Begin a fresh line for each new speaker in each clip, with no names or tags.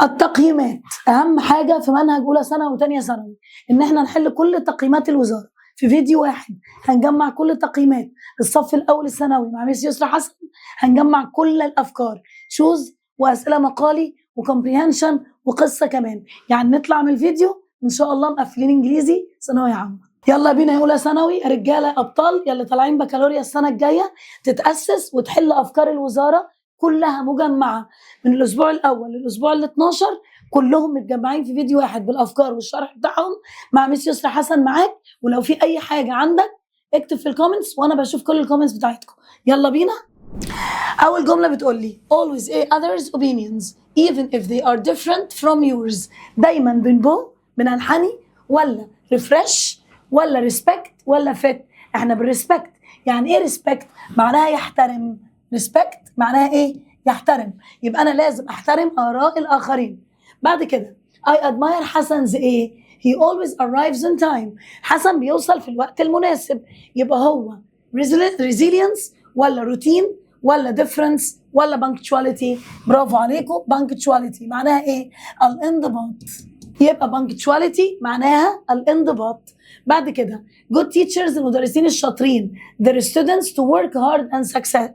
التقييمات اهم حاجه في منهج اولى ثانوي وثانيه ثانوي، ان احنا نحل كل تقييمات الوزاره في فيديو واحد. هنجمع كل تقييمات الصف الاول الثانوي مع ميس يسرا حسن، هنجمع كل الافكار، شوز واسئله مقالي وكومبريهنشن وقصه كمان. يعني نطلع من الفيديو ان شاء الله مقفلين انجليزي ثانويه عامه. يلا بينا يا اولى ثانوي يا رجاله ابطال، يلا طالعين بكالوريا السنه الجايه تتاسس وتحل افكار الوزاره كلها مجمعه من الاسبوع الاول للاسبوع ال 12، كلهم متجمعين في فيديو واحد بالافكار والشرح بتاعهم مع ميس يسرا حسن معاك. ولو في اي حاجه عندك اكتب في الكومنتس وانا بشوف كل الكومنتس بتاعتكم. يلا بينا. اول جمله بتقول لي always a others opinions even if they are different from yours. دايما بننحني ولا ريفرش ولا ريسبكت ولا فت؟ احنا بالريسبكت. يعني ايه ريسبكت؟ معناها يحترم. ريسبكت معناها ايه؟ يحترم. يبقى انا لازم احترم اراء الاخرين. بعد كده I admire حسن's ايه؟ he always arrives on time. حسن بيوصل في الوقت المناسب. يبقى هو resilience ولا روتين ولا difference ولا punctuality؟ برافو عليكم، punctuality معناها ايه؟ الانضباط. يبقى punctuality معناها الانضباط. بعد كده good teachers المدرسين الشاطرين their students to work hard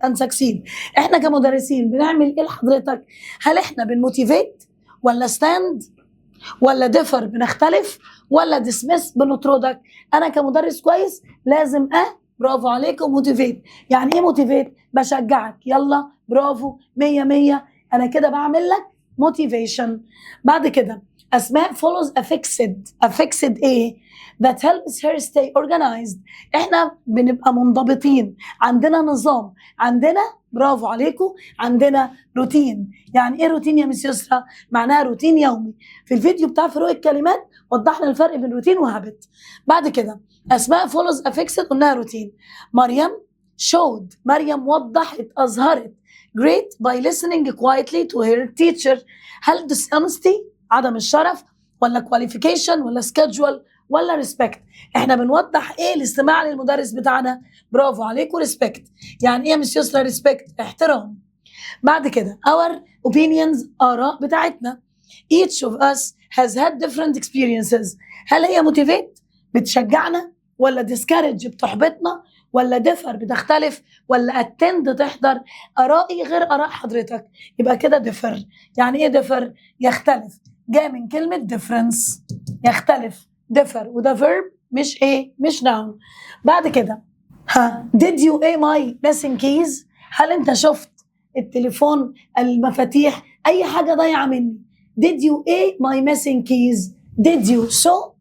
and succeed. احنا كمدرسين بنعمل ايه لحضرتك؟ هل احنا بنموتيفيت ولا ستاند ولا ديفر بنختلف ولا ديسمس بنطردك؟ انا كمدرس كويس لازم برافو عليكم موتيفيت. يعني ايه موتيفيت؟ بشجعك، يلا برافو 100 100، انا كده بعمل لك موتيفيشن. بعد كده اسماء follows a fixed ايه that helps her stay organized. احنا بنبقى منضبطين، عندنا نظام، عندنا برافو عليكم عندنا روتين. يعني ايه روتين يا مس يسرا؟ معناها روتين يومي. في الفيديو بتاع فروق الكلمات وضحنا الفرق بين روتين وهابت. بعد كده اسماء follows a fixed قلناها روتين. مريم showed، مريم وضحت اظهرت great by listening quietly to her teacher. هل dishonesty عدم الشرف ولا qualification ولا schedule ولا ريسبكت؟ احنا بنوضح ايه الاستماع للمدرس بتاعنا؟ برافو عليكم ريسبكت. يعني ايه يا مس يسرا ريسبكت؟ احترام. بعد كده our opinions اراء بتاعتنا. each of us has had different experiences. هل هي موتيفيت بتشجعنا ولا discourage بتحبطنا ولا differ بتختلف ولا attend تحضر؟ ارائي غير اراء حضرتك، يبقى كده differ. يعني ايه differ؟ يختلف، جاء من كلمه difference، يختلف differ، وده verb مش ايه؟ مش noun. بعد كده did you a my missing keys؟ هل انت شفت التليفون المفاتيح اي حاجه ضايعه مني؟ did you a my missing keys؟ did you saw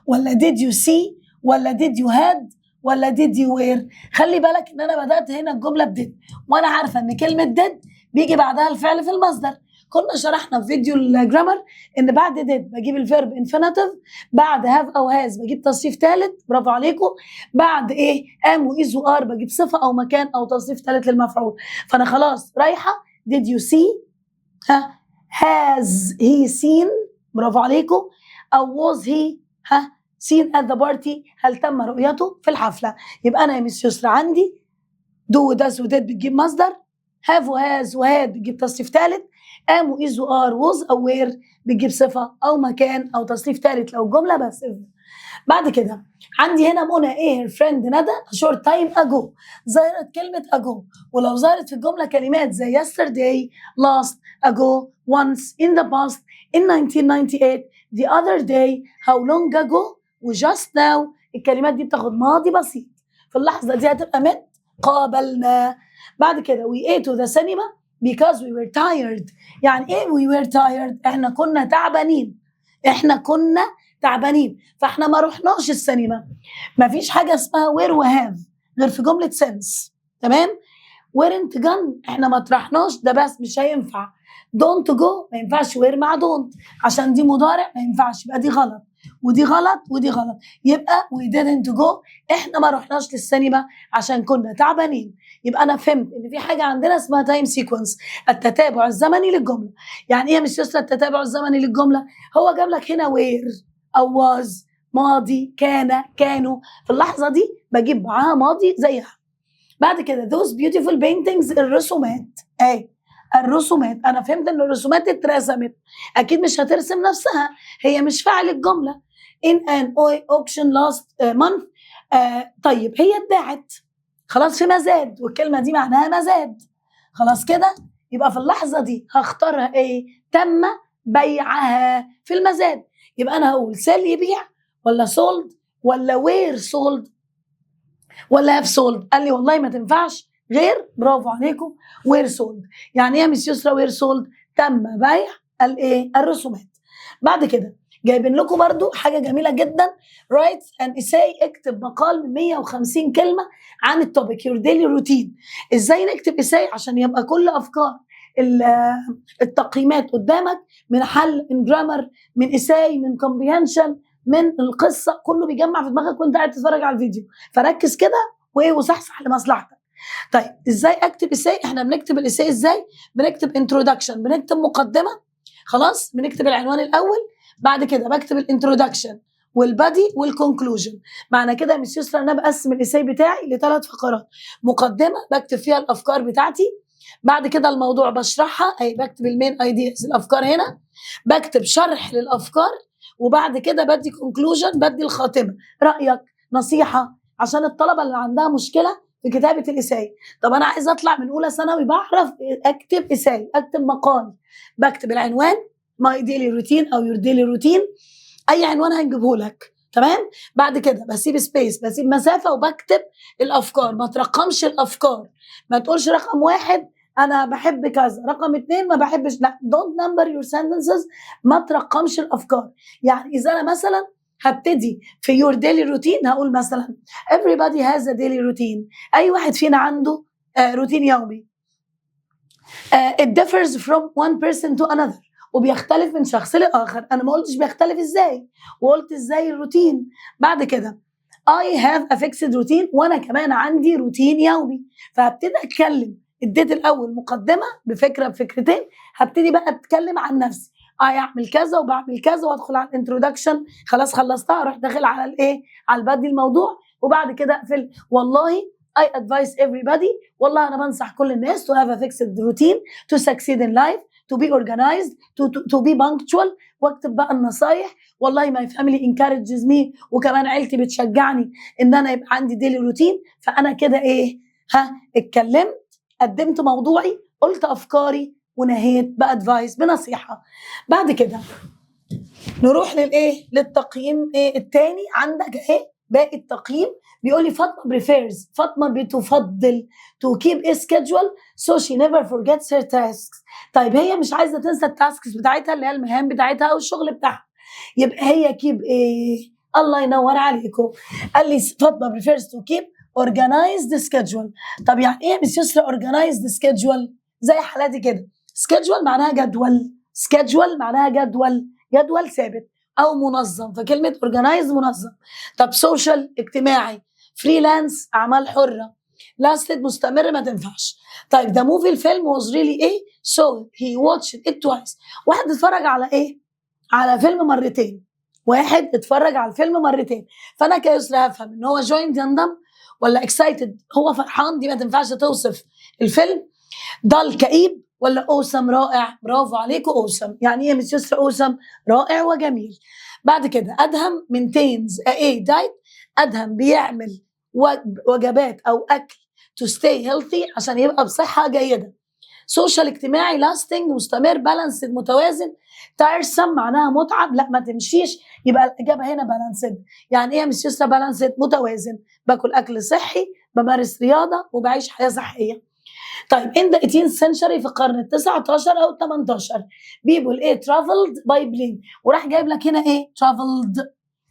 ولا did you see ولا did you had ولا did you wear؟ خلي بالك ان انا بدات هنا الجمله بدid، وانا عارفه ان كلمه did بيجي بعدها الفعل في المصدر. كنا شرحنا في فيديو الجرامر ان بعد did بجيب الفيرب infinitive، بعد have او has بجيب تصريف ثالث، برافو عليكم. بعد ايه؟ am و is و are بجيب صفه او مكان او تصريف ثالث للمفعول. فانا خلاص رايحه did you see؟ has he seen؟ برافو عليكم. او was he seen at the party؟ هل تم رؤيته في الحفله؟ يبقى انا يا مس يسرا عندي do و does و did بتجيب مصدر، have و has و had بتجيب تصريف ثالث، am و is و are was او were بتجيب صفه او مكان او تصريف ثالث لو الجمله بس. بعد كده عندي هنا منى ايه her friend ندى short time ago. ظهرت كلمه ago، ولو ظهرت في الجمله كلمات زي yesterday last ago once in the past in 1998 the other day how long ago و just now، الكلمات دي بتاخد ماضي بسيط، في اللحظه دي هتبقى من قابلنا. بعد كده we ate to the cinema because we were tired. يعني ايه we were tired؟ احنا كنا تعبانين، احنا كنا تعبانين، فاحنا ما رحناش السينما. ما فيش حاجه اسمها where و have غير في جمله sense، تمام؟ weren't gone احنا ما طرحناش، ده بس مش هينفع. don't go ما ينفعش where مع don't عشان دي مضارع ما ينفعش، يبقى دي غلط ودي غلط ودي غلط. يبقى we didn't go احنا ما رحناش للسينما عشان كنا تعبانين. يبقى انا فهمت ان في حاجه عندنا اسمها تايم سيكونس، التتابع الزمني للجمله. يعني ايه يا مس يسرا التتابع الزمني للجمله؟ هو جاب لك هنا where او was ماضي، كان كانوا، في اللحظه دي بجيب معاها ماضي زيها. بعد كده those beautiful paintings الرسومات اهي الرسومات. انا فهمت ان الرسومات اترسمت، اكيد مش هترسم نفسها، هي مش فاعل الجمله. in an auction last month. طيب هي اتباعت خلاص في مزاد، والكلمه دي معناها مزاد. خلاص كده، يبقى في اللحظه دي هختارها ايه؟ تم بيعها في المزاد. يبقى انا هقول سيل يبيع، ولا سولد، ولا وير سولد، ولا هاف سولد. قال لي والله ما تنفعش غير، برافو عليكم، وير سولد. يعني ايه يا مس يسرا وير سولد؟ تم بيع الايه؟ الرسومات. بعد كده جايبين لكم برضو حاجه جميله جدا، write an essay، اكتب مقال من 150 كلمه عن التوبيك your daily routine. ازاي نكتب essay؟ عشان يبقى كل افكار التقييمات قدامك، من حل، من جرامر، من essay، من comprehension، من القصه، كله بيجمع في دماغك وانت قاعد تتفرج على الفيديو. فركز كده وصحصح لمصلحتك. طيب ازاي اكتب essay؟ احنا بنكتب الاساي ازاي؟ بنكتب introduction، بنكتب مقدمه، خلاص بنكتب العنوان الاول، بعد كده بكتب الانترودكشن والبادي والكونكلوجن. معنى كده يا مس يسرا انا بقسم الاساي بتاعي ل3 فقرات: مقدمه بكتب فيها الافكار بتاعتي، بعد كده الموضوع بشرحها، اي بكتب المين ايدياز الافكار هنا، بكتب شرح للافكار، وبعد كده بدي كونكلوجن، بدي الخاتمه. رايك؟ نصيحه عشان الطلبه اللي عندها مشكله في كتابه الاساي. طب انا عايزه اطلع من اولى ثانوي بعرف اكتب اساي، اكتب مقال، بكتب العنوان ماي ديلي روتين او يور ديلي روتين، اي عنوان هنجيبه لك، تمام. بعد كده بسيب سبيس، بسيب مسافه، وبكتب الافكار. ما ترقمش الافكار، ما تقولش رقم 1 انا بحب كذا، رقم 2 ما بحبش، لا، don't number your sentences، ما ترقمش الافكار. يعني اذا انا مثلا هبتدي في your daily routine، هقول مثلا everybody has a daily routine، اي واحد فينا عنده روتين يومي. it differs from one person to another، وبيختلف من شخص لاخر. انا ما قلتش بيختلف ازاي، وقلت ازاي الروتين. بعد كده I have a fixed routine، وانا كمان عندي روتين يومي. فهبتدي اتكلم، اديت الاول مقدمه بفكره بفكرتين، هبتدي بقى اتكلم عن نفسي، اعمل كذا وبعمل كذا، وادخل على الانترودكشن، خلاص خلصتها اروح داخل على الايه؟ على البادي الموضوع، وبعد كده اقفل. والله I advise everybody، والله انا بنصح كل الناس to have a fixed routine to succeed in life، to be organized، to be punctual، واكتب بقى النصايح. والله my family encourages me، وكمان عيلتي بتشجعني ان انا يبقى عندي daily routine. فانا كده ايه؟ اتكلمت، قدمت موضوعي، قلت افكاري، ونهيت بادفايس، بنصيحه. بعد كده نروح للايه؟ للتقييم ايه التاني عندك اهي. باقي التقييم بيقول لي فاطمه بريفيرز، فاطمه بتفضل to keep a schedule so she never forgets her tasks. طيب هي مش عايزه تنسى التاسكس بتاعتها اللي هي المهام بتاعتها او الشغل بتاعها، يبقى هي keep ايه؟ الله ينور عليكم. قال لي فاطمه بريفيرز to keep organized schedule. طب يعني ايه يا مس يسرا organized schedule؟ زي حالاتي كده، schedule معناها جدول، schedule معناها جدول، جدول ثابت او منظم، فكلمه اورجنايز منظم. طب سوشيال اجتماعي، فريلانس اعمال حره، لاستد مستمر ما تنفعش. طيب ده موفي الفيلم was really ايه؟ so he watched it twice. واحد اتفرج على ايه؟ على فيلم مرتين، واحد اتفرج على الفيلم مرتين. فانا كيسرا هفهم ان هو joined ينضم، ولا excited هو فرحان، دي ما تنفعش توصف الفيلم. ضل كئيب، ولا اوسم رائع؟ برافو عليكم، اوسم. يعني ايه يا مس يسرا اوسم؟ رائع وجميل. بعد كده ادهم maintains a diet، ادهم بيعمل وجبات او اكل to stay healthy عشان يبقى بصحه جيده. سوشيال اجتماعي، لاستنج مستمر، بالانسد متوازن. تايرسم معناها متعب، لا ما تمشيش، يبقى الاجابه هنا بالانسد. يعني ايه يا مس يسرا بالانسد؟ متوازن، باكل اكل صحي، بمارس رياضه، وبعيش حياه صحيه. طيب in the 18th century، في القرن ال19 او ال18 people ايه traveled by plane، وراح جايب لك هنا ايه؟ traveled،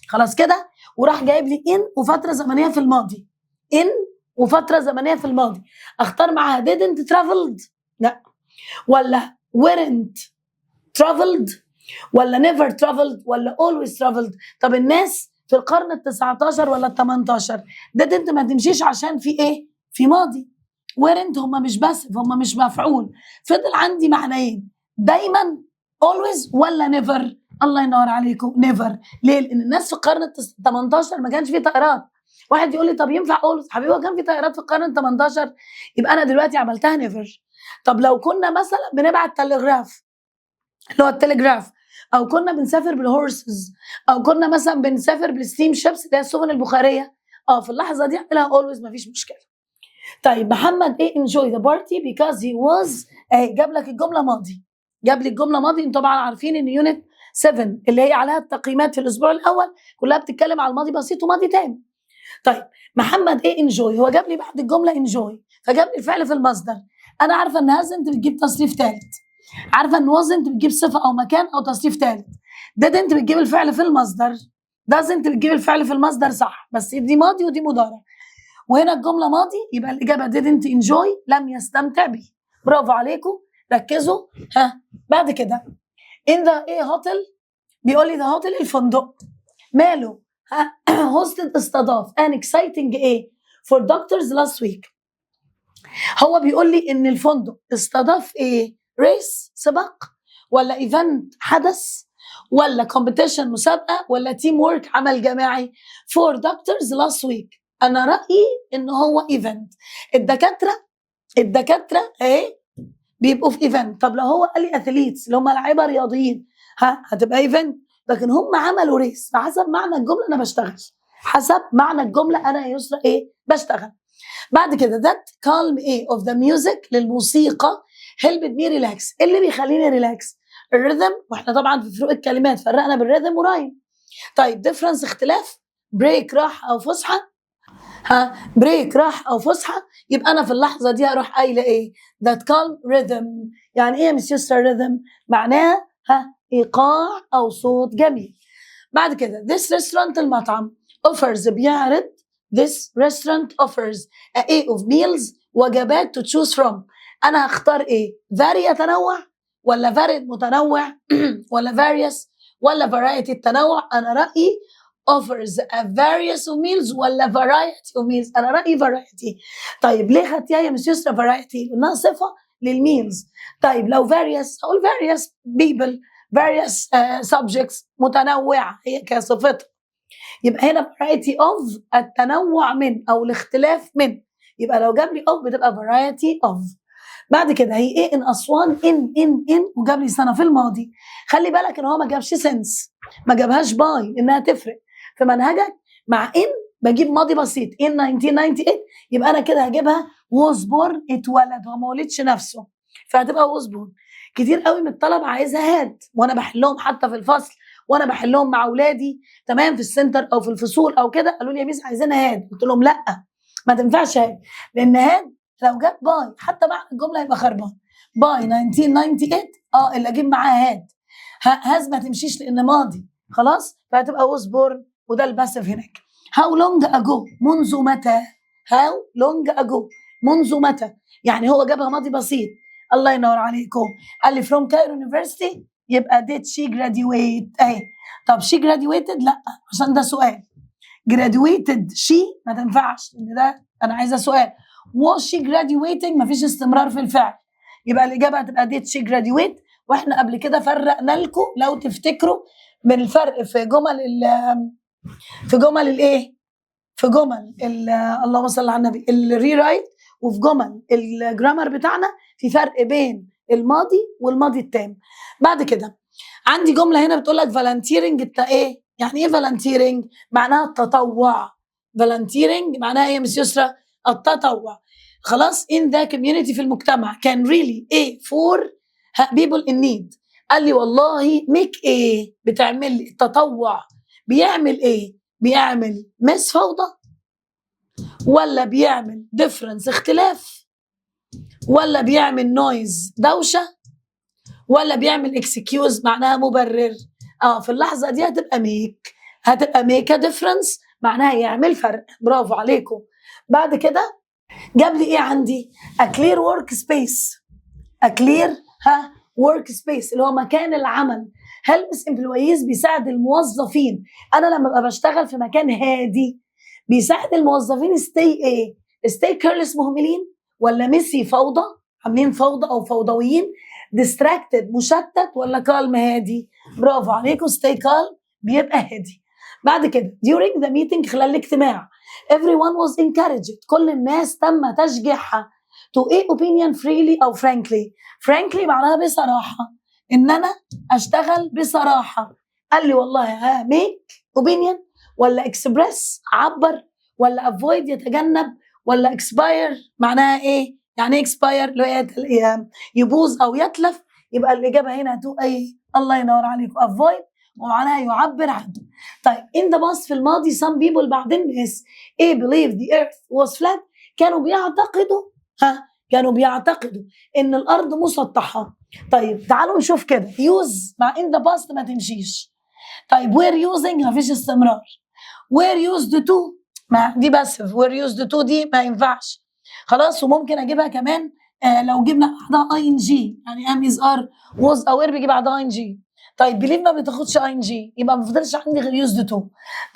خلاص كده، وراح جايب لي in وفتره زمنيه في الماضي، in وفتره زمنيه في الماضي. اختار معاها didn't traveled؟ لا، ولا weren't traveled، ولا never traveled، ولا always traveled؟ طب الناس في القرن ال19 ولا ال18 didn't ما تمشيش عشان في ايه؟ في ماضي. weren't هما مش بس، هما مش مفعول. فضل عندي معنيين، دايما always ولا never. الله ينور عليكم، never. ليه؟ لان الناس في القرن ال18 ما كانش فيه طائرات. واحد يقول لي طب ينفع always؟ حبيبي هو كان في طائرات في القرن ال18؟ يبقى انا دلوقتي عملتها never. طب لو كنا مثلا بنبعت تلغراف اللي هو التلغراف، او كنا بنسافر بالهورسز، او كنا مثلا بنسافر بالستيم شيبس اللي هي السفن البخاريه، في اللحظه دي اعملها اولويز مفيش مشكله. طيب محمد ايه enjoy the party because he was جاب لك الجمله ماضي، جاب لي الجمله ماضي. انتوا طبعا عارفين ان يونت 7 اللي هي عليها التقييمات في الاسبوع الاول كلها بتتكلم على الماضي بسيط وماضي تام. طيب محمد ايه enjoy، هو جاب لي بعد الجمله enjoy فجاب لي الفعل في المصدر. انا عارفه ان hasn't بتجيب تصريف ثالث، عارفه ان wasn't بتجيب صفه او مكان او تصريف ثالث، didn't بتجيب الفعل في المصدر، doesn't بتجيب الفعل في المصدر صح، بس دي ماضي ودي مضارع. وهنا الجمله ماضي يبقى الاجابه didn't enjoy لم يستمتع به. برافو عليكم، ركزوا. بعد كده in the ايه hotel، بيقول لي the hotel الفندق ماله hosted استضاف an exciting ايه for doctors last week. هو بيقول لي ان الفندق استضاف ايه، ريس سباق، ولا ايفنت حدث، ولا كومبيتيشن مسابقه، ولا تيم وورك عمل جماعي for doctors last week. انا رايي ان هو ايفنت. الدكاتره ايه بيبقوا في ايفنت. طب لو هو قال لي اثليتس اللي هم لعيبه رياضيين هتبقى ايفنت، لكن هم عملوا ريس. فحسب معنى الجمله انا بشتغل، حسب معنى الجمله انا يا يسرا ايه بشتغل. بعد كده that calm ايه of the music للموسيقى helped me relax، اللي بيخليني ريلاكس الرhythm. واحنا طبعا في فروق الكلمات فرقنا بالرhythm ورايم. طيب difference اختلاف، بريك راحه او فسحه، بريك راح او فسحه، يبقى انا في اللحظه دي هروح قايله ايه that calm rhythm. يعني ايه يا مس يسرا rhythm؟ معناها ايقاع او صوت جميل. بعد كده this restaurant المطعم offers بيعرض، this restaurant offers a A of meals وجبات to choose from. انا هختار ايه، vary تنوع ولا varied متنوع ولا various ولا variety التنوع. انا رأيي offers a various of meals ولا variety of meals. انا رأيي variety. طيب ليه خدتيها يا مس يسرا variety؟ انها صفة للميلز. طيب لو various هقول various people various subjects متنوعة هي كصفتها. يبقى هنا variety of التنوع من او الاختلاف من، يبقى لو جاب لي of بتبقى variety of. بعد كده هي ايه ان اسوان ان وجاب لي سنه في الماضي. خلي بالك ان هو ما جابش سنس، ما جابهاش باي انها تفرق في منهجك. مع ان بجيب ماضي بسيط in 1998 يبقى انا كده هجيبها was born اتولد، هو ما ولدش نفسه فهتبقى was born. كتير قوي من الطلبه عايزها هاد، وانا بحلهم حتى في الفصل وانا بحلهم مع اولادي تمام في السنتر او في الفصول او كده، قالوا لي يا ميس عايزينها هاد. قلت لهم لا ما تنفعش هاد، لان هاد لو جت باي حتى معنى الجمله يبقى خربان. باي 1998 اللي اجيب معاها هاد. هاز ما تمشيش لان ماضي خلاص، فهتبقى was born وده الباسف هناك. how long ago منذ متى، how long ago منذ متى، يعني هو جابها ماضي بسيط. الله ينور عليكم. قال لي from Cairo University يبقى did she graduate اهي. طب she graduated لا عشان ده سؤال، graduated she ما تنفعش لان ده انا عايزه سؤال. was she graduating مفيش استمرار في الفعل، يبقى الإجابة هتبقى did she graduate. واحنا قبل كده فرقنا لكم لو تفتكروا من الفرق في جمل الايه، في جمل اللهم صل على النبي الري رايت، وفي جمل الجرامر بتاعنا في فرق بين الماضي والماضي التام. بعد كده عندي جملة هنا بتقول لك volunteering ايه، يعني ايه volunteering؟ معناها التطوع. volunteering معناها ايه يا مس يسرا؟ التطوع. خلاص in the community في المجتمع كان really ايه for people in need. قال لي والله ميك ايه بتعمل لي التطوع بيعمل ايه، بيعمل مس فوضى ولا بيعمل difference اختلاف ولا بيعمل noise دوشة ولا بيعمل excuse معناها مبرر. في اللحظة دي هتبقى make a difference معناها يعمل فرق. برافو عليكم. بعد كده جاب لي ايه عندي، a clear work space، a clear work space اللي هو مكان العمل. helps employees بيساعد الموظفين. انا لما ببقى بشتغل في مكان هادي بيساعد الموظفين stay careless مهملين ولا ميسي فوضى عاملين فوضى او فوضويين، distracted مشتت ولا calm هادي. برافو عليكم، stay calm بيبقى هادي. بعد كده during the meeting خلال الاجتماع everyone was encouraged كل الناس تم تشجيعها to a opinion freely أو frankly. frankly معناها بصراحة، إن أنا أشتغل بصراحة. قال لي والله make opinion ولا express عبر ولا avoid يتجنب ولا expire معناها إيه؟ يعني إيه expire؟ اللي هي يبوظ أو يتلف. يبقى الإجابة هنا هتبقى إيه؟ الله ينور عليكم avoid ومعناها يعبر عنه. طيب in the past في الماضي some people بعض الناس believe the earth was flat كانوا بيعتقدوا إن الأرض مسطحة. طيب تعالوا نشوف كده use مع in the past ما تمشيش. طيب we're using مفيش استمرار. we're used to ما دي بس we're used to دي ما ينفعش خلاص. وممكن أجيبها كمان لو جبنا بعدها ing يعني am is are was أو were بيجي بعدها ing. طيب believe ما بتاخدش ing يبقى ما فضلش عندي غير used to.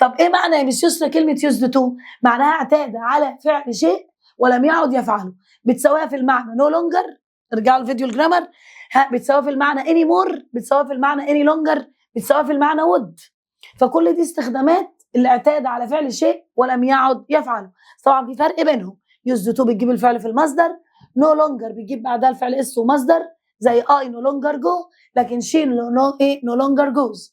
طب ايه معنى يا مس يسرا كلمه used to؟ معناها اعتاد على فعل شيء ولم يعد يفعله. بتساويها في المعنى no longer، ارجعوا الفيديو الجرامر. بتساويها في المعنى anymore، بتساويها في المعنى any longer، بتساويها في المعنى would. فكل دي استخدامات اللي اعتاد على فعل شيء ولم يعد يفعله. طبعا في فرق بينهم. used to بتجيب الفعل في المصدر، no longer بتجيب بعدها الفعل اس ومصدر زي I no longer go، لكن she no longer goes.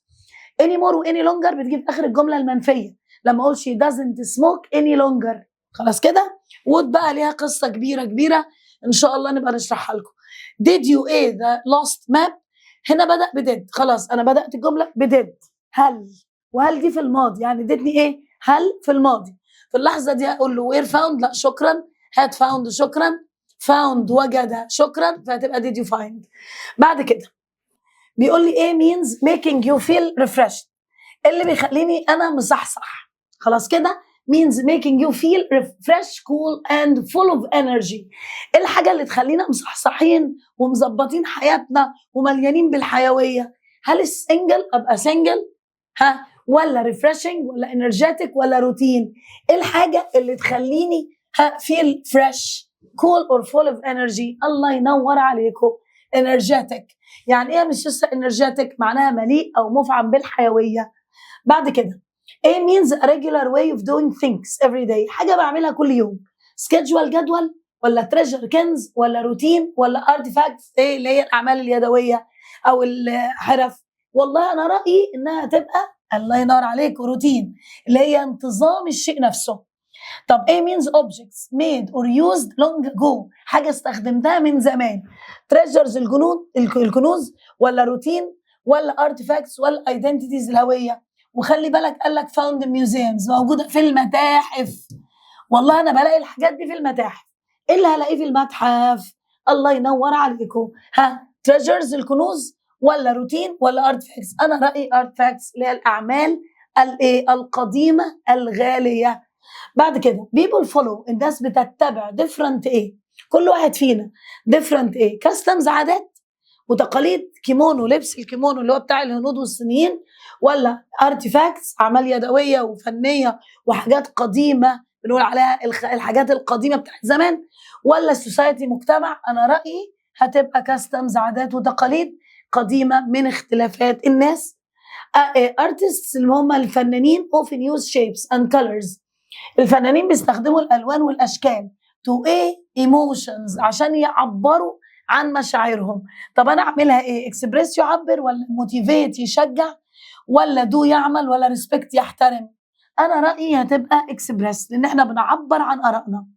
anymore و any longer بتجيب اخر الجمله المنفيه لما اقول she doesn't smoke any longer. خلاص كده. would بقى ليها قصه كبيره ان شاء الله نبقى نشرحها لكم. did you the lost map؟ هنا بدأ بدid. خلاص انا بدأت الجمله بدid هل، وهل دي في الماضي يعني ادتني هل في الماضي. في اللحظه دي اقول له where found لا شكرا، had found شكرا، found وجد شكرا، فهتبقى did you find. بعد كده بيقول لي means making you feel refreshed، اللي بيخليني انا مصحصح. خلاص كده means making you feel fresh cool and full of energy. الحاجه اللي تخلينا مصحصحين ومظبطين حياتنا ومليانين بالحيويه. هل السنجل ابقى سنجل ولا refreshing ولا energetic ولا روتين؟ الحاجه اللي تخليني feel fresh cool or full of energy. الله ينور عليكم. energetic يعني ايه مش لسه energetic؟ معناها مليء او مفعم بالحيويه. بعد كده means a regular way of doing things every day، حاجه بعملها كل يوم. schedule جدول ولا treasure كنز ولا روتين ولا artifacts اللي هي الاعمال اليدويه او الحرف. والله انا رايي انها تبقى الله ينور عليك روتين اللي هي انتظام الشيء نفسه. طب means objects made or used long ago، حاجة استخدمتها من زمان. treasures الكنوز ولا روتين ولا artifacts ولا identities الهوية. وخلي بالك قال لك found in museums موجودة في المتاحف. والله أنا بلاقي الحاجات دي في المتاحف. إيه اللي هلاقيه في المتحف؟ الله ينور عليكم. treasures الكنوز ولا روتين ولا artifacts؟ أنا رأيي artifacts اللي هي الأعمال القديمة الغالية. بعد كده people follow، الناس بتتبع different كل واحد فينا different customs عادات وتقاليد. كيمونو لبس الكيمونو اللي هو بتاع الهنود والصينيين، ولا artifacts أعمال يدوية وفنية وحاجات قديمة بنقول عليها الحاجات القديمة بتاعت زمان، ولا society مجتمع. أنا رأيي هتبقى customs عادات وتقاليد قديمة من اختلافات الناس. artists اللي هم الفنانين often use shapes and colors، الفنانين بيستخدموا الألوان والأشكال to emotions عشان يعبروا عن مشاعرهم. طب أنا أعملها express يعبر ولا motivate يشجع ولا do يعمل ولا respect يحترم؟ أنا رأيي هتبقى express لأن احنا بنعبر عن آرائنا.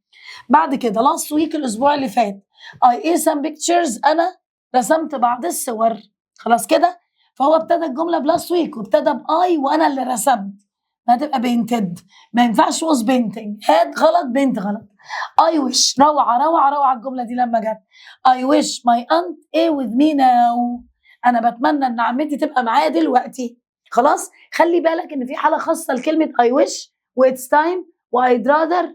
بعد كده last week الأسبوع اللي فات I some pictures، أنا رسمت بعض الصور. خلاص كده. فهو ابتدى الجملة بلاست ويك وابتدى بآي وأنا اللي رسمت، هتبقى بينتد. ما ينفعش was painting، هاد غلط بنت غلط. I wish روعة الجملة دي لما جت I wish my aunt with me now، أنا بتمنى إن عمتي تبقى معايا دلوقتي. خلاص خلي بالك إن في حالة خاصة لكلمة I wish و it's time و I'd rather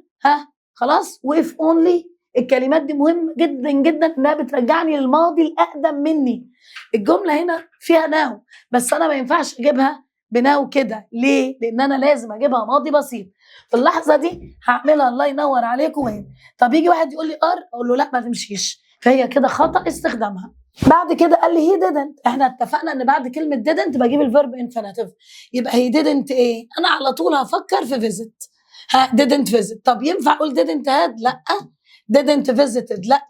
خلاص و if only. الكلمات دي مهم جدا إنها بترجعني للماضي الأقدم مني. الجملة هنا فيها ناو بس أنا ما ينفعش أجيبها بناو كده. ليه؟ لأن أنا لازم أجيبها ماضي بسيط. في اللحظة دي هعملها الله ينور عليكم وين. طب يجي واحد يقول لي أقول له لا ما تمشيش، فهي كده خطأ استخدامها. بعد كده قال لي he didn't، احنا اتفقنا ان بعد كلمة didn't بجيب الفيرب infinitive، يبقى he didn't انا على طول هفكر في visit. didn't visit. طب ينفع اقول didn't had؟ لا، didn't visited لا،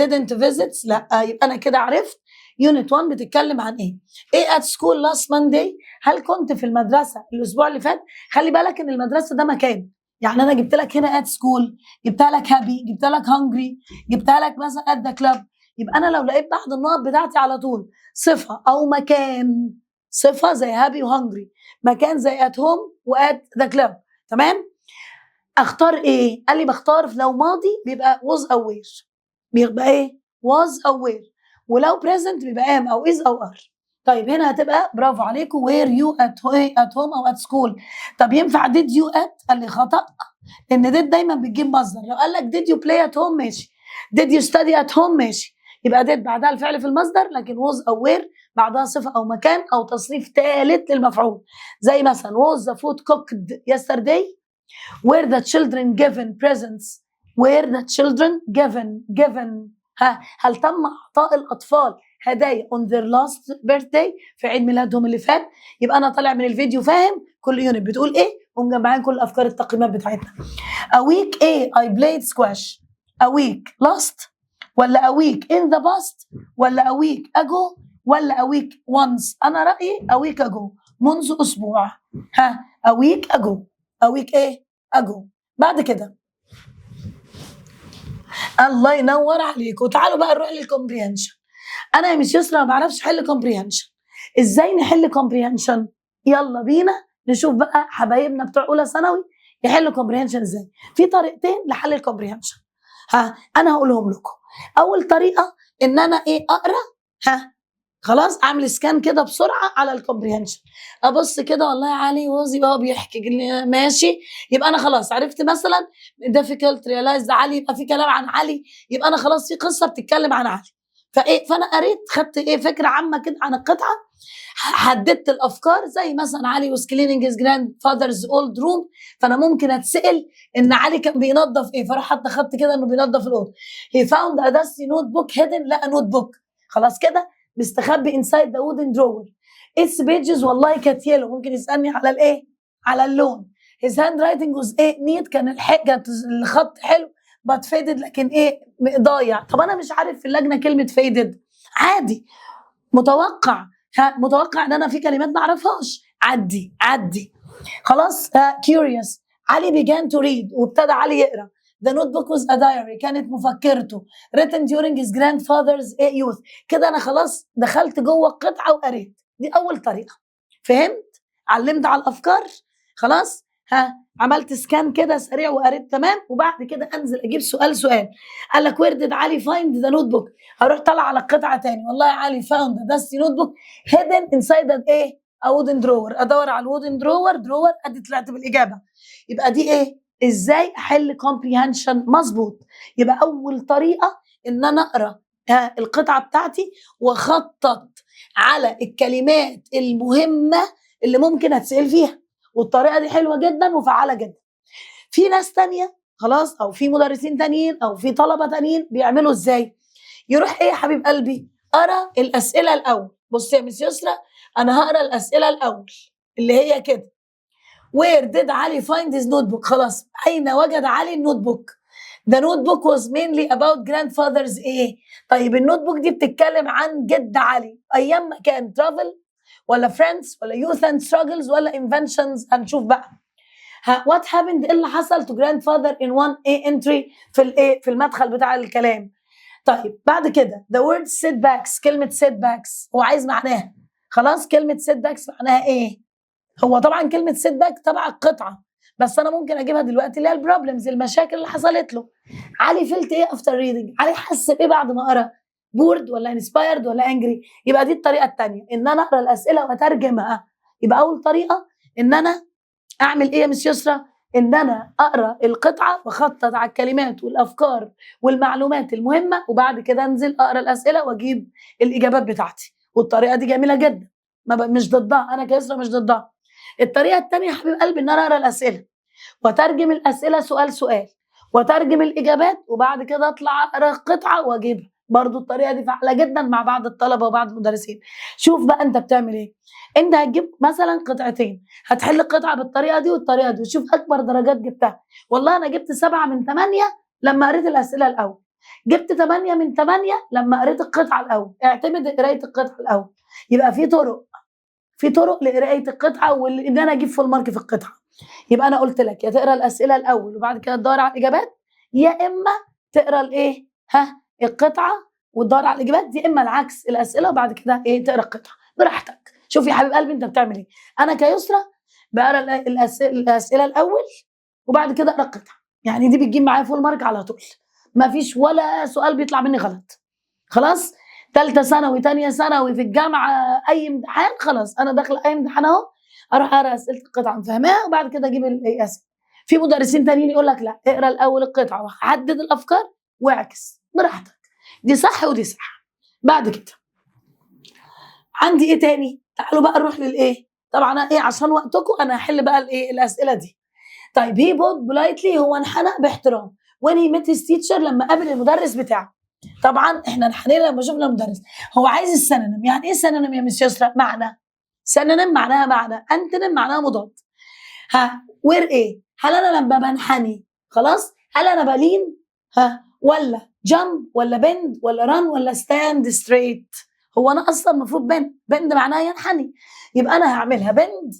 didn't visits لا. يبقى انا كده عرفت يونت 1 بتتكلم عن ايه. ايه at school last Monday؟ هل كنت في المدرسه الاسبوع اللي فات؟ خلي بالك ان المدرسه ده مكان، يعني انا جبت لك هنا at school، جبتها لك happy، جبتها لك hungry، جبتها لك مثلا at the club. يبقى انا لو لقيت بعد النقط بتاعتي على طول صفه او مكان، صفه زي happy وhungry، مكان زي at home وat the club، تمام؟ اختار ايه؟ قال لي بختار لو ماضي بيبقى was او were، بيبقى ايه؟ was او were، ولو present بيبقى am او is او are. طيب هنا هتبقى برافو عليكم were you at home او at school. طب ينفع did you at؟ قال لي خطأ، لان did دايما بتجيب مصدر. لو قال لك did you play at home ماشي، did you study at home ماشي، يبقى did بعدها الفعل في المصدر، لكن was او were بعدها صفة او مكان او تصريف ثالث للمفعول. زي مثلا was the food cooked yesterday؟ were the children given presents؟ were the children given هل تم اعطاء الاطفال هدايا on their last birthday؟ في عيد ميلادهم اللي فات. يبقى انا طالع من الفيديو فاهم كل يونت بتقول ايه ومجمعين كل افكار التقييمات بتاعتنا. a week ايه I played squash، a week last ولا a week in the past ولا a week ago ولا a week once؟ انا رايي a week ago، منذ اسبوع. a week ago، a week ايه ago. بعد كده الله ينور عليكم، تعالوا بقى نروح للكومبريهنشن. انا يا مس يسرا ما بعرفش احل كومبريهنشن، ازاي نحل كومبريهنشن؟ يلا بينا نشوف بقى حبايبنا بتوع اولى ثانوي يحلوا كومبريهنشن ازاي. في طريقتين لحل الكومبريهنشن، انا هقولهم لكم. اول طريقه ان انا ايه اقرا، خلاص اعمل سكان كده بسرعه على الكومبريهنشن، ابص كده والله علي وزي بقى بيحكي ماشي، يبقى انا خلاص عرفت مثلا difficult realize علي، يبقى في كلام عن علي، يبقى انا خلاص في قصه بتتكلم عن علي. فانا قريت خدت فكره عامه كده عن القطعه، حددت الافكار زي مثلا علي was cleaning his grandfather's old room، فانا ممكن اتسال ان علي كان بينظف ايه، فراح حتى خدت كده انه بينظف الاوضه. he found a dusty notebook hidden، لقى نوت بوك خلاص كده مستخبي inside the wooden drawer. its pages والله كانت يلو، ممكن يسالني على الايه؟ على اللون. his handwriting was ايه؟ neat، كانت الخط حلو but faded، لكن ايه؟ ضايع. طب انا مش عارف في اللجنه كلمه faded، عادي متوقع، متوقع ان انا في كلمات ما اعرفهاش، عدي خلاص. curious، علي began to read، وابتدى علي يقرا. The notebook was a diary، كانت مفكرته. written during his grandfather's youth، كده انا خلاص دخلت جوه القطعه وقريت. دي اول طريقه، فهمت؟ علمت على الافكار خلاص. عملت سكان كده سريع وقريت تمام، وبعد كده انزل اجيب سؤال. قال لك where did علي find the notebook؟ هروح طالع على القطعه تاني، والله علي found the dusty notebook hidden inside the ايه؟ a wooden drawer. ادور على الwooden drawer ادي طلعت بالاجابه. يبقى دي ايه؟ ازاي احل comprehension مظبوط. يبقى اول طريقه ان انا اقرا القطعه بتاعتي واخطط على الكلمات المهمه اللي ممكن اتسال فيها، والطريقه دي حلوه جدا وفعاله جدا. في ناس تانية خلاص، او في مدرسين تانيين او في طلبه تانيين بيعملوا ازاي؟ يروح ايه يا حبيب قلبي؟ ارى الاسئله الاول. بص يا مس يسرا، انا هقرا الاسئله الاول اللي هي كده. Where did علي find his notebook؟ خلاص، أين وجد علي النوت بوك؟ The notebook was mainly about grandfather's إيه؟ طيب النوت بوك دي بتتكلم عن جد علي أيام ما كان travel ولا friends ولا youth and struggles ولا inventions؟ هنشوف بقى. what happened؟ إيه اللي حصل to grandfather in one entry في المدخل بتاع الكلام. طيب بعد كده the word setbacks، كلمة setbacks هو عايز معناها. خلاص كلمة setbacks معناها إيه؟ هو طبعا كلمه سيت باك تبع القطعه، بس انا ممكن اجيبها دلوقتي اللي هي البروبلمز، المشاكل اللي حصلت له. علي فيلت ايه افتر ريدنج؟ علي حس بايه بعد ما قرا؟ بورد ولا انسبايرد ولا انجري؟ يبقى دي الطريقه الثانيه، ان انا اقرا الاسئله واترجمها. يبقى اول طريقه ان انا اعمل ايه يا مس يسرا؟ ان انا اقرا القطعه واخطط على الكلمات والافكار والمعلومات المهمه، وبعد كده انزل اقرا الاسئله واجيب الاجابات بتاعتي. والطريقه دي جميله جدا، مش ضدها، انا كيسرا مش ضدها. الطريقه الثانيه يا حبيب قلبي ان انا اقرا الاسئله واترجم الاسئله سؤال واترجم الاجابات، وبعد كده اطلع اقرا قطعه واجيبها. برضو الطريقه دي فعاله جدا مع بعض الطلبه وبعض المدرسين. شوف بقى انت بتعمل ايه. انت هتجيب مثلا قطعتين، هتحل قطعه بالطريقه دي والطريقه دي، وشوف اكبر درجات جبتها. والله انا جبت 7 من 8 لما قريت الاسئله الاول. جبت 8 من 8 لما قريت القطعه الاول. اعتمد قرايه القطعه الاول. يبقى في طرق لقرايه القطعه وان انا اجيب فول مارك في القطعه. يبقى انا قلت لك يا تقرا الاسئله الاول وبعد كده تدور على الاجابات، يا اما تقرا الايه القطعه وتدور على الاجابات، يا اما العكس الاسئله وبعد كده تقرا القطعه براحتك. شوف يا حبيب قلبي انت بتعمل ايه. انا كيسرى بقرا الاسئله الاول وبعد كده اقرا القطعه، يعني دي بتجيب معايا فول مارك على طول، ما فيش ولا سؤال بيطلع مني غلط. خلاص ثالثه ثانوي ثانيه ثانوي في الجامعه اي امتحان، خلاص انا داخله اي امتحان اهو اروح اقرا اسئله القطعه فاهماها وبعد كده اجيب الاسئله. في مدرسين تانيين يقول لك لا اقرا الاول القطعه وحدد الافكار واعكس براحتك، دي صح ودي صح. بعد كده عندي ايه تاني؟ تعالوا بقى نروح للايه. طبعا انا عشان وقتكم انا هحل بقى الاسئله دي. طيب هي بوت بولايتلي، هو انحنى باحترام when he met his teacher، لما قابل المدرس بتاعه. طبعا احنا انحنينا لما شفنا المدرس. هو عايز السينونيم. يعني ايه سينونيم يا مس يسرا؟ معنى. سينونيم معناها معنى، انتونيم معناها مضاد. وير ايه؟ هل انا لما بنحني خلاص هل انا بلين ولا جامب ولا بند ولا ران ولا ستاند ستريت؟ هو انا اصلا المفروض بند معناها ينحني، يبقى انا هعملها بند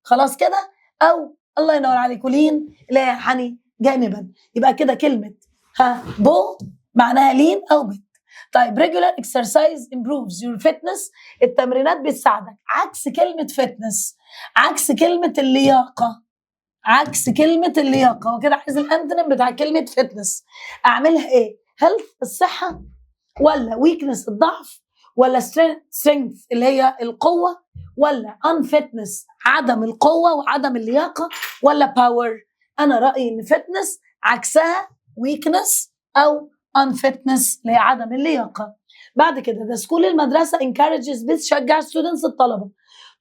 خلاص كده، او الله ينور عليك لين لا ينحني جانبا. يبقى كده كلمه بو معناها لين او بند. طيب regular exercise improves your fitness، التمرينات بتساعدك. عكس كلمه fitness، عكس كلمه اللياقه، عكس كلمه اللياقه. وكده عايز الانتونيم بتاع كلمه fitness. اعملها ايه؟ health الصحه، ولا weakness الضعف، ولا strength اللي هي القوه، ولا unfitness عدم القوه وعدم اللياقه، ولا power؟ انا رايي ان fitness عكسها weakness او unfitness اللي هي عدم اللياقه. بعد كده the school المدرسه encourages بتشجع students الطلبه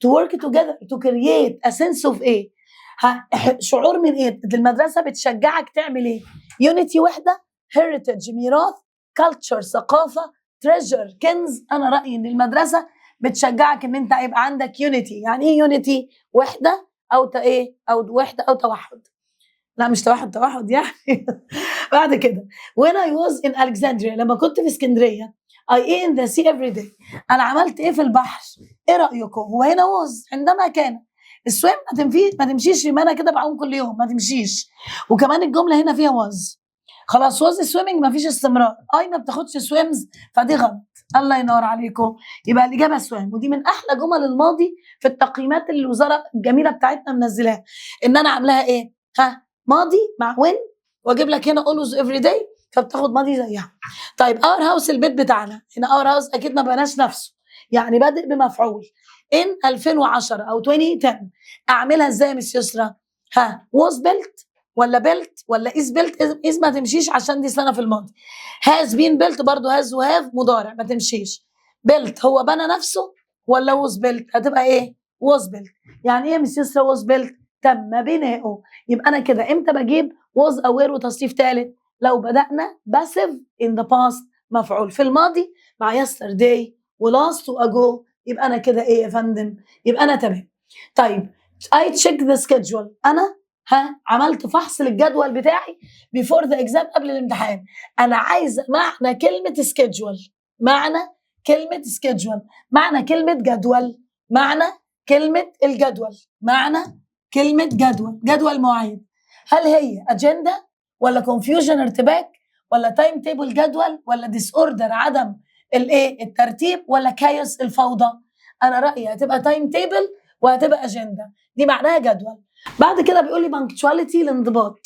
to work together to create a sense of ايه؟ شعور من ايه؟ المدرسه بتشجعك تعمل ايه؟ unity وحده، heritage ميراث، culture ثقافه، treasure كنز. انا رايي ان المدرسه بتشجعك ان انت يبقى عندك unity. يعني ايه unity؟ وحده او او وحده او توحد. لا مش توحد يعني. بعد كده when I was in Alexandria، لما كنت في اسكندريه I ate in the sea every day، انا عملت ايه في البحر؟ ايه رايكم؟ هو هنا was عندما كان. السويم ما تمشيش يبقى انا كده بعوم كل يوم، ما تمشيش. وكمان الجمله هنا فيها was، خلاص was swimming ما فيش استمرار، ما بتاخدش سويمز فدي غلط. الله ينور عليكم. يبقى الاجابه سويم، ودي من احلى جمل الماضي في التقييمات اللي الوزاره الجميله بتاعتنا منزلاها، ان انا عاملاها ايه؟ ماضي مع وين واجيب لك هنا always every day فبتاخد ماضي زيها. طيب اور هاوس البيت بتاعنا، هنا اور هاوس اكيد ما بناش نفسه، يعني بادئ بمفعول ان 2010 او 2010. اعملها ازاي يا مس يسرا؟ was built ولا built ولا is built؟ is ما تمشيش عشان دي سنه في الماضي. has been built برضه has وهاف مضارع ما تمشيش. built هو بنى نفسه ولا was built؟ هتبقى ايه؟ was built. يعني ايه يا مس يسرا was built؟ تم بناؤه. يبقى انا كده امتى بجيب was aware وتصريف ثالث؟ لو بدأنا passive in the past مفعول في الماضي مع yesterday ولast واجو، يبقى انا كده ايه يا فندم؟ يبقى انا تمام. طيب I check the schedule، انا عملت فحص للجدول بتاعي before the exam قبل الامتحان. انا عايزه معنى كلمه schedule، معنى كلمه schedule، معنى كلمه جدول، معنى كلمه الجدول، معنى كلمة جدول مواعيد. هل هي أجندة ولا confusion ارتباك ولا تايم تيبل جدول ولا disorder عدم الترتيب ولا chaos الفوضى؟ أنا رأيي هتبقى تايم تيبل وهتبقى أجندة، دي معناها جدول. بعد كده بيقول لي punctuality الانضباط.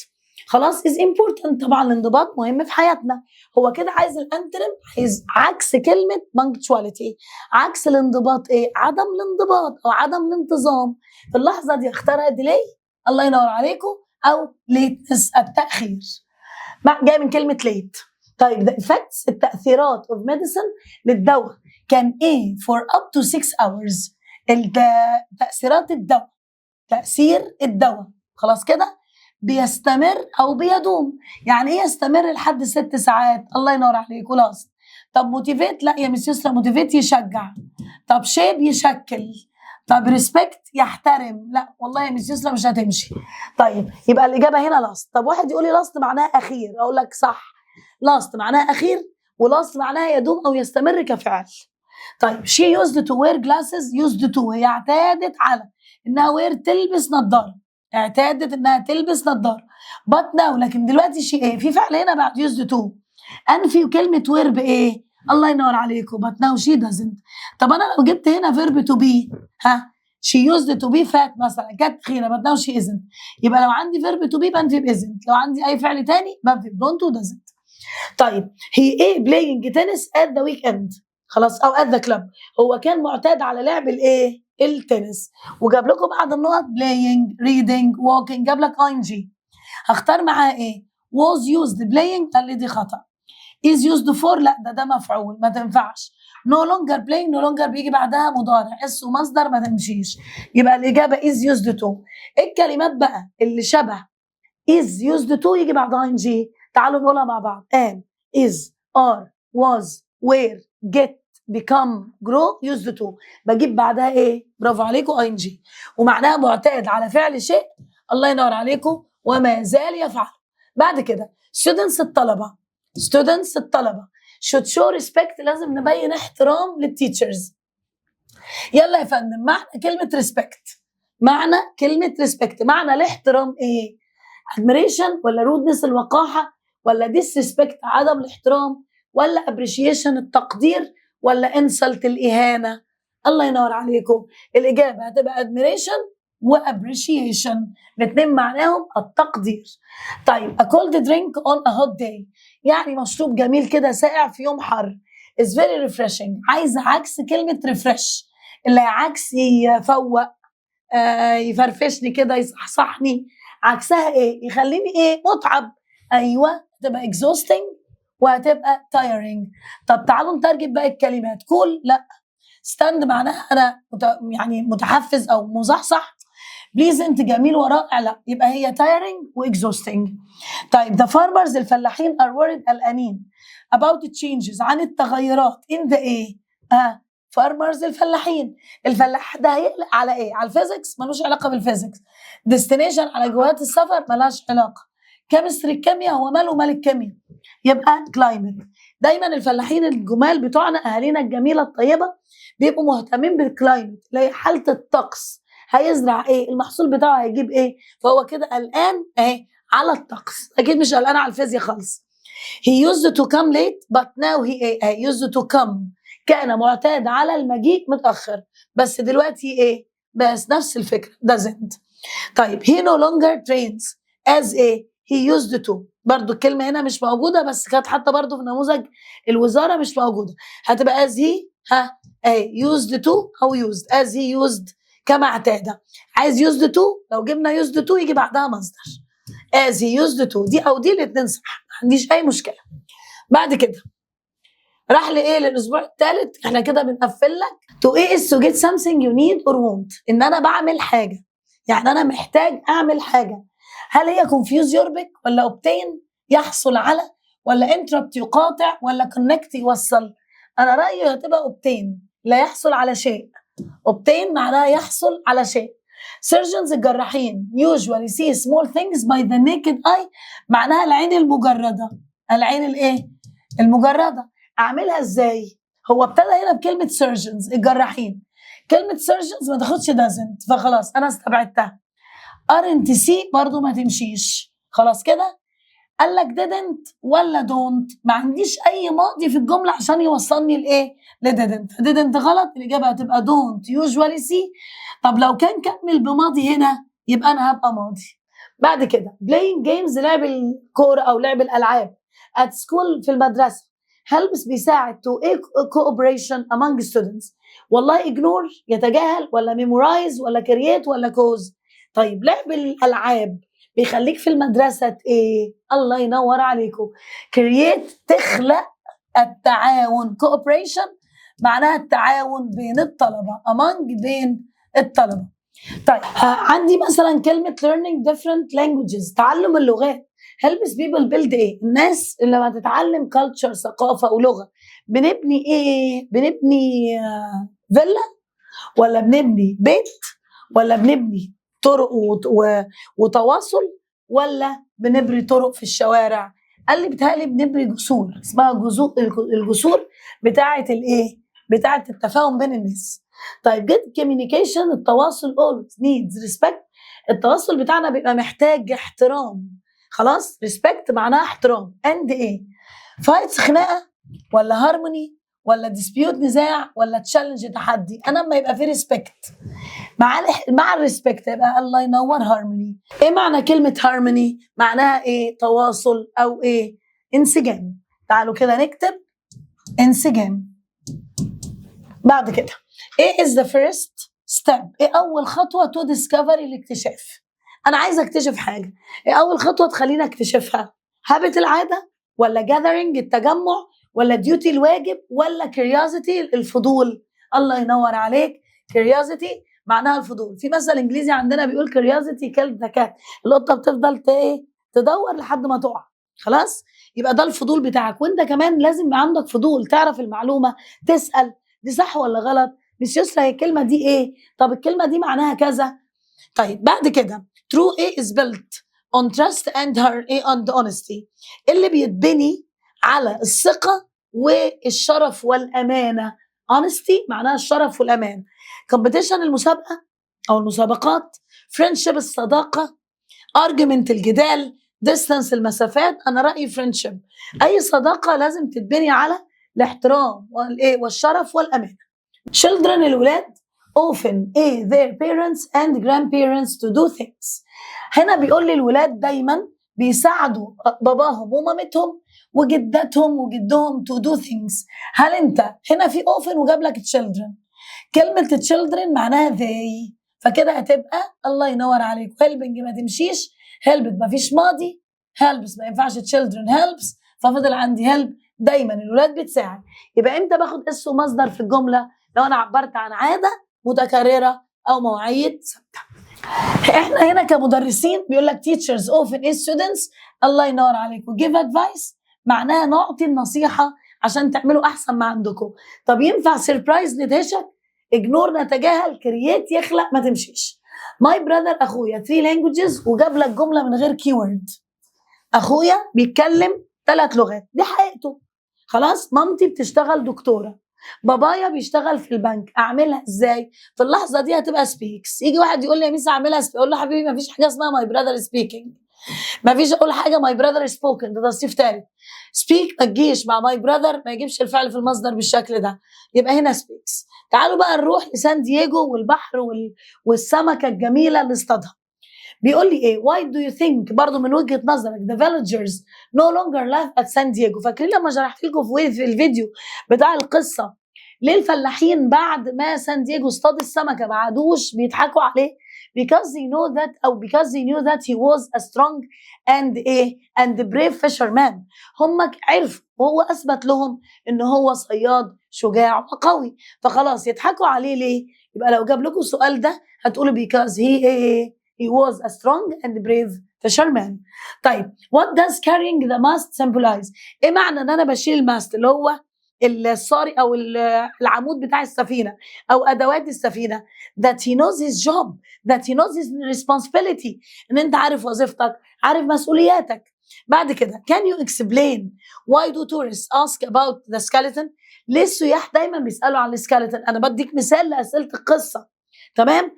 خلاص is important، طبعا الانضباط مهم في حياتنا. هو كده عايز الانتونيم، عايز عكس كلمة punctuality. عكس الانضباط ايه؟ عدم الانضباط او عدم الانتظام. في اللحظة دي اختارها ديلي، الله ينور عليكم، او ليتنس التأخير، جاي من كلمة ليت. طيب the effects التأثيرات of medicine للدواء كان ايه for up to 6 hours. تأثيرات الدواء، تأثير الدواء خلاص كده بيستمر او بيدوم. يعني ايه يستمر لحد 6 ساعات؟ الله ينور عليك خلاص. طب موتيفيت، لا يا مس يسرا موتيفيت يشجع. طب شيب يشكل. طب ريسبكت يحترم، لا والله يا مس يسرا مش هتمشي. طيب يبقى الاجابه هنا لاست. طب واحد يقول لي لاست معناها اخير، اقول لك صح، لاست معناها اخير، ولاست معناها يدوم او يستمر كفعل. طيب she used to wear glasses، used to هي اعتادت على انها تلبس نظاره، اعتادت انها تلبس نظاره. but now لكن دلوقتي she ايه، في فعل هنا بعد used to انفي كلمه wear بايه؟ الله ينور عليكم، but now she doesn't. طب انا لو جبت هنا verb to be، ها she used to be fat مثلا، كانت تخينه but now she isn't. يبقى لو عندي verb to be بنفي ب isn't، لو عندي اي فعل تاني بنفي ب don't و doesn't. طيب هي ايه playing tennis at the weekend، خلاص، او at the club، هو كان معتاد على لعب الايه؟ التنس. وجاب لكم بعد النقط playing reading walking، جاب لك ing. هختار معاه ايه؟ was used playing، قال لي دي خطأ. is used for، لا ده مفعول ما تنفعش. no longer playing، no longer بيجي بعدها مضارع، اس ومصدر ما تمشيش. يبقى الإجابة is used to. الكلمات بقى اللي شبه is used to يجي بعدها ing، تعالوا نقولها مع بعض. am is are was were get become grow used to، بجيب بعدها ايه؟ برافو عليكم ing، ومعناها معتاد على فعل شيء، الله ينور عليكم، وما زال يفعل. بعد كده students الطلبة، students الطلبة should show respect، لازم نبين احترام للتيتشرز. يلا يا فندم، معنى كلمة respect، معنى كلمة respect، معنى الاحترام ايه؟ admiration ولا rudeness الوقاحة، ولا disrespect عدم الاحترام، ولا appreciation التقدير، ولا insult الإهانة؟ الله ينور عليكم، الإجابة هتبقى admiration و appreciation، الاثنين معناهم التقدير. طيب a cold drink on a hot day، يعني مشروب جميل كده ساقع في يوم حر، is very refreshing، عايزة عكس كلمة refresh، اللي عكس يفوق، يفرفشني كده، يصحصحني، عكسها ايه؟ يخليني ايه؟ متعب. ايوه، هتبقى exhausting وهتبقى tiring. طب تعالوا نترجم بقى الكلمات. cool لا، stand معناها انا يعني متحفز او مصحصح، pleasant جميل ورائع لا، يبقى هي tiring و exhausting. طيب the farmers الفلاحين are worried قلقانين about changes عن التغيرات in the ايه؟ farmers الفلاحين، الفلاح ده هيقلق على ايه؟ على الفيزيكس، ملوش علاقه بالفيزيكس. destination على جهات السفر، ملهاش علاقه. كيمستري الكيمياء، هو ماله مال الكيمياء؟ يبقى climate. دايما الفلاحين الجمال بتوعنا، اهالينا الجميله الطيبه، بيبقوا مهتمين بالكلايمت، اللي هي حاله الطقس، هيزرع ايه؟ المحصول بتاعه هيجيب ايه؟ فهو كده قلقان اهي على الطقس، اكيد مش قلقان على الفيزياء خالص. he used to come late but now he used to come، كان معتاد على المجيء متأخر، بس دلوقتي ايه؟ بس نفس الفكرة doesn't. طيب he no longer trains as he used to، برضو الكلمة هنا مش موجودة، بس كانت حتى برضو في نموذج الوزارة مش موجودة، هتبقى as he used to أو used as he used كما اعتاد. عايز used to، لو جبنا used to يجي بعدها مصدر as he used to، دي أو دي الاتنين صح، ما عنديش أي مشكلة. بعد كده راح لايه؟ للاسبوع الثالث، احنا كده بنقفل لك. to ايه is to get something you need or want، ان انا بعمل حاجه، يعني انا محتاج اعمل حاجه. هل هي confuse يربك، ولا obtain يحصل على، ولا interrupt يقاطع، ولا connect يوصل؟ انا رايي هتبقى obtain، لا يحصل على شيء. obtain معناها يحصل على شيء. surgeons الجراحين usually see small things by the naked eye، معناها العين المجرده، العين الايه؟ المجرده. اعملها ازاي؟ هو ابتدى هنا بكلمه surgeons الجراحين، كلمه surgeons ما تاخدش doesn't، فخلاص انا استبعدتها. aren't see برضو ما تمشيش، خلاص كده. قال لك didn't ولا don't، ما عنديش اي ماضي في الجمله عشان يوصلني لايه؟ didn't. didn't غلط، الاجابه هتبقى don't usually see. طب لو كان كمل بماضي هنا يبقى انا هبقى ماضي. بعد كده playing games، لعب الكوره او لعب الالعاب at school في المدرسه، helps بيساعد to cooperation among students، والله ignore يتجاهل، ولا memorize، ولا create، ولا cause؟ طيب لعب الالعاب بيخليك في المدرسه ايه؟ الله ينور عليكم، create تخلق التعاون، cooperation معناها التعاون بين الطلبه، among بين الطلبه. طيب عندي مثلا كلمه learning different languages، تعلم اللغات، helps people build ايه؟ الناس اللي لما تتعلم culture ثقافه ولغه بنبني ايه؟ بنبني فيلا؟ ولا بنبني بيت ولا بنبني طرق وتواصل ولا بنبني طرق في الشوارع؟ قال لي بتهيألي بنبني جسور، اسمها الجسور بتاعة الايه؟ بتاعة التفاهم بين الناس. طيب good communication، التواصل always needs respect، التواصل بتاعنا بيبقى محتاج احترام. خلاص، respect معناها احترام. and ايه؟ fights خناقة ولا harmony ولا dispute نزاع ولا challenge تحدي؟ انا لما يبقى في respect مع الريسبكت يبقى الله ينور هارموني. ايه معنى كلمة هارموني؟ معناها ايه؟ تواصل او ايه؟ انسجام. تعالوا كده نكتب انسجام. بعد كده ايه is the first step؟ ايه اول خطوة to discover الاكتشاف؟ انا عايزة اكتشف حاجة، ايه اول خطوة تخليني اكتشفها؟ habit العادة ولا gathering التجمع ولا duty الواجب ولا curiosity الفضول؟ الله ينور عليك. curiosity معناها الفضول. في مثل انجليزي عندنا بيقول curiosity killed the cat، القطه بتفضل ايه؟ تدور لحد ما تقع. خلاص، يبقى ده الفضول بتاعك. وانت كمان لازم يبقى عندك فضول، تعرف المعلومه، تسال دي صح ولا غلط. مش يسرى هي الكلمه دي ايه؟ طب الكلمه دي معناها كذا. طيب بعد كده true ايه is built on trust and and honesty، اللي بيتبني على الثقه والشرف والامانه. honesty معناها الشرف والامان. competition المسابقه او المسابقات، friendship الصداقه، argument الجدال، distance المسافات. انا رايي friendship، اي صداقه لازم تتبني على الاحترام والايه والشرف والامانه. children الولاد often their parents and grandparents to do things. هنا بيقول لي الولاد دايما بيساعدوا باباهم ومامتهم وجدتهم وجدهم to do things. هل انت هنا في often وجاب لك children، كلمة children معناها they، فكده هتبقى الله ينور عليك helping ما تمشيش، helped ما فيش ماضي، helps ما ينفعش children helps، ففضل عندي help. دايما الولاد بتساعد. يبقى امتى باخد اس ومصدر في الجملة؟ لو انا عبرت عن عادة متكررة او مواعيد ثابتة. احنا هنا كمدرسين بيقول لك teachers often students الله ينور عليك give advice، معناها نعطي النصيحة عشان تعملوا احسن ما عندكم. طب ينفع سيربرايز ندهشك، اجنور نتجاهل، كرييت يخلق، ما تمشيش. my brother اخويا 3 languages وجاب لك جملة من غير keyword. اخويا بيتكلم 3 لغات، دي حقيقته. خلاص، مامتي بتشتغل دكتورة، بابايا بيشتغل في البنك. اعملها ازاي؟ في اللحظه دي هتبقى سبيكس. يجي واحد يقول لي يا ميس اعملها اقول له حبيبي ما فيش حاجه اسمها ماي براذر سبيكينج، ما فيش اقول حاجه ماي براذر سبوكن، ده تصريف ثالث. سبيك ما تجيش مع ماي براذر، ما يجيبش الفعل في المصدر بالشكل ده، يبقى هنا سبيكس. تعالوا بقى نروح لسان دييجو والبحر والسمكه الجميله اللي اصطادها. بيقول لي ايه؟ why do you think، برضو من وجهه نظرك the villagers no longer live at San Diego. فاكرين لما شرحت لكم في الفيديو بتاع القصه ليه الفلاحين بعد ما سان دييجو اصطاد السمكه ما عادوش بيضحكوا عليه؟ because they know that او because they knew that he was a strong and brave fisherman. هم عرفوا وهو اثبت لهم ان هو صياد شجاع وقوي، فخلاص يضحكوا عليه ليه؟ يبقى لو جاب لكم السؤال ده هتقولوا because he was a strong and brave fisherman. طيب what does carrying the mast symbolize؟ ايه معنى ان انا بشيل الماست اللي هو الصاري او العمود بتاع السفينه او ادوات السفينه؟ that he knows his job، that he knows his responsibility، ان انت عارف وظيفتك، عارف مسؤولياتك. بعد كده can you explain why do tourists ask about the skeleton؟ ليه السياح دايما بيسالوا عن السكeleton؟ انا بديك مثال لاسئله القصه، تمام؟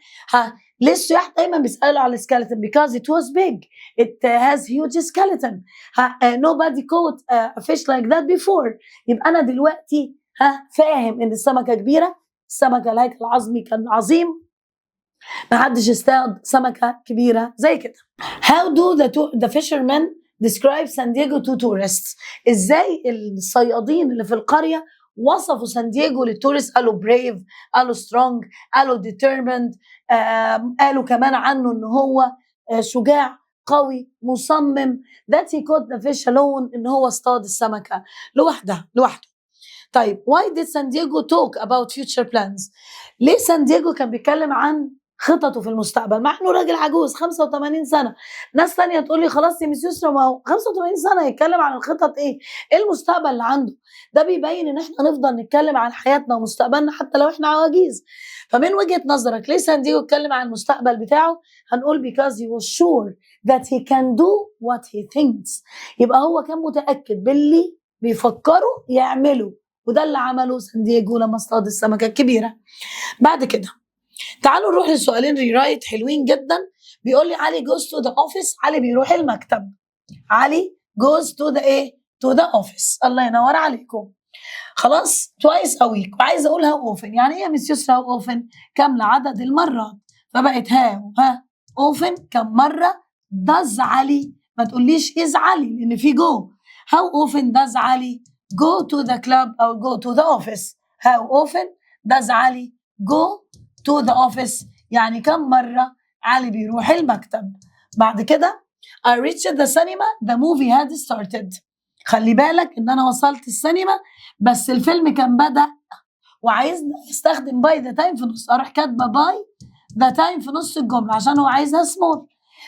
ليه السياح دايما بيسالوا على السكeleton؟ because it was big، it has huge skeleton، nobody caught a fish like that before. يبقى انا دلوقتي فاهم ان السمكه كبيره، السمكه الهيكل العظمي كان عظيم، ما حدش اصطاد سمكه كبيره زي كده. how do the fishermen describe San Diego to tourists؟ ازاي الصيادين اللي في القريه وصفوا سان دييجو للتورست؟ قالوا بريف، قالوا سترونج، قالوا ديترميند، قالوا كمان عنه ان هو شجاع قوي مصمم. that he caught the fish alone، ان هو اصطاد السمكه لوحده. طيب why did San Diego talk about future plans؟ ليه سان دييجو كان بيتكلم عن خططه في المستقبل، مع انه راجل عجوز 85 سنه. ناس ثانيه تقول لي خلاص يا مس يسرا ما هو 85 سنه يتكلم عن الخطط ايه المستقبل اللي عنده. ده بيبين ان احنا نفضل نتكلم عن حياتنا ومستقبلنا حتى لو احنا عواجيز. فمن وجهه نظرك ليه سان دييغو اتكلم عن المستقبل بتاعه؟ هنقول because he was sure that he can do what he thinks. يبقى هو كان متاكد باللي بيفكروا يعملوا، وده اللي عمله سان دييغو لما اصطاد السمكه الكبيره. بعد كده تعالوا نروح لسؤالين ريرايت حلوين جدا. بيقول لي علي goes to the office، علي بيروح المكتب. علي goes to the ايه؟ to the office. الله ينور عليكم. خلاص twice a week، وعايز اقول how often. يعني ايه يا مس يسرا how often؟ كامله عدد المرات، فبقت often كم مره does علي، ما تقوليش is علي لان في go. how often does علي go to the club او go to the office؟ how often does علي go to the office؟ يعني كم مرة علي بيروح المكتب. بعد كده I reached the cinema the movie had started. خلي بالك ان انا وصلت السينما بس الفيلم كان بدأ، وعايز استخدم by the time في نص، اروح كاتبه by the time في نص الجملة عشان هو عايزها small.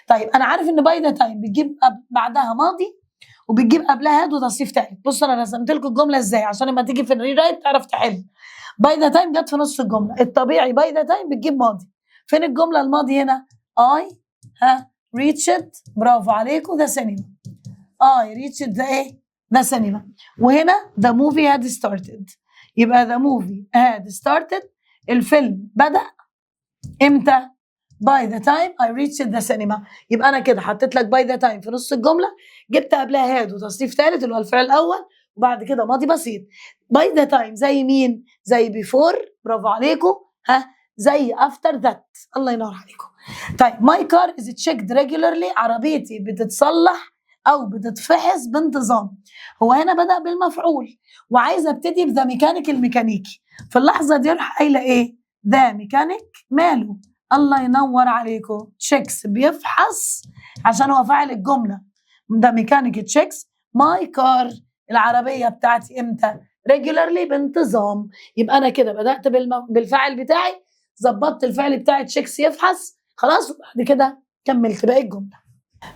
طيب انا عارف ان by the time بتجيب بعدها ماضي وبتجيب قبلها had وتصريف تالت. بص انا رسمت لكم الجملة ازاي عشان لما تيجي في الريرايت تعرف تحل. باي ذا تايم جت في نص الجمله، الطبيعي باي ذا تايم بتجيب ماضي. فين الجمله الماضي هنا؟ اي ريتشد، برافو عليكم، ذا سينما. اي ريتشد ذا ايه؟ ذا سينما. وهنا ذا موفي هاد ستارتد، يبقى ذا موفي هاد ستارتد، الفيلم بدأ امتى؟ باي ذا تايم اي ريتشد ذا سينما. يبقى انا كده حطيت لك باي ذا تايم في نص الجمله، جبت قبلها هاد وتصريف ثالث اللي هو الفعل الاول، وبعد كده ماضي بسيط. باي ذا تايم زي مين؟ زي بيفور، برافو عليكم، زي افتر ذات. الله ينور عليكم. طيب ماي كار از تشيكد ريجولارلي، عربيتي بتتصلح او بتتفحص بانتظام. هو هنا بدأ بالمفعول وعايزه ابتدي بذا ميكانيك، الميكانيكي. في اللحظه دي راح قايله ايه؟ ذا ميكانيك ماله؟ الله ينور عليكم، تشيكس بيفحص عشان هو فاعل الجمله. ده ميكانيك تشيكس ماي كار، العربيه بتاعتي امتى؟ ريجولارلي، بانتظام. يبقى انا كده بدات بالفاعل بتاعي، ظبطت الفعل بتاعي تشيكس يفحص، خلاص، وبعد كده كملت باقي الجمله.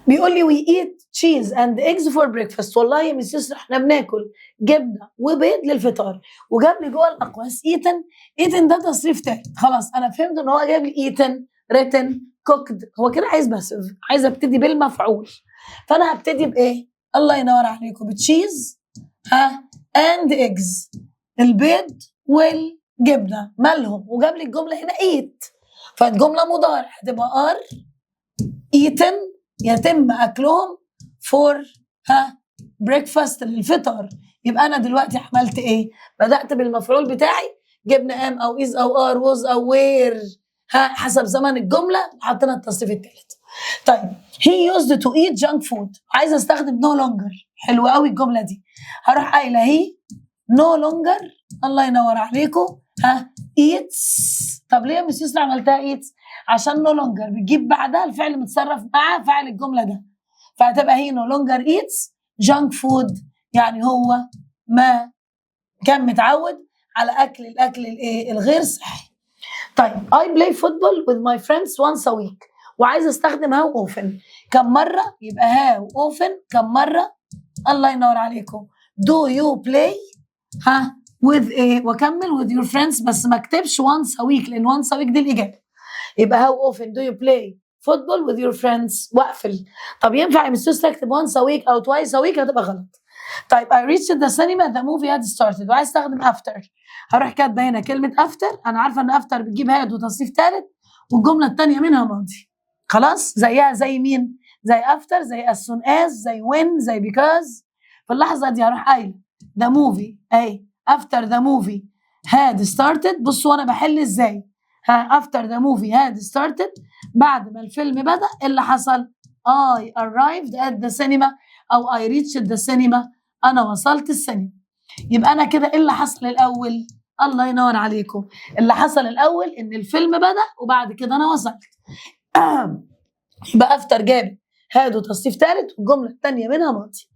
بيقول لي we eat cheese and eggs for breakfast. والله يا مس يسرا احنا بناكل جبنه وبيض للفطار. وجاب لي جوه الاقواس eaten ده تصريف تاني. خلاص انا فهمت ان هو جاب لي eaten written cooked. هو كده عايز بس عايز ابتدي بالمفعول، فانا هبتدي بايه؟ الله ينور عليكم، بتشيز and eggs، البيض والجبنه مالهم. وجاب لي الجمله هنا eat، فالجمله مضارع هتبقى are eaten يتم اكلهم فور بريكفاست للفطار. يبقى انا دلوقتي عملت ايه؟ بدات بالمفعول بتاعي، جبنا ام او از او ار ووز او وير حسب زمن الجمله، وحطينا التصريف الثالث. طيب he used to eat junk food، عايزه استخدم no longer. حلوه قوي الجمله دي. هروح قايله هي no longer، الله ينور عليكم، eats. طب ليه يا مس يسرا عملتها eats؟ عشان no longer بتجيب بعدها الفعل متصرف مع فاعل الجمله ده، فهتبقى هي no longer eats junk food، يعني هو ما كان متعود على الاكل الايه؟ الغير صحي. طيب I play football with my friends once a week، وعايزه استخدم how often، كم مره؟ يبقى how often كم مره. الله ينور عليكم. do you play with ايه؟ واكمل with your friends، بس ما اكتبش once a week لان once a week دي الاجابه. يبقى how often do you play football with your friends واقفل. طب ينفع يا مس يسرا اكتب once a week او twice a week؟ هتبقى غلط. طيب I reached the cinema the movie had started، وعايز استخدم after، هروح كاتبه هنا كلمه after. انا عارفه ان after بتجيب had وتصريف ثالث والجمله الثانيه منها ماضي. خلاص، زيها زي مين؟ زي after، زي as soon as، زي when، زي because. في اللحظه دي هروح قايله the movie اهي after the movie had started. بصوا انا بحل ازاي. after the movie had started، بعد ما الفيلم بدأ اللي حصل؟ I arrived at the cinema أو I reached the cinema، أنا وصلت السينما. يبقى أنا كده إيه اللي حصل الأول؟ الله ينور عليكم، اللي حصل الأول إن الفيلم بدأ وبعد كده أنا وصلت. يبقى after جاب had وتصريف ثالث والجملة الثانية منها ماضي.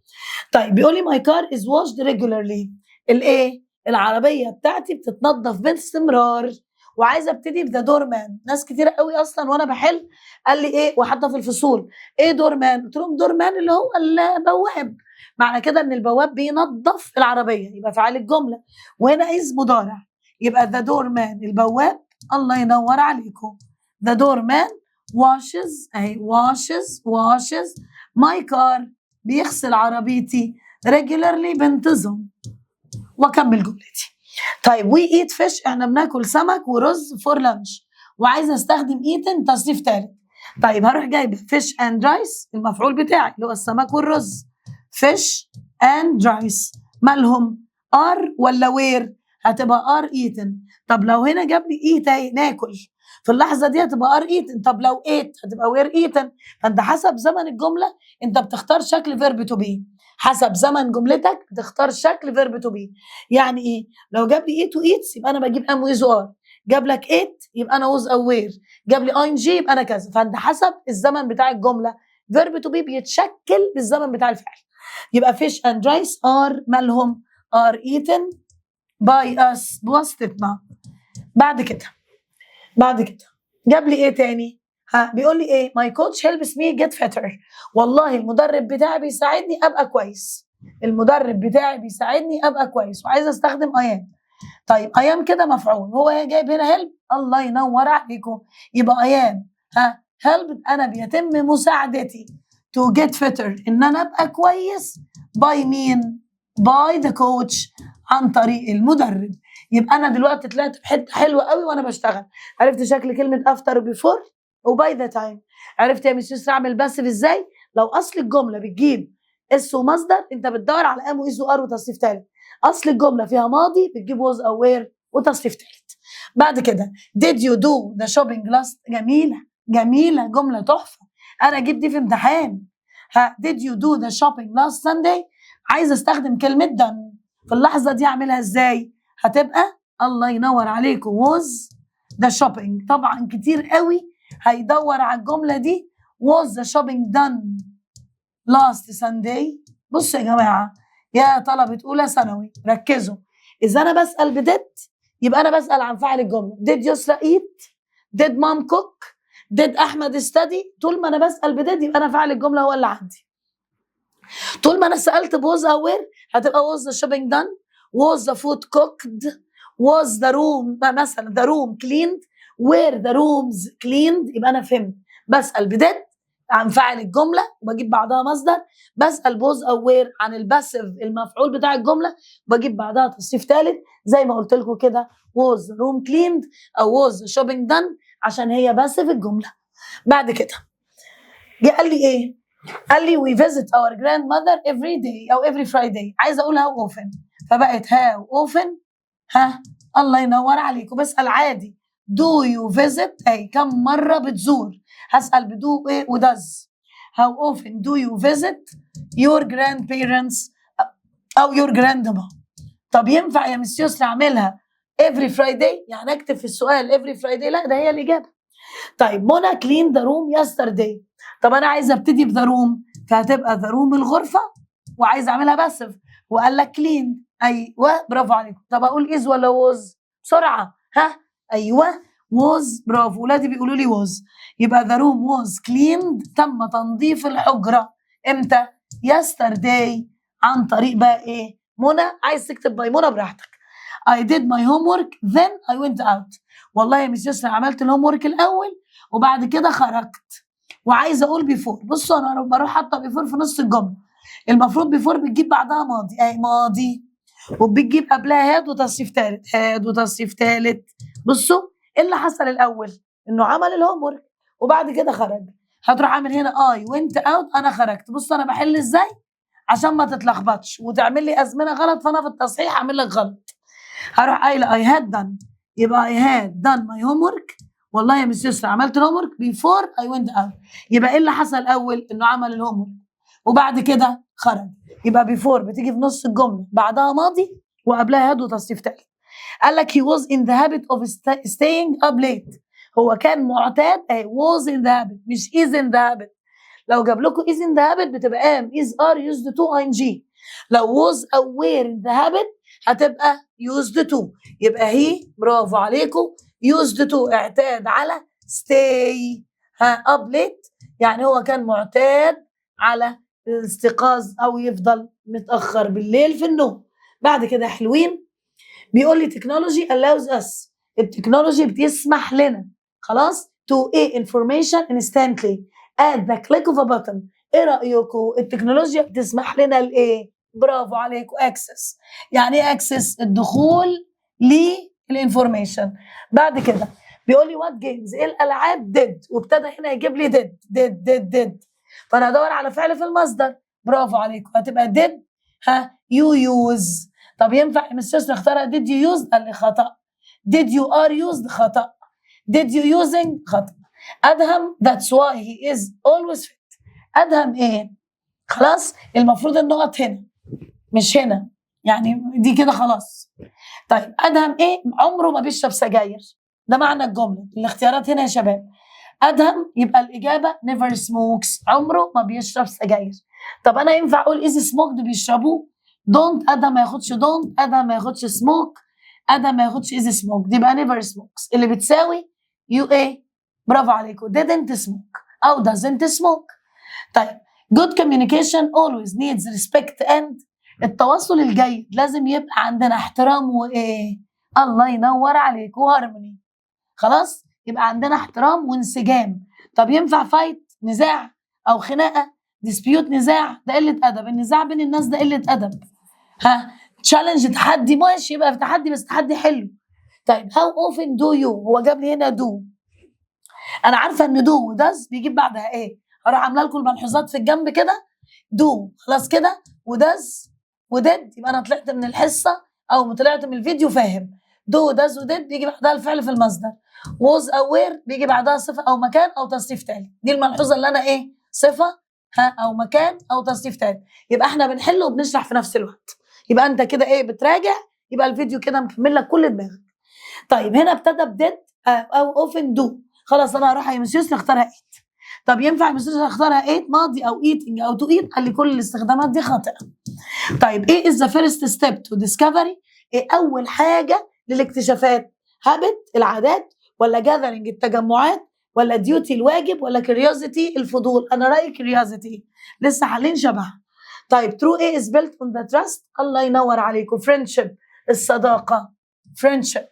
طيب بيقول لي my car is washed regularly، الإيه؟ العربية بتاعتي بتتنظف باستمرار. وعايزه ابتدي بذا دور مان. ناس كتير قوي اصلا وانا بحل قال لي ايه، وحتى في الفصول ايه دور مان؟ قلت لهم دور مان اللي هو البواب. معنى كده ان البواب بينظف العربيه، يبقى فعال الجمله. وهنا از مضارع، يبقى ذا دور مان البواب. الله ينور عليكم. ذا دور مان washes اهي washes my car بيغسل عربيتي regularly بانتظام. واكمل جملتي. طيب we eat fish احنا بناكل سمك ورز for lunch، وعايزه استخدم eaten تصريف ثالث. طيب هروح جايبه fish and rice المفعول بتاعي اللي هو السمك والرز. fish and rice مالهم؟ are ولا where؟ هتبقى are eaten. طب لو هنا جاب لي eat اهي ناكل، في اللحظه دي هتبقى are eaten. طب لو ate هتبقى were eaten. فانت حسب زمن الجمله انت بتختار شكل verb to be. حسب زمن جملتك بتختار شكل verb to be. يعني ايه؟ لو جاب لي eat و eats يبقى انا بجيب am و is و are. جاب لك ate يبقى انا was او were. جاب لي ing يبقى انا كذا. فانت حسب الزمن بتاع الجمله verb to be بيتشكل بالزمن بتاع الفعل. يبقى fish and rice are مالهم؟ are eaten by us بواسطتنا. بعد كده جاب لي ايه تاني؟ بيقول لي ايه؟ my coach helps me get fitter. والله المدرب بتاعي بيساعدني ابقى كويس. المدرب بتاعي بيساعدني ابقى كويس، وعايزه استخدم I am. طيب I am كده مفعول، هو جايب هنا help. الله ينور عليكم. يبقى I am help انا بيتم مساعدتي to get fitter ان انا ابقى كويس by مين؟ by the coach عن طريق المدرب. يبقى انا دلوقتي طلعت بحته حلوه قوي وانا بشتغل. عرفت شكل كلمه افتر وبيفور وباي ذا تايم. عرفت يا مس يسرا اعمل باسف ازاي؟ لو اصل الجمله بتجيب اس ومصدر انت بتدور على ام واز وار وتصريف ثالث. اصل الجمله فيها ماضي بتجيب was او where وتصريف ثالث. بعد كده did you do the shopping last. جميله جمله تحفه. انا اجيب دي في امتحان. did you do the shopping last Sunday. عايزه استخدم كلمه done. في اللحظه دي اعملها ازاي؟ هتبقى الله ينور عليكم was the shopping. طبعا كتير قوي هيدور على الجمله دي was the shopping done last Sunday. بصوا يا جماعه يا طلبه اولى ثانوي ركزوا. اذا انا بسال بديد يبقى انا بسال عن فاعل الجمله. did يسرا eat؟ did mom cook؟ did احمد study؟ طول ما انا بسال بديد يبقى انا فاعل الجمله هو اللي عندي. طول ما انا سالت بوز او وير هتبقى was the shopping done، was the food cooked، was the room مثلا the room cleaned، were the rooms cleaned. يبقى انا فهمت. بسال بديد عن فاعل الجمله وبجيب بعدها مصدر. بسال بوز او وير عن الباسيف المفعول بتاع الجمله وبجيب بعدها تصريف ثالث زي ما قلت لكم كده was the room cleaned او was the shopping done عشان هي باسيف الجمله. بعد كده جه قال لي ايه؟ قال لي we visit our grandmother every day أو every Friday. عايزة أقول how often فبقت how often. الله ينور عليكم. بسأل عادي do you visit أي كم مرة بتزور. هسأل بدو إيه ودز. how often do you visit your grandparents أو your grandma. طب ينفع يا مس يسرا أعملها every Friday؟ يعني أكتب في السؤال every Friday؟ لا ده هي الإجابة. طيب منى clean the room yesterday. طب انا عايزه ابتدي بذا روم فهتبقى ذا روم الغرفه وعايزه اعملها باسف وقال لك كلين. ايوه برافو عليكم. طب اقول از ولا ووز بسرعه؟ ايوه ووز. برافو ولادي بيقولوا لي ووز. يبقى ذا روم ووز كليند تم تنظيف الحجره امتى؟ يسترداي. عن طريق بقى ايه؟ منى. عايز تكتب باي منى براحتك. I did my homework then I went out. والله يا مس يسرا عملت الهوم ورك الاول وبعد كده خرجت. وعايزه اقول بيفور. بصوا انا بروح حاطه بيفور في نص الجمله. المفروض بيفور بتجيب بعدها ماضي اي ماضي وبتجيب قبلها هاد وتصريف ثالث هاد وتصريف ثالث. بصوا ايه اللي حصل الاول؟ انه عمل الهوم ورك وبعد كده خرج. هتروح عامل هنا اي وينت اوت انا خرجت. بصوا انا بحل ازاي عشان ما تتلخبطش وتعمل لي ازمنه غلط فانا في التصحيح اعمل لك غلط. هروح قايله اي هاد دان يبقى I had done my homework. والله يا مس يسرا عملت الهوم ورك before I went out. يبقى ايه اللي حصل الاول؟ انه عمل الهوم ورك وبعد كده خرج. يبقى before بتيجي في نص الجمله بعدها ماضي وقبلها had وتصريف ثالث. قال لك he was in the habit of staying up late. هو كان معتاد was in the habit مش is in the habit. لو جاب لكم is in the habit بتبقى am is are used to ing. لو was أو were in the habit هتبقى used to. يبقى هي برافو عليكم used to اعتاد على stay up late، يعني هو كان معتاد على الاستيقاظ او يفضل متاخر بالليل في النوم. بعد كده حلوين، بيقول لي technology allows us، التكنولوجي بتسمح لنا خلاص to a information instantly at the click of a button. ايه رايكم؟ التكنولوجيا بتسمح لنا لايه؟ برافو عليكم، access. يعني ايه access؟ الدخول للانفورميشن. بعد كده بيقول لي what games، ايه الالعاب did، وابتدى هنا يجيب لي did. فانا ادور على فعل في المصدر، برافو عليكم، هتبقى did you use. طب ينفع مستر اختارها did you use؟ قال لي خطأ. did you are used خطأ. did you using خطأ. أدهم that's why he is always fit. أدهم إيه؟ خلاص المفروض النقط هنا مش هنا، يعني دي كده خلاص. طيب أدهم إيه؟ عمره ما بيشرب سجاير، ده معنى الجملة. الاختيارات هنا يا شباب. أدهم يبقى الإجابة never smokes، عمره ما بيشرب سجاير. طب أنا ينفع أقول is smoked بيشربوه؟ don't، أدهم ما ياخدش don't، أدهم ما ياخدش smoke، أدهم ما ياخدش is smoked، يبقى never smokes اللي بتساوي you إيه؟ برافو عليكم، didn't smoke أو doesn't smoke. طيب good communication always needs respect and، التواصل الجيد لازم يبقى عندنا احترام وإيه؟ الله ينور عليك، وهارموني. خلاص يبقى عندنا احترام وانسجام. طب ينفع فايت نزاع او خناقه، ديسبيوت نزاع، ده قله ادب. النزاع بين الناس ده قله ادب. تشالنج تحدي، ماشي يبقى في تحدي بس تحدي حلو. طيب how often do you، هو جاب لي هنا do، انا عارفه ان do وداز بيجيب بعدها ايه، هروح عامله لكم الملحوظات في الجنب كده. do خلاص كده، وداز وديد، يبقى انا طلعت من الحصه او طلعت من الفيديو فاهم. do does وديد بيجي بعدها الفعل في المصدر. was او where بيجي بعدها صفه او مكان او تصريف تاني. دي الملحوظه اللي انا ايه، صفه او مكان او تصريف تاني. يبقى احنا بنحل وبنشرح في نفس الوقت. يبقى انت كده ايه بتراجع، يبقى الفيديو كده مكمل لك كل دماغك. طيب هنا ابتدى بديد او اوفن دو، خلاص انا هروح يا مسيوس اختارها ايت. طب ينفع مسيوس اختارها ايت ماضي او ايتنج او تو ايت؟ قال لي كل الاستخدامات دي خاطئه. طيب ايه از ذا فيرست ستيب تو ديسكفري، ايه اول حاجه للاكتشافات؟ هابت العادات، ولا جاذرنج التجمعات، ولا ديوتي الواجب، ولا كيوريوزيتي الفضول؟ انا رايي كيوريوزيتي، لسه حالين شبهها. طيب ترو ايه از بيلت اون ذا تراست؟ الله ينور عليكم، فريندشيب الصداقه، فريندشيب.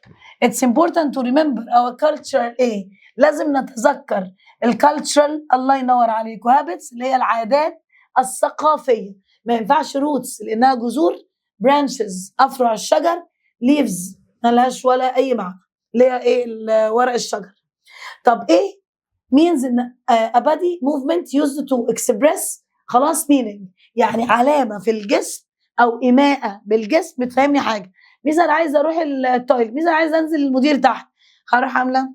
It's important to remember our cultural ايه؟ لازم نتذكر الكالتشرال، الله ينور عليكم، هابتس اللي هي العادات الثقافيه. ما ينفعش روتس لانها جذور، برانشز افرع الشجر، ليفز ملهاش ولا اي معنى اللي هي ايه ورق الشجر. طب ايه means ان a body movement used to express خلاص meaning، يعني علامه في الجسم او ايماءه بالجسم بتفهمني حاجه. مثلا عايزه اروح التويلت، مثلا عايزه انزل المدير تحت، هروح عامله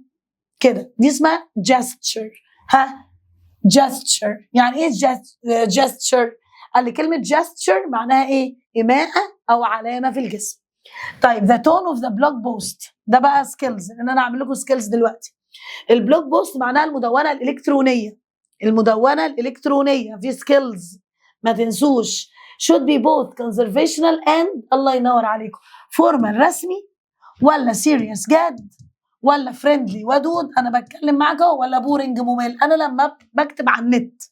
كده، دي اسمها gesture. gesture يعني ايه gesture؟ قال لي كلمه gesture معناها ايه؟ ايماءه او علامه في الجسم. طيب the tone of the blog post، ده بقى سكيلز، ان انا اعمل لكم سكيلز دلوقتي. البلوج بوست معناها المدونه الالكترونيه، المدونه الالكترونيه في سكيلز ما تنسوش. should be both conservational and، الله ينور عليكم، formal رسمي، ولا serious جاد، ولا فريندلي ودود انا بتكلم معاك اهو، ولا بورنج ممل انا لما بكتب على النت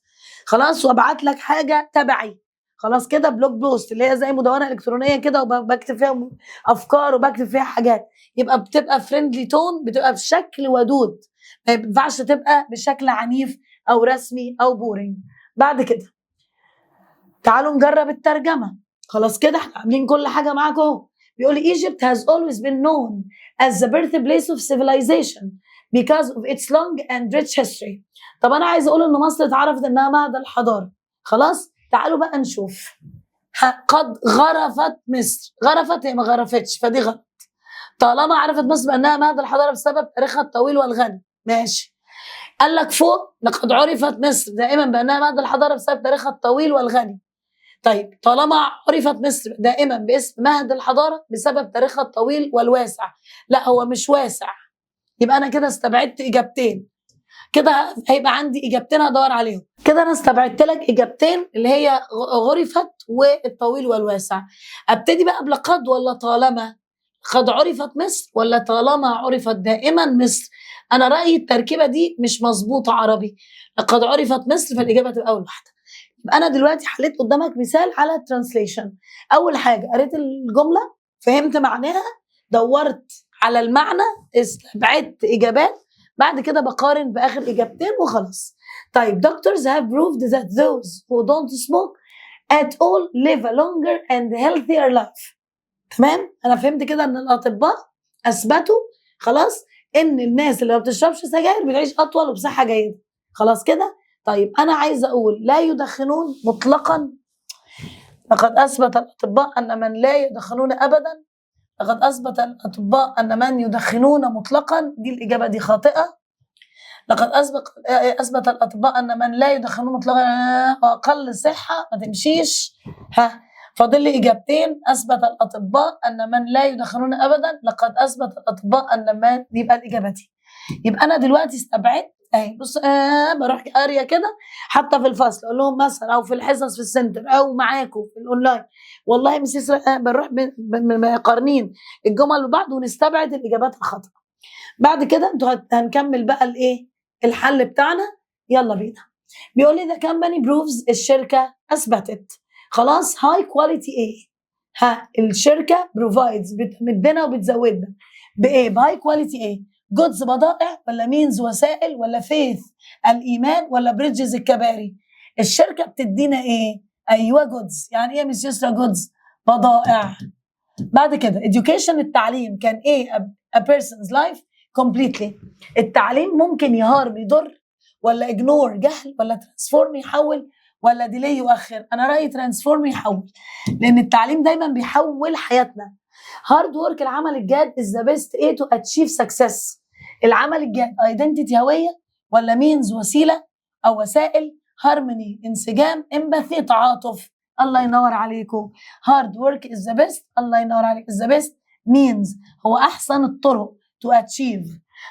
خلاص وابعت لك حاجه تبعي. خلاص كده بلوج بوست اللي هي زي مدونه الكترونيه كده وبكتب فيها افكار وبكتب فيها حاجات، يبقى بتبقى فريندلي تون، بتبقى بشكل ودود، ما ينفعش تبقى بشكل عنيف او رسمي او بورنج. بعد كده تعالوا نجرب الترجمه. خلاص كده احنا عاملين كل حاجه معاكم اهو. بيقول لي Egypt has always been known as the birthplace of civilization because of its long and rich history. طب انا عايز اقول ان مصر اتعرفت انها معهد الحضاره. خلاص تعالوا بقى نشوف. قد غرفت مصر، غرفت هي ما غرفتش فدي غلط. طالما عرفت مصر بانها معهد الحضاره بسبب تاريخها الطويل والغني، ماشي. قال لك فوق لقد عرفت مصر دائما بانها معهد الحضاره بسبب تاريخها الطويل والغني. طيب طالما عرفت مصر دائما باسم معهد الحضاره بسبب تاريخها الطويل والواسع، لا هو مش واسع، يبقى انا كده استبعدت اجابتين، كده هيبقى عندي اجابتين ادور عليهم. كده انا استبعدت لك اجابتين اللي هي غرفت والطويل والواسع. ابتدي بقى بلقد ولا طالما؟ قد عرفت مصر ولا طالما عرفت دائما مصر؟ انا رايي التركيبه دي مش مظبوطه عربي. قد عرفت مصر فالاجابه تبقى اول واحده. يبقى انا دلوقتي حليت قدامك مثال على الترانسليشن. اول حاجه قريت الجمله، فهمت معناها، دورت على المعنى، استبعدت اجابات، بعد كده بقارن باخر اجابتين وخلاص. طيب doctors have proved that those who don't smoke at all live a longer and healthier life. تمام؟ انا فهمت كده ان الاطباء اثبتوا خلاص ان الناس اللي ما بتشربش سجاير بتعيش اطول وبصحه جيده. خلاص كده؟ طيب انا عايزه اقول لا يدخنون مطلقا. لقد اثبت الاطباء ان من لا يدخنون ابدا. لقد اثبت الاطباء ان من يدخنون مطلقا. دي الاجابه دي خاطئه. لقد اثبت الاطباء ان من لا يدخنون مطلقا واقل صحه ما تمشيش. فاضل لي اجابتين. اثبت الاطباء ان من لا يدخنون ابدا. لقد اثبت الاطباء ان من، يبقى الاجابه دي. يبقى انا دلوقتي استبعدت اهي. بص بروح قاريه كده حتى في الفصل اقول لهم مثلا، او في الحصص في السنتر، او معاكم في الاونلاين، والله مسيس بنروح قارنين الجمل ببعض ونستبعد الاجابات الخطا. بعد كده انتوا هنكمل بقى الايه الحل بتاعنا. يلا بينا. بيقول لي the company proves، الشركه اثبتت خلاص هاي كواليتي ايه. الشركه بروفايدز، بتمدنا وبتزودنا بايه؟ بهاي كواليتي ايه؟ جودز بضائع، ولا مينز وسائل، ولا فيث الايمان، ولا بريدجز الكباري؟ الشركه بتدينا ايه؟ ايوه جودز. يعني ايه يا مس يسرا جودز؟ بضائع. بعد كده education، التعليم كان ايه؟ a person's life completely. التعليم ممكن يهارم يضر، ولا ignore جهل، ولا transform يحول، ولا delay يؤخر؟ انا رايي transform يحول، لان التعليم دايما بيحول حياتنا. hard work، العمل الجاد is the best way to achieve success. العمل الجاد identity، هويه، ولا means وسيله او وسائل؟ harmony انسجام، empathy تعاطف. الله ينور عليكم. hard work is the best. الله ينور عليك. is the best means هو احسن الطرق to achieve.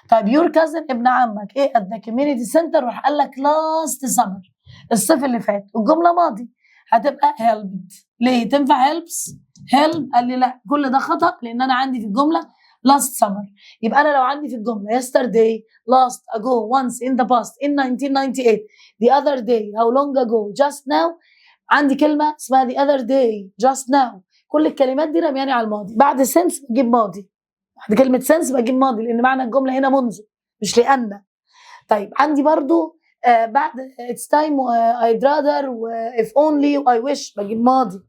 طيب your cousin، ابن عمك ايه at the community center، راح قال لك last summer، الصيف اللي فات، والجمله ماضي، هتبقى helped. ليه تنفع helps؟ help قال لي لا، كل ده خطا، لان انا عندي في الجمله last summer. يبقى انا لو عندي في الجمله yesterday، last ago، once in the past، in 1998، the other day، how long ago، just now، عندي كلمه اسمها the other day، just now. كل الكلمات دي رمياني على الماضي. بعد since بجيب ماضي، بعد كلمه since بجيب ماضي، لان معنى الجمله هنا منذ مش لان. طيب عندي برضو بعد it's time I'd rather if only I wish بجيب ماضي.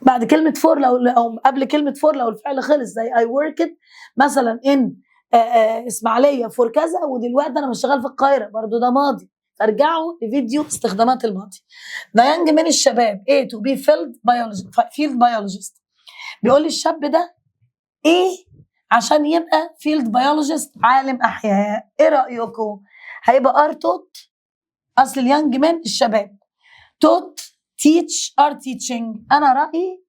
بعد كلمه for او قبل كلمه for لو الفعل خلص، زي I worked مثلا in اسماعيليه for كذا، ودلوقتي انا مش شغال في القاهره، برضو ده ماضي. ارجعوا لفيديو استخدامات الماضي. ده ينج من الشباب A to be field biologist. بيقول لي الشاب ده ايه عشان يبقى فيلد بيولوجيست، عالم احياء؟ ايه رايكم؟ هيبقى ار توت، اصل اليانج مان الشباب، توت تيتش ار تيتشنج. انا رايي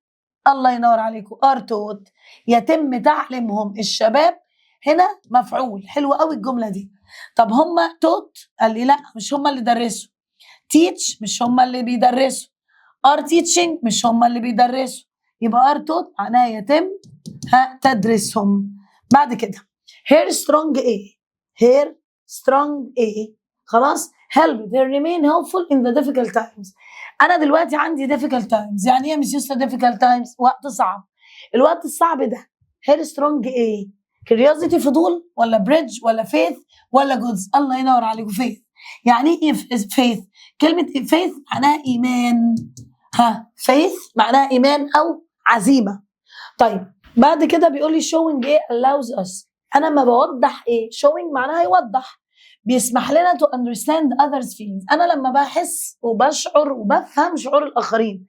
الله ينور عليكم ار توت، يتم تعليمهم الشباب. هنا مفعول. حلو قوي الجمله دي. طب هم توت؟ قال لي لا، مش هم اللي درسوا. تيتش مش هم اللي بيدرسوا. ار تيتشنج مش هم اللي بيدرسوا. يبقى ار توت معناها يتم تدريسهم. بعد كده هير سترونج ايه؟ هير سترونج ايه؟ خلاص help they remain helpful in the difficult times. انا دلوقتي عندي difficult times. يعني ايه مش يسرا difficult times؟ وقت صعب. الوقت الصعب ده هير سترونج ايه؟ curiosity فضول، ولا بريدج، ولا faith، ولا جودز؟ الله ينور عليكم. faith. يعني ايه faith؟ كلمه faith معناها ايمان. faith معناها ايمان او عزيمه. طيب بعد كده بيقول لي showing ايه؟ allows us. انا لما بوضح ايه؟ showing معناها يوضح، بيسمح لنا to understand others feelings. انا لما بحس وبشعر وبفهم شعور الاخرين.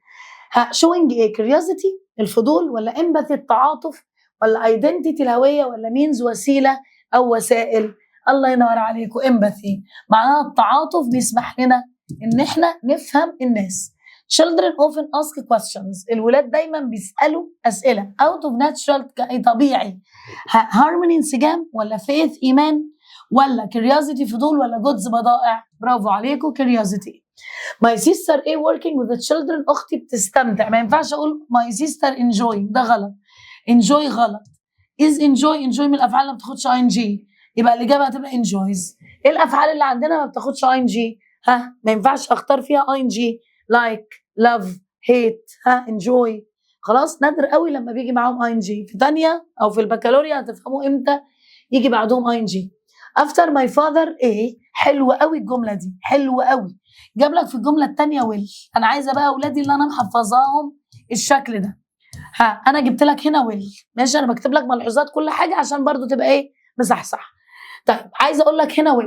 showing ايه؟ curiosity الفضول، ولا empathy التعاطف، ولا identity الهويه، ولا means وسيله او وسائل؟ الله ينور عليكم. empathy معناها التعاطف، بيسمح لنا ان احنا نفهم الناس. Children often ask questions. الولاد دايما بيسألوا أسئلة out of natural طبيعي. harmony انسجام، ولا faith إيمان، ولا curiosity فضول، ولا goods بضائع؟ برافو عليكم curiosity. My sister working with the children. أختي بتستمتع. ما ينفعش أقول my sister enjoying، ده غلط. enjoy غلط. is enjoy من الافعال اللي ما بتاخدش ing، يبقى الاجابه هتبقى enjoys. ايه الافعال اللي عندنا ما بتاخدش ing؟ ما ينفعش اختار فيها ing، like love hate enjoy. خلاص نادر قوي لما بيجي معاهم ing. في تانية او في البكالوريا هتفهموا امتى يجي بعدهم ing. after my father ايه، حلوه قوي الجمله دي، حلوه قوي. جاب لك في الجمله الثانيه will. انا عايزه بقى اولادي اللي انا محفظاهم الشكل ده. انا جبت لك هنا will، ماشي، انا بكتب لك ملحوظات كل حاجه عشان برضو تبقى ايه، مصحصح. طيب عايزه اقول لك هنا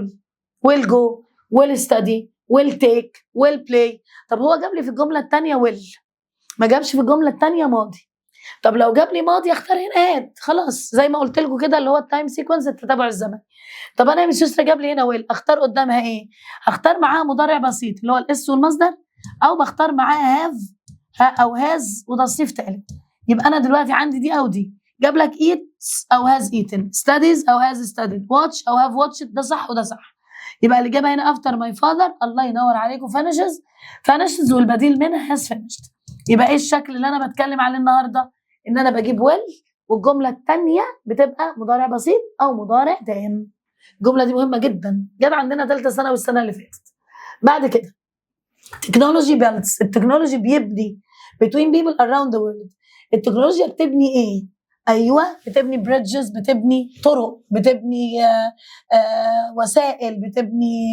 will go will study will take will play. طب هو جاب لي في الجمله الثانيه will، ما جابش في الجمله الثانيه ماضي. طب لو جاب لي ماضي اختار هنا اد، خلاص زي ما قلت لكم كده اللي هو التايم سيكونس، التتابع الزمني. طب انا مش لسه جاب لي هنا ويل، اختار قدامها ايه؟ هختار معاها مضارع بسيط اللي هو الاس والمصدر، او بختار معاها هاف او هاز وتصريف ثالث. يبقى انا دلوقتي عندي دي او دي. جاب لك eats او has eaten، studies او has studied، watch او have watched. ده صح وده صح. يبقى الاجابه هنا after my father، الله ينور عليكم، finishes والبديل منها has finished. يبقى ايه الشكل اللي انا بتكلم عليه النهارده؟ ان انا بجيب will والجمله الثانيه بتبقى مضارع بسيط او مضارع تام. الجمله دي مهمه جدا، جت عندنا ثالثه ثانوي السنه اللي فاتت. بعد كده تكنولوجي builds، التكنولوجي بيبني between people around the world. التكنولوجيا بتبني ايه؟ ايوه بتبني بريدجز، بتبني طرق، بتبني وسائل، بتبني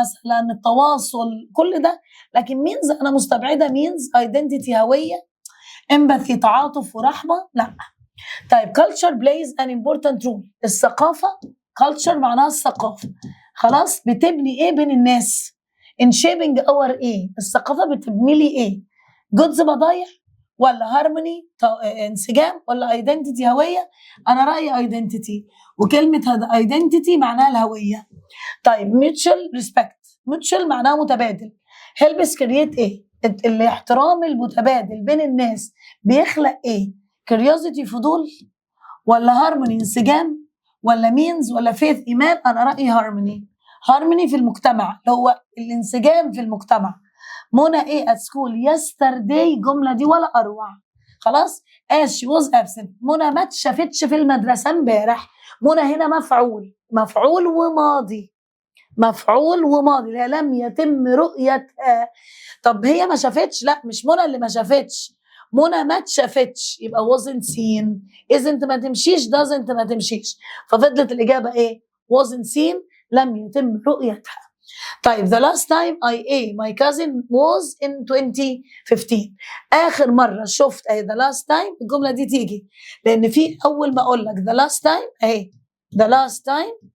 مثلا التواصل، كل ده. لكن مينز انا مستبعده مينز ايدنتيتي، هويه، امباثي تعاطف ورحمه، لا. طيب culture plays an important role، الثقافه culture معناها الثقافه، خلاص بتبني ايه بين الناس؟ in shaping our ايه؟ الثقافه بتبني لي ايه؟ جودز بضايع ولا هارموني انسجام ولا ايدنتيتي هويه؟ انا رايي ايدنتيتي، وكلمه ايدنتيتي معناها الهويه. طيب mutual respect، mutual معناها متبادل. helps create ايه؟ الاحترام المتبادل بين الناس بيخلق ايه؟ curiosity فضول ولا هارموني انسجام ولا means ولا faith ايمان؟ انا رايي هارموني في المجتمع اللي هو الانسجام في المجتمع. منى ايه at school yesterday، الجمله دي ولا اروع. خلاص as she was absent، منى ما اتشافتش في المدرسه امبارح. منى هنا مفعول وماضي، مفعول وماضي، لا لم يتم رؤيتها. طب هي ما شافتش، لا مش منى اللي ما شافتش، منى ما اتشافتش، يبقى wasn't seen. isn't ما تمشيش، doesn't ما تمشيش، ففضلت الاجابه ايه؟ wasn't seen، لم يتم رؤيتها. طيب the last time my cousin was in 2015، اخر مره شفت اهي the last time، الجمله دي تيجي لان في اول ما اقول لك the last time اهي the last time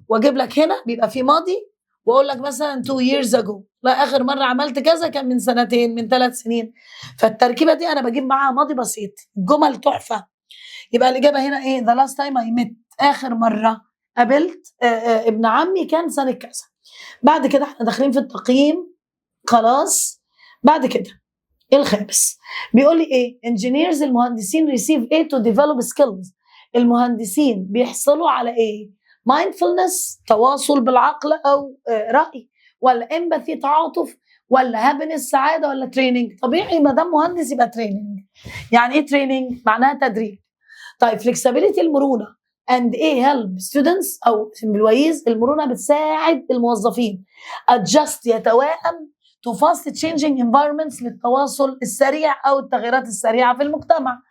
واجيب لك هنا بيبقى في ماضي، واقول لك مثلا 2 years ago، لا اخر مره عملت كذا كان من سنتين، من 3 سنين. فالتركيبه دي انا بجيب معاها ماضي بسيط، جمل تحفه. يبقى الاجابه هنا ايه؟ the last time I met، اخر مره قابلت ابن عمي كان سنه كذا. بعد كده احنا داخلين في التقييم، خلاص. بعد كده الخامس بيقول لي ايه؟ engineers، المهندسين receive ايه to develop skills، المهندسين بيحصلوا على ايه؟ mindfulness، تواصل بالعقل او رأي، ولا empathy تعاطف، ولا happiness سعادة، ولا training. طبيعي ما دام مهندس يبقى training. يعني ايه training؟ معناها تدريب. طيب flexibility، المرونة، and ايه help students او بالويز، المرونة بتساعد الموظفين adjust، يتوائم to fast changing environments، للتواصل السريع او التغييرات السريعة في المجتمع.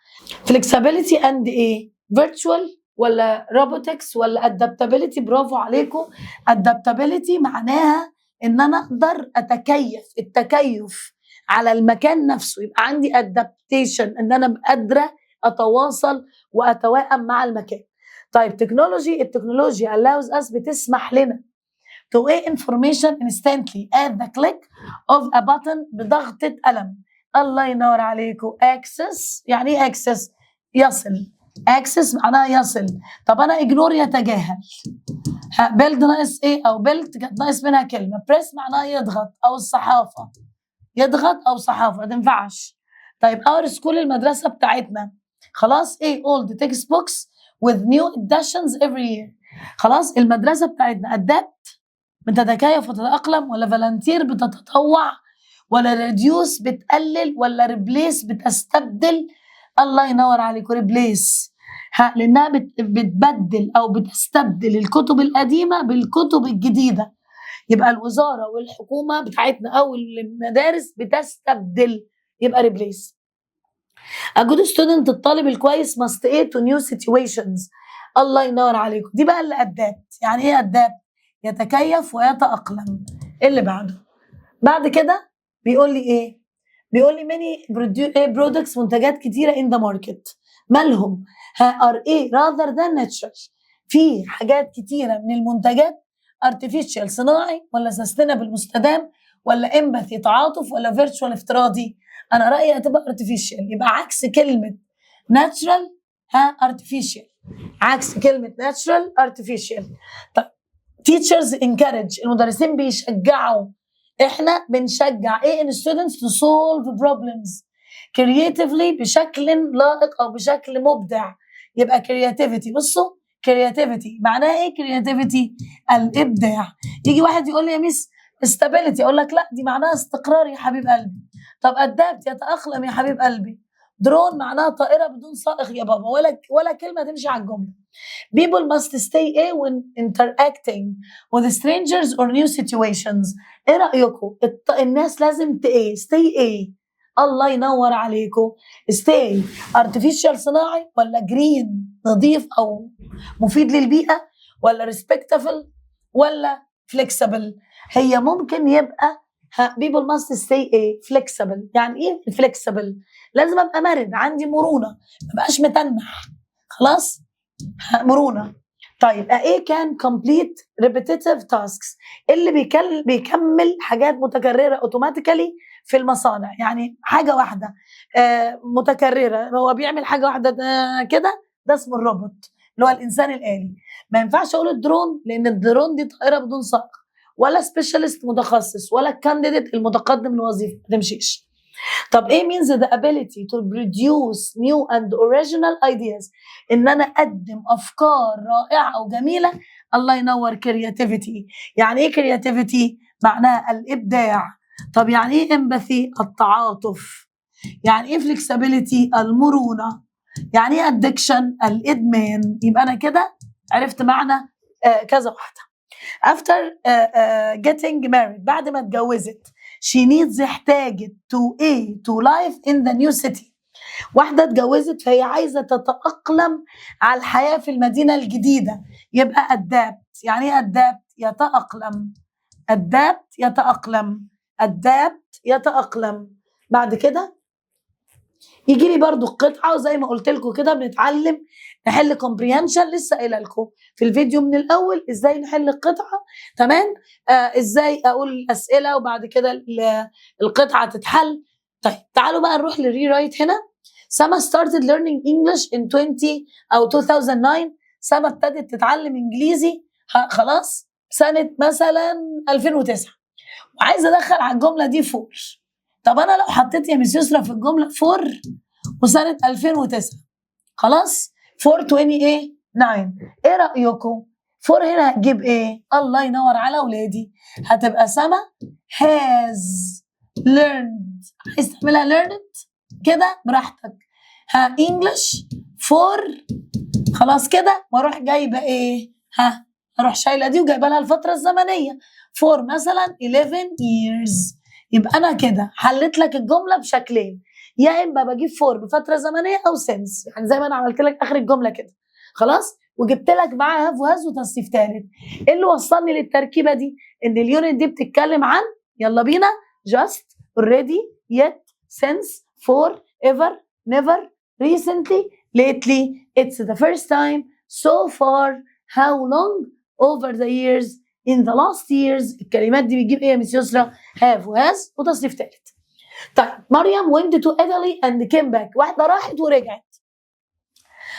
flexibility and ايه؟ virtual ولا robotics ولا adaptability؟ برافو عليكم. adaptability معناها ان انا اقدر اتكيف، التكيف على المكان نفسه، يبقى عندي adaptation، ان انا قادرة اتواصل واتوائم مع المكان. طيب تكنولوجي، التكنولوجيا allows us، بتسمح لنا to a information instantly at the click of a button، بضغطة قلم. الله ينور عليكم. access، يعني ايه access؟ يصل. access معناها يصل. طب انا ignore، يتجاهل. build ناقص ايه؟ او build كانت ناقص منها كلمة. press معناها يضغط، او الصحافة، يضغط او صحافة، ما تنفعش. طيب our school، المدرسة بتاعتنا، خلاص ايه؟ old textbooks with new editions every year. خلاص المدرسة بتاعتنا adapt، بتتكيف وتتأقلم، ولا فالنتير بتتطوع، ولا ريديوس بتقلل، ولا ريبليس بتستبدل، الله ينور عليكم، ريبليس. لانها بتبدل او بتستبدل الكتب القديمه بالكتب الجديده. يبقى الوزاره والحكومه بتاعتنا او المدارس بتستبدل، يبقى ريبليس. A good student، الطالب الكويس must aid to new situations. الله ينور عليكم. دي بقى اللي adapt. يعني ايه adapt؟ يتكيف ويتأقلم. اللي بعد كده بيقول لي ايه؟ بيقول لي many products، منتجات كتيرة in the market. مالهم؟ are ايه rather than natural. في حاجات كتيرة من المنتجات artificial صناعي، ولا sustainable مستدام، ولا empathy تعاطف، ولا virtual افتراضي. انا رأيي هتبقى artificial، يبقى عكس كلمة natural artificial، عكس كلمة natural artificial. طيب teachers encourage، المدرسين بيشجعوا، احنا بنشجع ايه in students to solve problems creatively، بشكل لائق او بشكل مبدع. يبقى creativity. بصوا creativity معناها ايه؟ creativity الابداع. يجي واحد يقول لي يا ميس stability، اقول لك لا، دي معناها استقرار يا حبيب قلبي. طب adapt يتأقلم يا حبيب قلبي. درون معناها طائرة بدون سائق يا بابا، ولا كلمة تمشي على الجملة. People must stay away when interacting with strangers or new situations. ايه رأيكم؟ الناس لازم stay ايه؟ الله ينور عليكم. stay artificial صناعي، ولا green نظيف او مفيد للبيئة، ولا respectful، ولا flexible. هي ممكن يبقى people must stay ايه؟ flexible. يعني ايه flexible؟ لازم ابقى مرن، عندي مرونة، ما بقاش متنح. خلاص؟ مرونة. طيب ايه كان complete repetitive tasks، اللي بيكمل حاجات متكررة اوتوماتيكالي في المصانع. يعني حاجة واحدة متكررة، هو بيعمل حاجة واحدة كده، ده اسمه الروبوت اللي هو الإنسان الآلي. ما ينفعش أقول الدرون، لأن الدرون دي طائرة بدون سائق، ولا سبيشالست متخصص، ولا كانديديت المتقدم للوظيفة، ما تمشيش. طب ايه means the ability to produce new and original ideas، ان انا اقدم افكار رائعه وجميله. الله ينور. creativity. يعني ايه creativity؟ معناها الابداع. طب يعني ايه empathy؟ التعاطف. يعني ايه flexibility؟ المرونه. يعني ايه addiction؟ الادمان. يبقى انا كده عرفت معنى كذا واحده. after getting married، بعد ما اتجوزت، she needs، احتاجت to life in the new city. واحدة اتجوزت فهي عايزة تتأقلم على الحياة في المدينة الجديدة، يبقى adapt. يعني ايه adapt؟ يتأقلم. adapt يتأقلم. adapt يتأقلم. بعد كده يجي لي برضو القطعه، وزي ما قلت لكم كده بنتعلم نحل كومبريهنشن. لسه قايله لكم في الفيديو من الاول ازاي نحل القطعه، تمام؟ ازاي اقول الاسئله وبعد كده القطعه تتحل. طيب تعالوا بقى نروح للري رايت هنا. سما started learning English in 20 او 2009. سما ابتدت تتعلم انجليزي خلاص سنه مثلا 2009، وعايزه ادخل على الجمله دي فور. طب انا لو حطيت يا مس يسرا في الجمله فور وسنه 2009، خلاص 429، ايه رايكم؟ فور هنا هتجيب ايه؟ الله ينور على اولادي، هتبقى سما has learned. عايز تعملها learned كده براحتك. انجلش فور، خلاص كده، واروح جايبه ايه؟ اروح شايله دي وجايبه لها الفتره الزمنيه فور مثلا 11 years. يبقى انا كده حلت لك الجمله بشكلين، يا اما بجيب فور بفتره زمنيه او سنس، يعني زي ما انا عملت لك اخر الجمله كده، خلاص، وجبت لك معاها هاف وهاز وتصريف ثالث. ايه اللي وصلني للتركيبه دي؟ ان اليونت دي بتتكلم عن، يلا بينا، just already yet since for ever never recently lately it's the first time so far how long over the years in the last years. الكلمات دي بتجيب ايه يا مس يسرا؟ have وhas وتصريف ثالث. طيب مريم went to Italy and came back، واحده راحت ورجعت،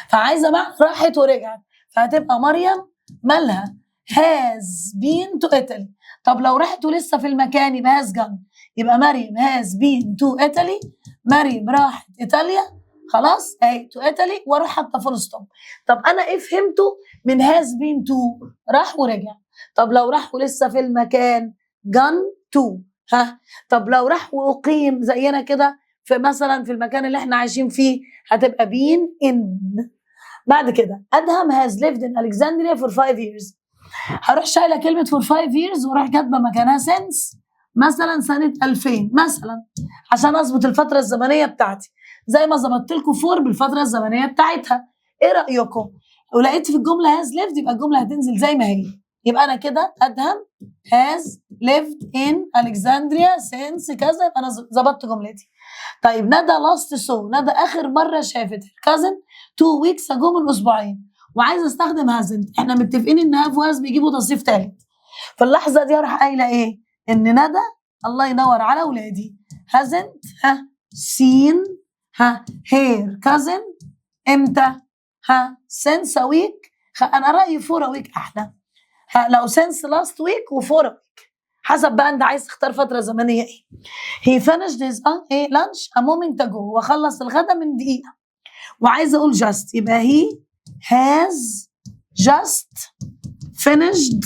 فعايزه معنى راحت ورجعت، فهتبقى مريم مالها؟ has been to Italy. طب لو راحت ولسه في المكان يبقى has gone، يبقى مريم has been to Italy. مريم راحت ايطاليا، خلاص اهي to Italy، واروح حاطه فول ستوب. طب انا ايه فهمته من has been to؟ راح ورجع. طب لو راح ولسه في المكان gone to. طب لو راح واقيم زينا كده في مثلا في المكان اللي احنا عايشين فيه هتبقى been in. بعد كده ادهم has lived in Alexandria for 5 years. هروح شايله كلمه for 5 years واروح كاتبه مكانها since مثلا سنه 2000 مثلا، عشان اظبط الفتره الزمنيه بتاعتي زي ما ظبطت لكم فور بالفتره الزمنيه بتاعتها. ايه رايكم؟ ولقيت في الجمله has lived يبقى الجمله هتنزل زي ما هي. يبقى انا كده ادهم has lived in Alexandria since كذا، يبقى انا ظبطت جملتي. طيب ندى last saw، ندى اخر مره شافت cousin 2 weeks ago من اسبوعين، وعايزه استخدم hasn't. احنا متفقين ان have وhas بيجيبوا تصريف ثالث. في اللحظه دي اروح قايله ايه؟ ان ندى الله ينور على اولادي hasn't seen her cousin امتى؟ since a week. انا رايي for a week احلى. لو since last week و for a week حسب بقى انت عايز تختار فتره زمنيه ايه. he finished his lunch a moment ago، وخلص الغدا من دقيقه. وعايزه اقول just، يبقى he has just finished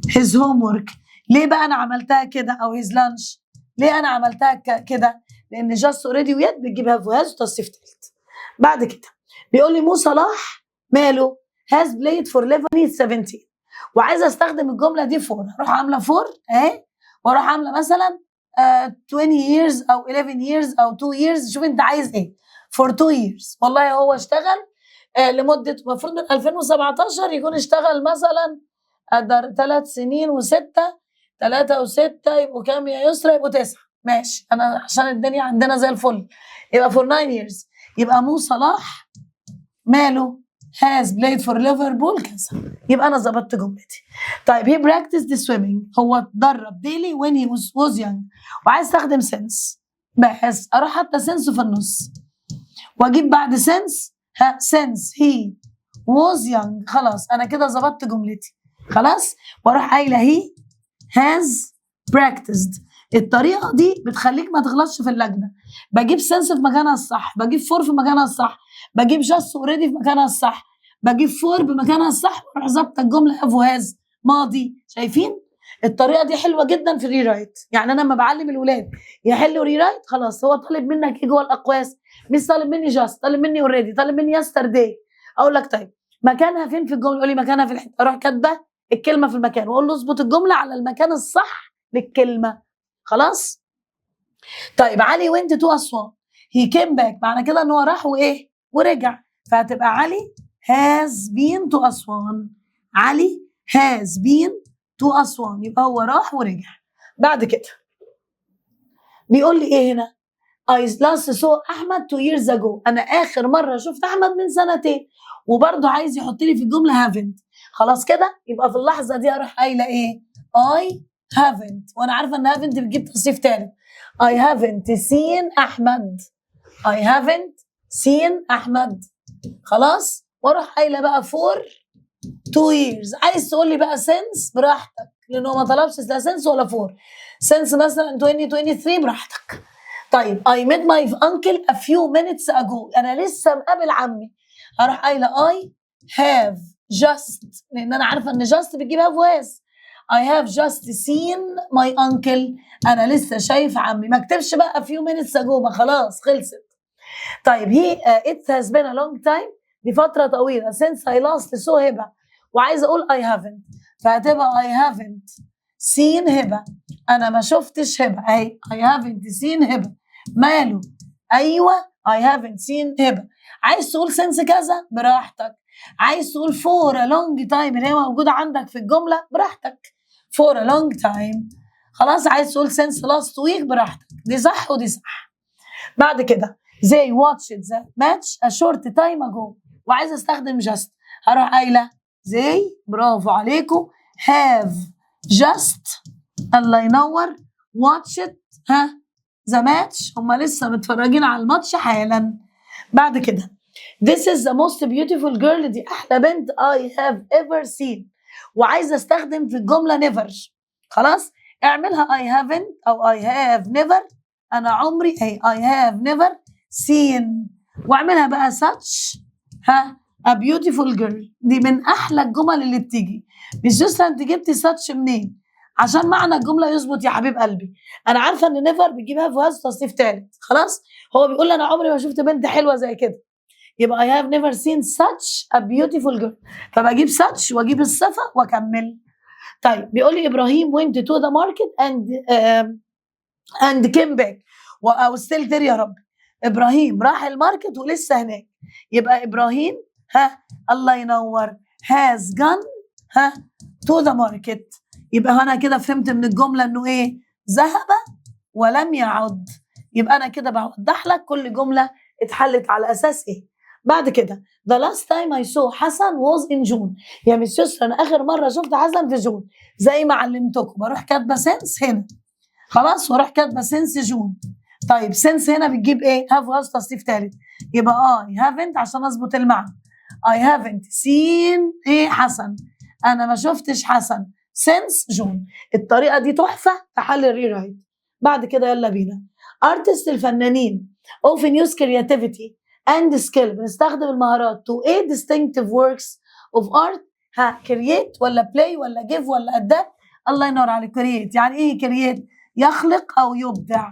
his homework. ليه بقى انا عملتها كده او his lunch؟ ليه انا عملتها كده؟ لان just already ويت بتجيبها في has وتصريف ثالث. بعد كده بيقول لي مو صلاح ماله has played for Liverpool 17، وعايزه استخدم الجمله دي فور. اروح عامله فور اهي، واروح عامله مثلا 20 years او 11 years او 2 years، شوف انت عايز ايه. for 2 years والله هو اشتغل لمده، المفروض من 2017 يكون اشتغل مثلا 3 سنين و6، 3 و6 يبقوا كام يا يسرا؟ يبقوا 9. ماشي، انا عشان الدنيا عندنا زي الفل. يبقى for 9 years. يبقى مو صلاح ماله has played for Liverpool كذا، يبقى انا ظبطت جملتي. طيب he practiced swimming، هو اتدرب daily when he was young، وعايز استخدم since. بحس اروح حتى since في النص واجيب بعد since since he was young. خلاص انا كده ظبطت جملتي خلاص. واروح قايله he has practiced. الطريقه دي بتخليك ما تغلطش في اللجنه. بجيب since في مكانها الصح، بجيب for في مكانها الصح، بجيب just already في مكانها الصح، بجيب for بمكانها الصح، واروح ظابطه الجمله have وhas ماضي. شايفين الطريقه دي حلوه جدا في الريرايت. يعني انا لما بعلم الولاد يحلوا ريرايت، خلاص هو طالب منك ايه جوه الاقواس؟ مش طالب مني just، طالب مني already، طالب مني yesterday. اقول لك طيب مكانها فين في الجمله؟ يقول لي مكانها في الحته، اروح كاتبه الكلمه في المكان واقول له اظبط الجمله على المكان الصح للكلمه. خلاص. طيب علي went to أسوان، he came back، معنى كده ان هو راح وايه ورجع، فهتبقى علي has been to أسوان. علي has been to أسوان، يبقى هو راح ورجع. بعد كده بيقول لي ايه هنا؟ I last saw أحمد 2 years ago، أنا آخر مرة شفت أحمد من 2 سنين، وبرضه عايز يحط لي في الجملة haven't. خلاص كده يبقى في اللحظة دي أروح قايلة إيه؟ I haven't، وأنا عارفة إن haven't بتجيب تصريف تالت. I haven't seen أحمد. I haven't seen أحمد. خلاص. وأروح قايلة بقى for 2 years. عايز تقول لي بقى since براحتك، لأنه ما طلبش لا since ولا for. since مثلا 2023 براحتك. طيب I met my uncle a few minutes ago، أنا لسه مقابل عمي. هروح قايلة I have just، لأن أنا عارفة إن just بتجيب have was. I have just seen my uncle، أنا لسه شايف عمي. ما اكتبش بقى a few minutes ago، ما خلاص خلصت. طيب it has been a long time، دي فترة طويلة since I last saw هبة، وعايزة أقول I haven't، فهتبقى I haven't seen هبة، أنا ما شفتش هبة. أهي I haven't seen هبة. ماله؟ أيوة I haven't seen هبة. عايز تقول since كذا براحتك، عايز تقول for a long time اللي هي موجودة عندك في الجملة براحتك. for a long time. خلاص. عايز تقول since last week براحتك، دي صح ودي صح. بعد كده they watched the match a short time ago، وعايز استخدم just، هروح قايلة they، برافو عليكم، have just الله ينور watched the match، هم لسه متفرجين على الماتش حالا. بعد كده this is the most beautiful girl، دي أحلى بنت I have ever seen، وعايزة استخدم في الجملة never. خلاص. اعملها I haven't أو I have never، أنا عمري I have never seen، واعملها بقى such a beautiful girl، دي من أحلى الجمل اللي بتيجي. مش جسر أنت جبتي such منين؟ عشان معنى الجمله يظبط يا حبيب قلبي. انا عارفه ان نيفر بتجيبها في هاز تصنيف ثالث، خلاص. هو بيقول لي انا عمري ما شفت بنت حلوه زي كده، يبقى I have never seen such a beautiful girl، فبجيب such واجيب الصفه واكمل. طيب بيقول لي ابراهيم went to the market and came back، او still there يا رب. ابراهيم راح الماركت ولسه هناك، يبقى ابراهيم الله ينور has gone to the market. يبقى انا كده فهمت من الجمله انه ايه؟ ذهب ولم يعد. يبقى انا كده بوضح لك كل جمله اتحلت على اساس ايه. بعد كده the last time I saw حسن was in June. يا مس يسرا انا اخر مره شفت حسن في جون، زي ما علمتكم بروح كاتبه سنس هنا، خلاص، واروح كاتبه سنس جون. طيب سنس هنا بتجيب ايه؟ هاف هاز تصنيف ثالث، يبقى I haven't عشان اظبط المعنى I haven't seen ايه حسن، انا ما شفتش حسن since جون. الطريقه دي تحفه في حل الريرايت. بعد كده يلا بينا. artist الفنانين often use creativity and skill، بنستخدم المهارات to a distinctive works of art. create ولا play ولا give ولا adapt؟ الله ينور عليك. create يعني ايه create؟ يخلق او يبدع،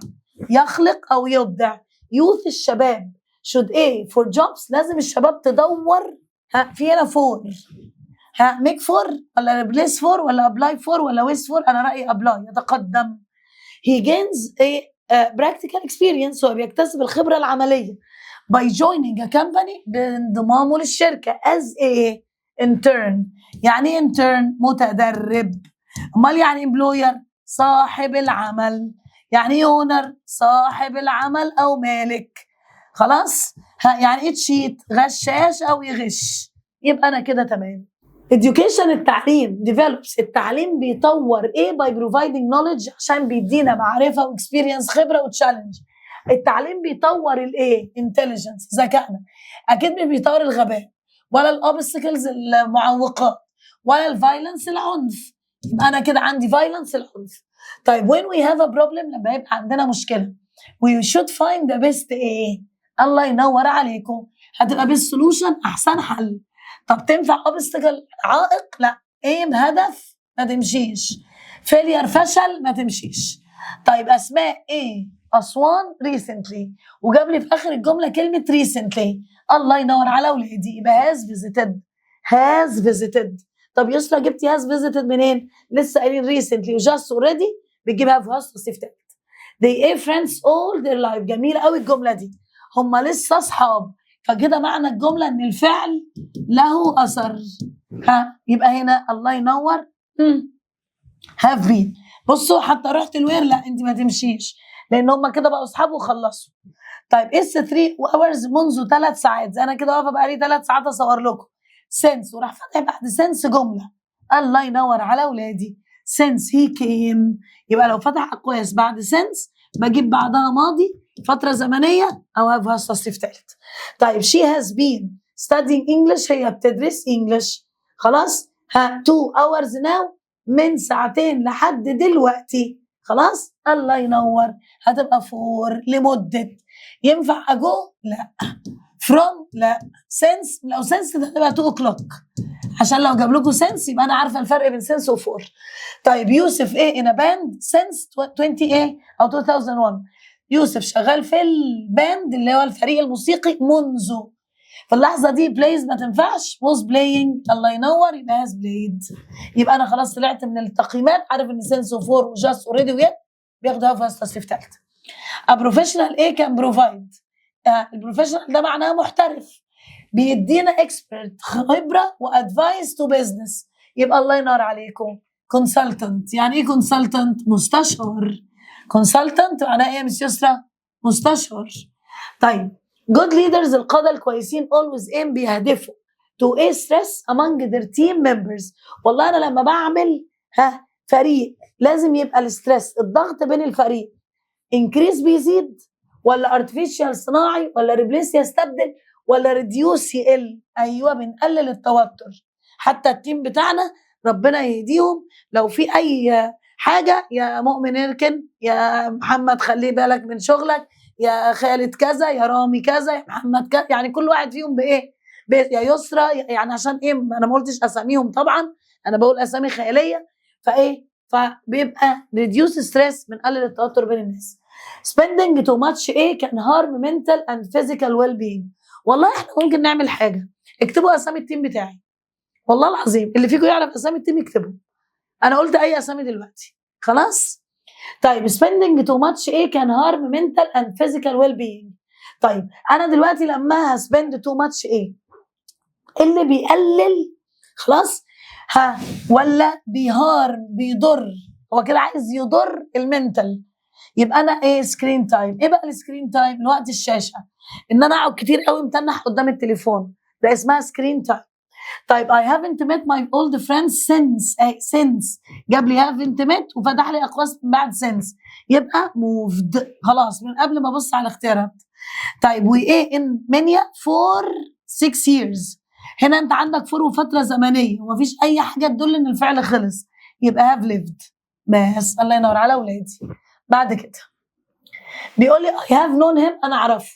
يخلق او يبدع. youth الشباب should a for jobs، لازم الشباب تدور في هنا فور، make for ولا replace for ولا apply for ولا waste for؟ انا رايي apply، يتقدم. he gains a practical experience، هو بيكتسب الخبره العمليه by joining a company، بانضمامه للشركه as a intern. يعني ايه intern؟ متدرب. امال يعني employer؟ صاحب العمل. يعني ايه owner؟ صاحب العمل او مالك، خلاص. يعني ايه تشيت؟ غشاش او يغش. يبقى انا كده تمام. education التعليم develops، التعليم بيطور ايه؟ by providing knowledge، عشان بيدينا معرفه واكسبيرينس، خبره وتشالنج. التعليم بيطور الايه؟ intelligence، ذكائنا. اكيد مش بيطور الغباء ولا الاوبستكلز المعوقات ولا الفايلنس العنف. يبقى انا كده عندي فايلنس العنف. طيب when we have a problem، لما يبقى عندنا مشكله we should find the best ايه؟ الله ينور عليكم. هتبقى best solution، احسن حل. طب تنفع اوبستكل عائق؟ لا. ايم هدف؟ ما تمشيش. فيلير فشل؟ ما تمشيش. طيب اسماء ايه؟ اسوان recently، وجاب لي في اخر الجمله كلمه recently. الله ينور على اولادي. يبقى has visited، has visited. طب يسرا جبتي has visited منين؟ لسه قايلين recently وجاست اوريدي، بتجيبها في has تصريف تالت. they are friends all their life. جميله قوي الجمله دي، هم لسه اصحاب. فكده معنى الجمله ان الفعل له اثر. يبقى هنا الله ينور have been. بصوا حتى رحت الوير، لا انت ما تمشيش، لان هم كده بقوا اصحاب وخلصوا. طيب اس 3 hours منذ 3 ساعات، انا كده واقفه بقالي 3 ساعات اصور لكم. سنس، وراح فاتح بعد سنس جمله. الله ينور على اولادي. since he came، يبقى لو فتح اقواس بعد since بجيب بعدها ماضي فتره زمنيه او have has تصريف ثالث. طيب she has been studying English، هي بتدرس English، خلاص. 2 hours now، من ساعتين لحد دلوقتي، خلاص. الله ينور. هتبقى for لمده. ينفع اجو؟ لا. from؟ لا. since؟ لو since ده هتبقى 2 o'clock، عشان لو جاب لكم since يبقى انا عارفه الفرق بين since و for. طيب يوسف ايه in a band since 20 ايه او 2001. يوسف شغال في الباند اللي هو الفريق الموسيقي منذ. في اللحظه دي plays ما تنفعش، was playing. الله ينور. يبقى has played. يبقى انا خلاص طلعت من التقييمات عارف ان since و for و just already و yet بياخدوا have تصريف ثالث. a professional ايه كان provide. البروفيشنال ده معناه محترف، بيدينا اكسبرت، خبره وادفايس تو بزنس. يبقى الله ينور عليكم. كونسلتنت. يعني ايه كونسلتنت؟ مستشار. كونسلتنت معناه ايه يا مس يسرا؟ مستشار. طيب جود ليدرز، القاده الكويسين always aim، بيهدفوا to a stress among their team members. والله انا لما بعمل فريق لازم يبقى الستريس، الضغط بين الفريق، increase بيزيد ولا artificial صناعي ولا replace يستبدل ولا reduce يقل. ايوه بنقلل التوتر. حتى التيم بتاعنا ربنا يهديهم، لو في اي حاجه يا مؤمن اركن، يا محمد خلي بالك من شغلك، يا خالد كذا، يا رامي كذا، يا محمد كذا، يعني كل واحد فيهم بايه، يا يسرى، يعني عشان ايه؟ انا ما قلتش اساميهم طبعا، انا بقول اسامي خياليه. فايه فبيبقى reduce stress، بنقلل التوتر بين الناس. spending too much can harm mental and physical well-being. والله احنا ممكن نعمل حاجه، اكتبوا اسامي التيم بتاعي، والله العظيم اللي فيكم يعرف اسامي التيم يكتبوا، انا قلت اي اسامي دلوقتي خلاص. طيب spending too much can harm mental and physical well-being. طيب انا دلوقتي لما هسبند too much اللي بيقلل خلاص ولا بيهارم بيضر؟ هو كده عايز يضر المنتال. يبقى انا سكرين تايم. ايه بقى السكرين تايم؟ الوقت الشاشه، ان انا اقعد كتير قوي متنح قدام التليفون، ده اسمها سكرين تايم. طيب I haven't met my old friends since جاب لي haven't met وفتح لي اقواس من بعد since، يبقى moved خلاص من قبل ما ابص على الاختيارات. طيب in mania for 6 years، هنا انت عندك for وفتره زمنيه ومفيش اي حاجه تدل ان الفعل خلص، يبقى have lived بس. الله ينور على اولادي. بعد كده بيقول لي I have known him، انا اعرفه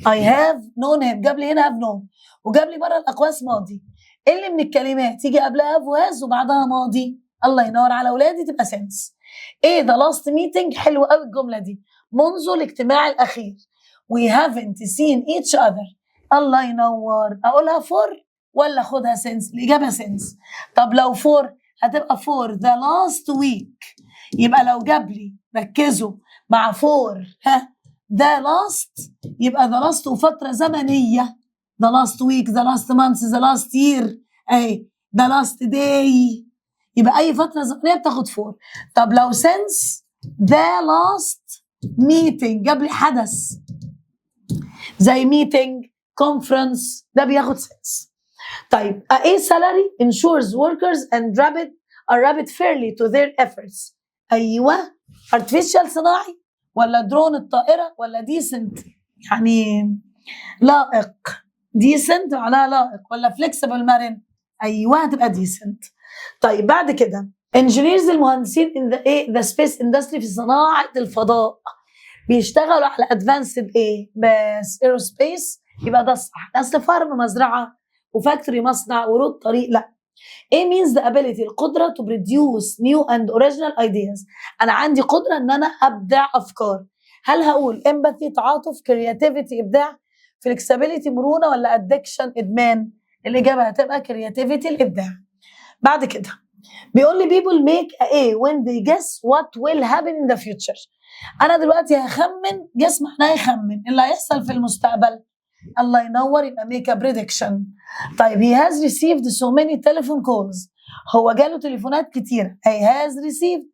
I have known him، جاب لي هنا have known وجاب لي بره الاقواس ماضي. ايه اللي من الكلمات يجي قبلها have وهاز وبعدها ماضي؟ الله ينور على اولادي، تبقى since. ايه the last meeting؟ حلوه قوي الجمله دي، منذ الاجتماع الاخير. we haven't seen each other. الله ينور، اقولها for ولا اخدها since؟ الاجابه since. طب لو for هتبقى for the last week، يبقى لو جاب لي ركزوا مع for the last يبقى the last وفتره زمنيه، the last week the last month the last year اهي the last day، يبقى اي فتره زمنيه بتاخد for. طب لو since the last meeting جاب لي حدث زي meeting conference، ده بياخد since. طيب a salary ensures workers and rabbit fairly to their efforts. ايوه artificial صناعي ولا درون الطائره ولا decent يعني لائق، decent معناها لائق، ولا flexible مرن؟ ايوه هتبقى decent. طيب بعد كده engineers المهندسين in the space industry في صناعه الفضاء بيشتغلوا على advanced بس aerospace، يبقى ده الصح. اصل فارم مزرعه وفاكتوري مصنع ورود طريق لا. ايه means the ability القدره to produce new and original ideas، انا عندي قدره ان انا ابدع افكار. هل هقول empathy تعاطف، creativity ابداع، flexibility مرونه، ولا addiction ادمان؟ الاجابه هتبقى creativity الابداع. بعد كده بيقول لي people make a when they guess what will happen in the future. انا دلوقتي هخمن، guess معناه يخمن اللي هيحصل في المستقبل. الله ينور، يبقى make a prediction. طيب he has received so many telephone calls، هو جاله تليفونات كتيرة، he has received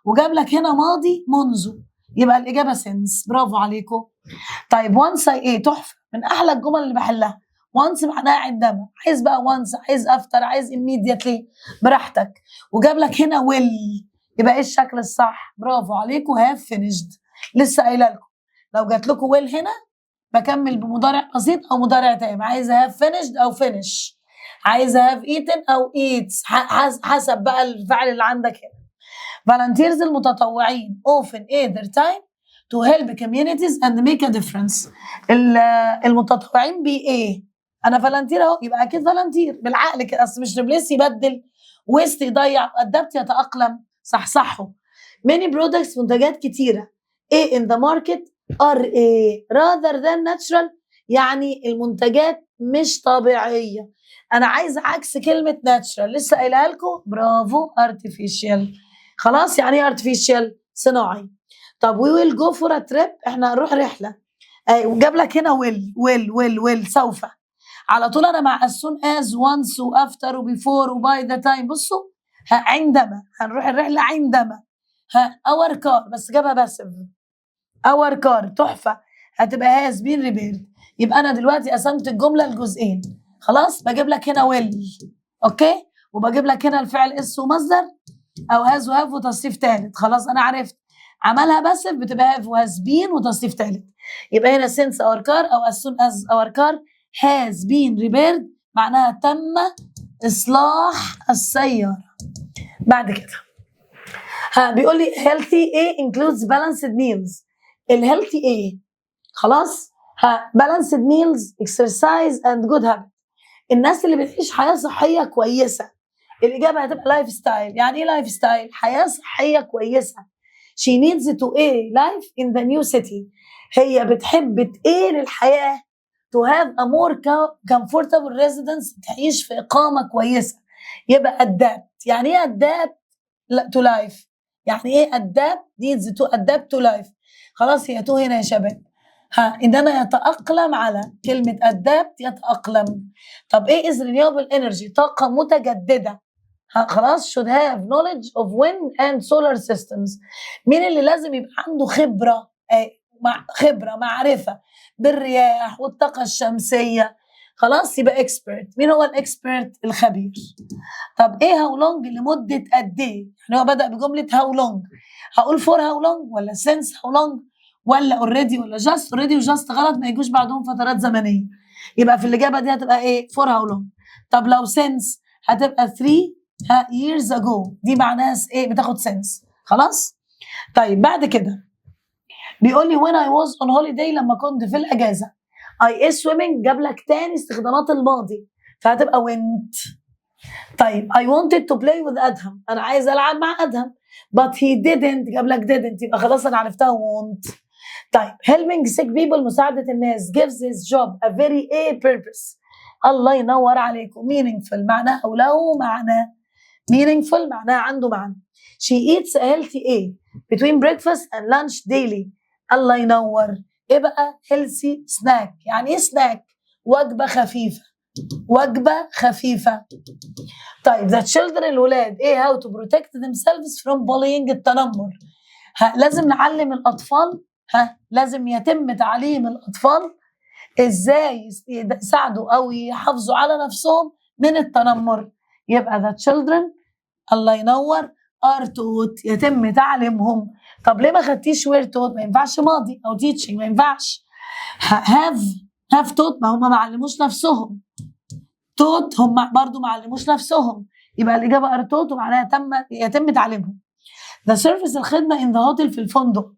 وجاب لك هنا ماضي منذ، يبقى الإجابة since. برافو عليكم. طيب once تحفة، من أحلى الجمل اللي بحلها. once معناها عندما، عايز بقى once، عايز after، عايز immediately، براحتك. وجاب لك هنا will، يبقى ايه الشكل الصح؟ برافو عليكم have finished. لسه قايله لكم لو جات لكم will هنا بكمل بمضارع بسيط او مضارع تام، عايزه have finished او finish، عايزه have eaten او eats، حسب بقى الفعل اللي عندك هنا. volunteers المتطوعين often their time to help communities and make a difference. المتطوعين انا فالنتير اهو، يبقى اكيد فالنتير بالعقل كده، اصل مش ريبليس يبدل، ويست يضيع، ادبت يتاقلم، صحصحوا. many products منتجات كتيره in the market are rather than natural، يعني المنتجات مش طبيعيه. انا عايزه عكس كلمه natural، لسه قايلها لكم، برافو artificial. خلاص يعني ايه artificial؟ صناعي. طب we will go for a trip، احنا هنروح رحله، وجاب لك هنا will سوف. على طول انا مع as soon as once وafter وبيفور وباي ذا تايم. بصوا عندما، هنروح الرحله عندما. اور كار بس جابها باسف، اور كار تحفه، هتبقى has been repaired. يبقى انا دلوقتي قسمت الجمله لجزئين، خلاص بجيب لك هنا will اوكي، وبجيب لك هنا الفعل اس ومصدر او has وهاف وتصريف ثالث. خلاص انا عرفت عملها باسف بتبقى have وhas been وتصريف ثالث. يبقى هنا since our car او as soon as our car has been repaired معناها تم إصلاح السيارة. بعد كده بيقول لي healthy includes balanced meals. الhealthy خلاص balanced meals exercise and good habit. الناس اللي بتعيش حياة صحية كويسة الاجابه هتبقى لايف ستايل. يعني ايه لايف ستايل؟ حياه صحيه كويسه. she needs to a life in the new city. هي بتحب تقيل الحياه to have a more comfortable residence، تعيش في اقامه كويسه. يبقى adapt. يعني ايه adapt to life؟ يعني ايه adapt needs to adapt to life؟ خلاص هي تو هنا يا شباب. ان انا يتاقلم على كلمه adapt، يتاقلم. طب ايه is renewable energy؟ طاقه متجدده. خلاص should have knowledge of wind and solar systems. مين اللي لازم يبقى عنده خبره؟ خبره معرفه بالرياح والطاقه الشمسيه. خلاص يبقى expert. مين هو الاكسبرت؟ الخبير. طب ايه how long؟ لمده قد ايه؟ يعني هو بدأ بجمله how long، هقول for how long ولا since how long ولا already ولا just؟ already وجاست غلط، ما يجوش بعدهم فترات زمنيه. يبقى في الاجابه دي هتبقى ايه؟ for how long. طب لو since هتبقى 3 years ago، دي معناها ايه؟ بتاخد since. خلاص. طيب بعد كده بيقول لي when I was on holiday، لما كنت في الاجازه. I is swimming جاب لك تاني استخدامات الماضي، فهتبقى went. طيب I wanted to play with أدهم، أنا عايز ألعب مع أدهم. but he didn't جاب لك didn't، يبقى خلاص أنا عرفتها won't. طيب helping sick people، مساعدة الناس، gives his job a very a purpose. الله ينور عليكم. meaningful معناها أو له معنى. meaningful معناها عنده معنى. she eats a healthy a between breakfast and lunch daily. الله ينور. إيه بقى healthy snack؟ يعني إيه snack؟ وجبة خفيفة. وجبة خفيفة. طيب the children الولاد ايه how to protect themselves from bullying، التنمر. لازم نعلم الأطفال، لازم يتم تعليم الأطفال ازاي يساعدوا أو يحافظوا على نفسهم من التنمر. يبقى the children الله ينور are taught، يتم تعليمهم. طب ليه ما خدتيش were taught؟ ما ينفعش ماضي أو teaching، ما ينفعش. have taught، ما هم ما علموش نفسهم. توت هم برضو ما علموش نفسهم، يبقى الإجابة أرتوت ومعناها يتم تعليمهم. the service الخدمة in the hotel في الفندق.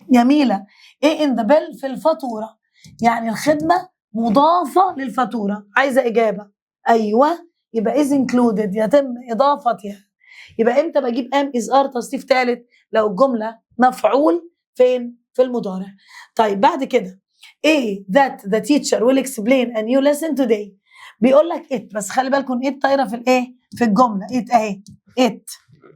جميلة. إيه in the bill؟ في الفاتورة. يعني الخدمة مضافة للفاتورة. عايزة إجابة. أيوة، يبقى is included، يتم إضافتها. يبقى إمتى بجيب am is are تصريف ثالث؟ لو الجملة مفعول فين؟ في المضارع. طيب بعد كده إيه that the teacher will explain a new lesson today. بيقول لك ات، بس خلي بالكم ات طايره في الايه؟ في الجمله. ات اهي ات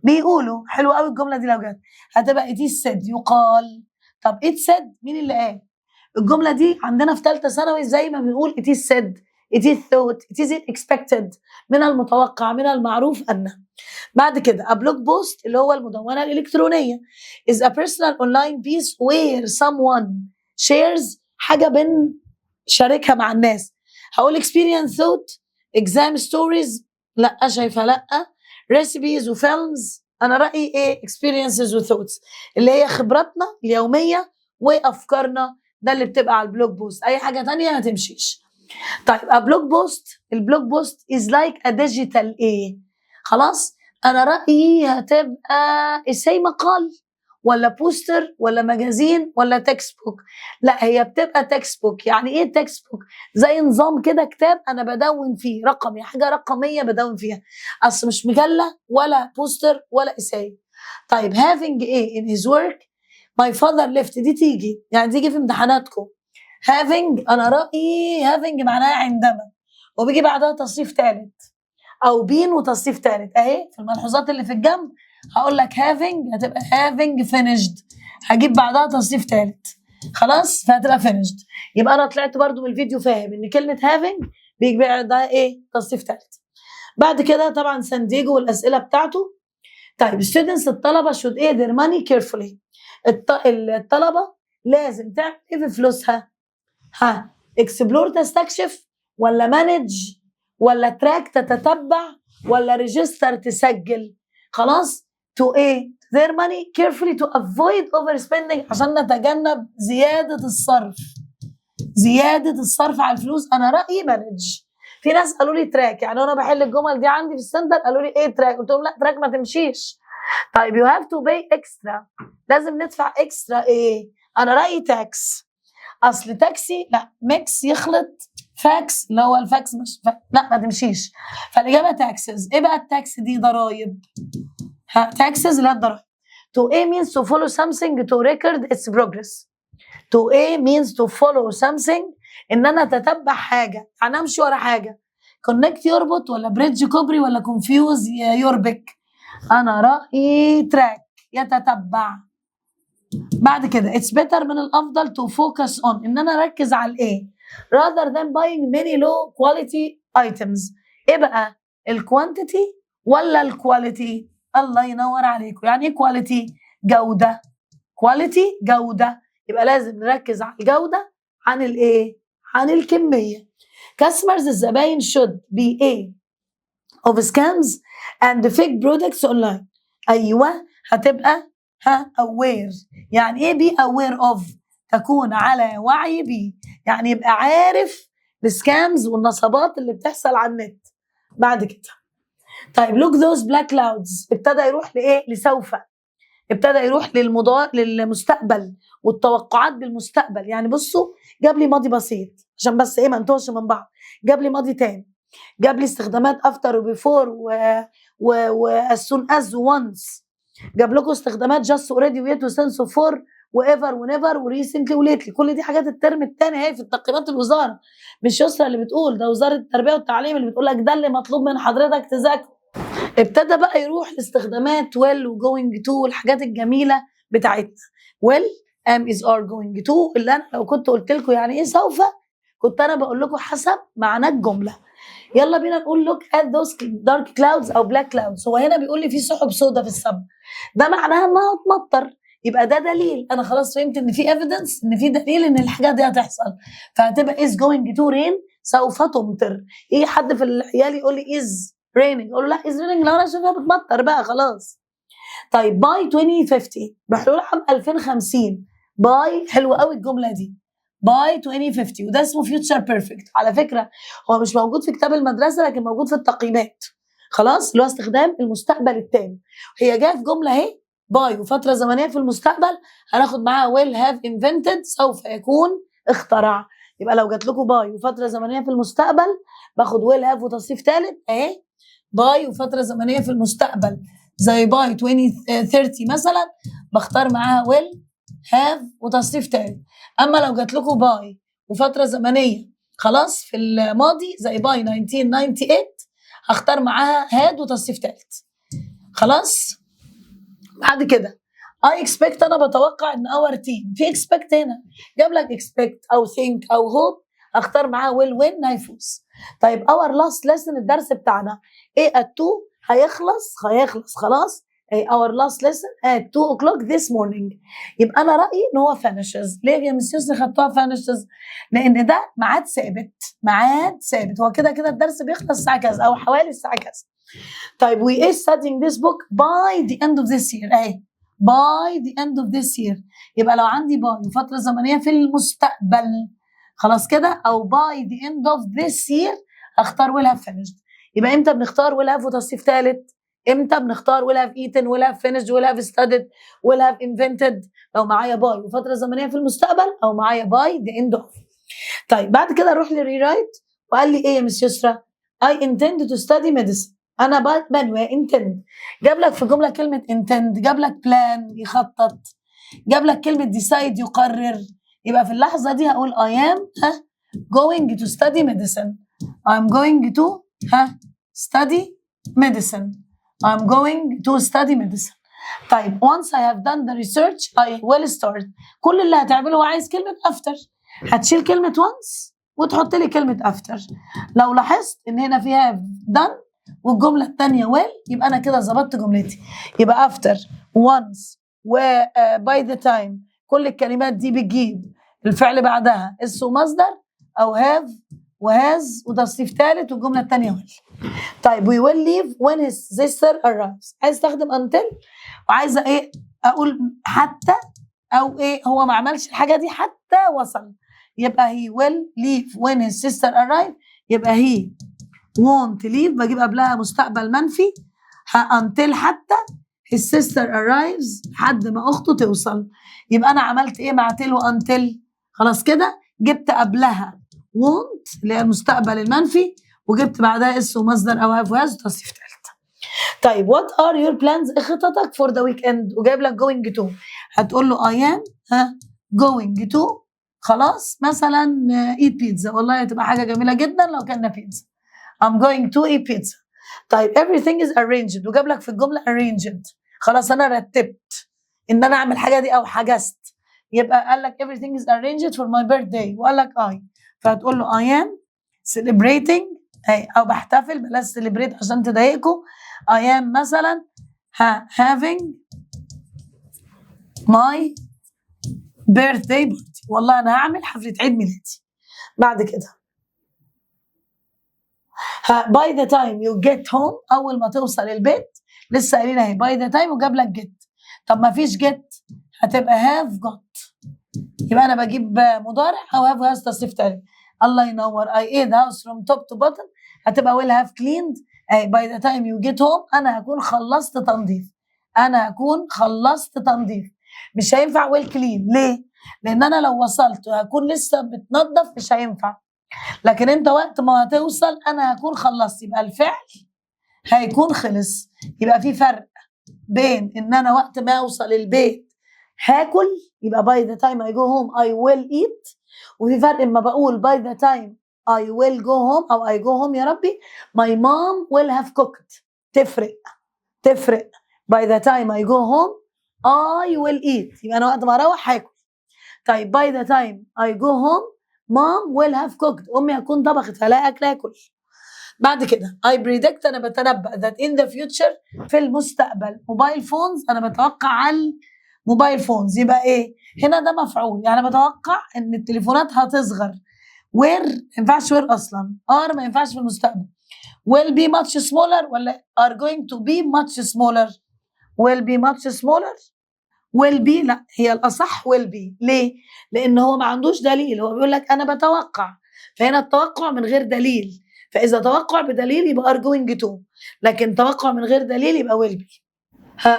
بيقولوا. حلو قوي الجمله دي لو جت هتبقى ات از سيد، يقال. طب ات سيد مين اللي قال؟ الجمله دي عندنا في ثالثه ثانوي زي ما بنقول ات از سيد، ات از ثوت، ات از اكسبكتد، من المتوقع، من المعروف ان. بعد كده a blog post اللي هو المدونه الالكترونيه is a personal online piece where someone shares، حاجه بنشاركها مع الناس. هقول experience thought، exam stories لا شايفه لا، recipes وفيلمز. انا رايي ايه؟ experiences وthoughts اللي هي خبراتنا اليوميه وافكارنا، ده اللي بتبقى على البلوج بوست. اي حاجه تانية ما تمشيش. طيب البلوج بوست، البلوج بوست is like a digital ايه؟ خلاص انا رايي هتبقى ازاي مقال ولا بوستر ولا مجازين ولا تكست بوك؟ لا هي بتبقى تكست بوك. يعني ايه تكست بوك؟ زي نظام كده كتاب انا بدون فيه رقمي، حاجه رقميه بدون فيها، اصل مش مجله ولا بوستر ولا اساي. طيب having ايه in his work my father left، دي تيجي يعني تيجي في امتحاناتكم. having انا رايي having معناها عندما، وبيجي بعدها تصريف ثالث او بين وتصريف ثالث اهي في الملحوظات اللي في الجنب. هقول لك having هتبقى having finished، هجيب بعدها تصريف ثالث. خلاص فهتبقى finished. يبقى انا طلعت برضو من الفيديو فاهم ان كلمه having بيجي بعدها ايه؟ تصريف ثالث. بعد كده طبعا سان دييجو والاسئله بتاعته. طيب students الطلبه should ايه their money carefully، الطلبه لازم تعمل ايه في فلوسها؟ explore تستكشف ولا manage ولا تراك تتتبع ولا ريجستر تسجل؟ خلاص to ايه their money carefully to avoid overspending، عشان نتجنب زيادة الصرف. زيادة الصرف على الفلوس. انا رأيي manage. في ناس قالوا لي تراك، يعني انا بحل الجمل دي عندي في السنتر قالوا لي ايه تراك؟ قلت لهم لا تراك ما تمشيش. طيب you have to pay extra، لازم ندفع extra ايه؟ انا رأيي tax. اصل تاكسي لا ميكس يخلط فاكس اللي هو الفاكس مش لا ما تمشيش. فالاجابه تاكسز. ايه بقى التاكس دي؟ ضرايب. تاكسز اللي هي الضرايب. To A means to follow something to record its progress. To A means to follow something ان انا اتتبع حاجه، انا امشي ورا حاجه. كونكت يربط ولا بريدج كوبري ولا كونفيوز يربك؟ انا رايي تراك يتتبع. بعد كده it's better من الافضل to focus on ان انا اركز على الايه rather than buying many low quality items. ايه بقى؟ الكوانتيتي ولا الكواليتي؟ الله ينور عليكم. يعني ايه كواليتي؟ جوده. كواليتي جوده، يبقى لازم نركز على الجوده عن الايه؟ عن الكميه. customers الزباين should be a of scams and fake products online. ايوه هتبقى aware. يعني ايه be aware of؟ تكون على وعي بيه، يعني يبقى عارف السكامز والنصبات اللي بتحصل على النت. بعد كده طيب look those black clouds ابتدى يروح لايه؟ لسوف. ابتدى يروح للمستقبل والتوقعات بالمستقبل. يعني بصوا جاب لي ماضي بسيط عشان بس ايه ما نتوهش من بعض، جاب لي ماضي تاني، جاب لي استخدامات افتر وبيفور و as soon as once، جاب لكم استخدامات just already ويت وسنس فور وايفر ونيفر وريسنتلي وليتلي. كل دي حاجات الترم الثاني هي في تقييمات الوزاره، مش يسرا اللي بتقول، ده وزاره التربيه والتعليم اللي بتقول لك ده اللي مطلوب من حضرتك تذاكره. ابتدى بقى يروح لاستخدامات well وجوينج تو والحاجات الجميله بتاعتنا. well am is are going to اللي انا لو كنت قلت لكم يعني ايه سوف كنت انا بقول لكم حسب معنى الجمله. يلا بينا نقول look at those dark clouds او black clouds. هو هنا بيقول لي في سحب سوداء في السماء، ده معناها انها هتمطر، يبقى ده دليل. انا خلاص فهمت ان في evidence، ان في دليل ان الحاجه دي هتحصل، فهتبقى is going to rain سوف تمطر. ايه حد في العيال يقول لي is raining اقول له لا is raining لو انا شايفها بتمطر بقى خلاص. طيب باي 2050 بحلول عام 2050 باي حلوه قوي الجمله دي باي 2050 وده اسمه فيوتشر بيرفكت. على فكره هو مش موجود في كتاب المدرسه لكن موجود في التقييمات خلاص، اللي هو استخدام المستقبل التام. هي جايه في جمله اهي باي وفتره زمنيه في المستقبل، هناخد معاها will have invented سوف يكون اخترع. يبقى لو جات لكم باي وفتره زمنيه في المستقبل باخد will have وتصريف ثالث اهي باي وفتره زمنيه في المستقبل زي باي 2030 مثلا بختار معاها will have وتصريف ثالث. اما لو جات لكم باي وفتره زمنيه خلاص في الماضي زي باي 1998 هختار معاها had وتصريف ثالث خلاص. بعد كده I expect انا بتوقع ان our team في expect هنا جاب لك expect او think او hope اختار معاها will win هيفوز. طيب our last lesson الدرس بتاعنا ايه at 2 هيخلص خلاص. our last lesson at 2 o'clock this morning. يبقى انا رايي ان هو finishes. ليه يا مس يسري خدتوها finishes؟ لان ده ميعاد ثابت، هو كده الدرس بيخلص الساعه كذا او حوالي الساعه كذا. طيب we are studying this book by the end of this year اهي by the end of this year. يبقى لو عندي by وفتره زمنيه في المستقبل خلاص كده او by the end of this year هختار will have finished. يبقى امتى بنختار will have وتصريف ثالث؟ امتى بنختار will have eaten will have finished will have studied will have invented؟ لو معايا by وفتره زمنيه في المستقبل او معايا by the end of. طيب بعد كده اروح للريرايت وقال لي ايه يا مس يسرا؟ I intend to study medicine. انا بنوي intend. جاب لك في جمله كلمه intend، جاب لك plan يخطط، جاب لك كلمه decide يقرر. يبقى في اللحظه دي هقول I am going to study medicine. I'm going to study medicine. I'm going to study medicine. طيب once I have done the research I will start. كل اللي هتعمله هو عايز كلمه after، هتشيل كلمه once وتحط لي كلمه after. لو لاحظت ان هنا فيها done والجمله الثانيه will يبقى انا كده ظبطت جملتي. يبقى after once و by the time كل الكلمات دي بتجيب الفعل بعدها اس ومصدر او have وهاز وتصريف ثالث والجمله الثانيه will. طيب we will leave when his sister arrives. عايز استخدم until وعايزه ايه اقول حتى او ايه هو ما عملش الحاجه دي حتى وصل، يبقى he will leave when his sister arrives. يبقى he won't leave بجيب قبلها مستقبل منفي until حتى his sister arrives لحد ما اخته توصل. يبقى انا عملت ايه مع till وانتل؟ خلاص كده جبت قبلها won't اللي هي المستقبل المنفي، وجبت بعدها اس ومصدر او have وhas وتصريف ثالث. طيب what are your plans؟ ايه خططك for the weekend؟ وجايب لك going to، هتقول له I am going to خلاص مثلا eat pizza، والله هتبقى حاجة جميلة جدا لو كنا بيتزا. I'm going to eat pizza. طيب everything is arranged، وجاب لك في الجملة arranged، خلاص أنا رتبت إن أنا أعمل حاجة دي أو حجزت، يبقى قال لك everything is arranged for my birthday، وقال لك I، فهتقول له I am celebrating أو بحتفل، بلاش celebrate عشان تضايقكم. I am مثلا having my birthday party، والله أنا هعمل حفلة عيد ميلادي. بعد كده by the time you get home، أول ما توصل البيت، لسه قايلين أهي by the time وجاب لك get. طب ما فيش get، هتبقى have got، يبقى أنا بجيب مضارع أو have وhas تصريف تاني. الله ينور. I ate the house from top to bottom، هتبقى will have cleaned. by the time you get home أنا هكون خلصت تنظيف، أنا هكون خلصت تنظيف. مش هينفع will clean، ليه؟ لأن أنا لو وصلت وهكون لسه بتنظف مش هينفع، لكن انت وقت ما هتوصل انا هكون خلصت، يبقى الفعل هيكون خلص. يبقى في فرق بين ان انا وقت ما اوصل البيت هاكل، يبقى by the time I go home I will eat، وفي فرق اما بقول by the time I will go home او I go home يا ربي my mom will have cooked. تفرق by the time I go home I will eat، يبقى انا وقت ما اروح هاكل. طيب by the time I go home mom will have cooked، امي هتكون طبخت فلا اكل. بعد كده I predict انا بتنبأ that in the future في المستقبل موبايل فونز، انا بتوقع على موبايل فونز، يبقى ايه هنا ده مفعول، يعني بتوقع ان التليفونات هتصغر. where ما ينفعش where اصلا، are ما ينفعش في المستقبل. will be much smaller ولا are going to be much smaller؟ will be much smaller will be، لا هي الأصح will be. ليه؟ لأن هو ما عندوش دليل، هو بيقول لك أنا بتوقع، فهنا التوقع من غير دليل، فإذا توقع بدليل يبقى are going to، لكن توقع من غير دليل يبقى will be.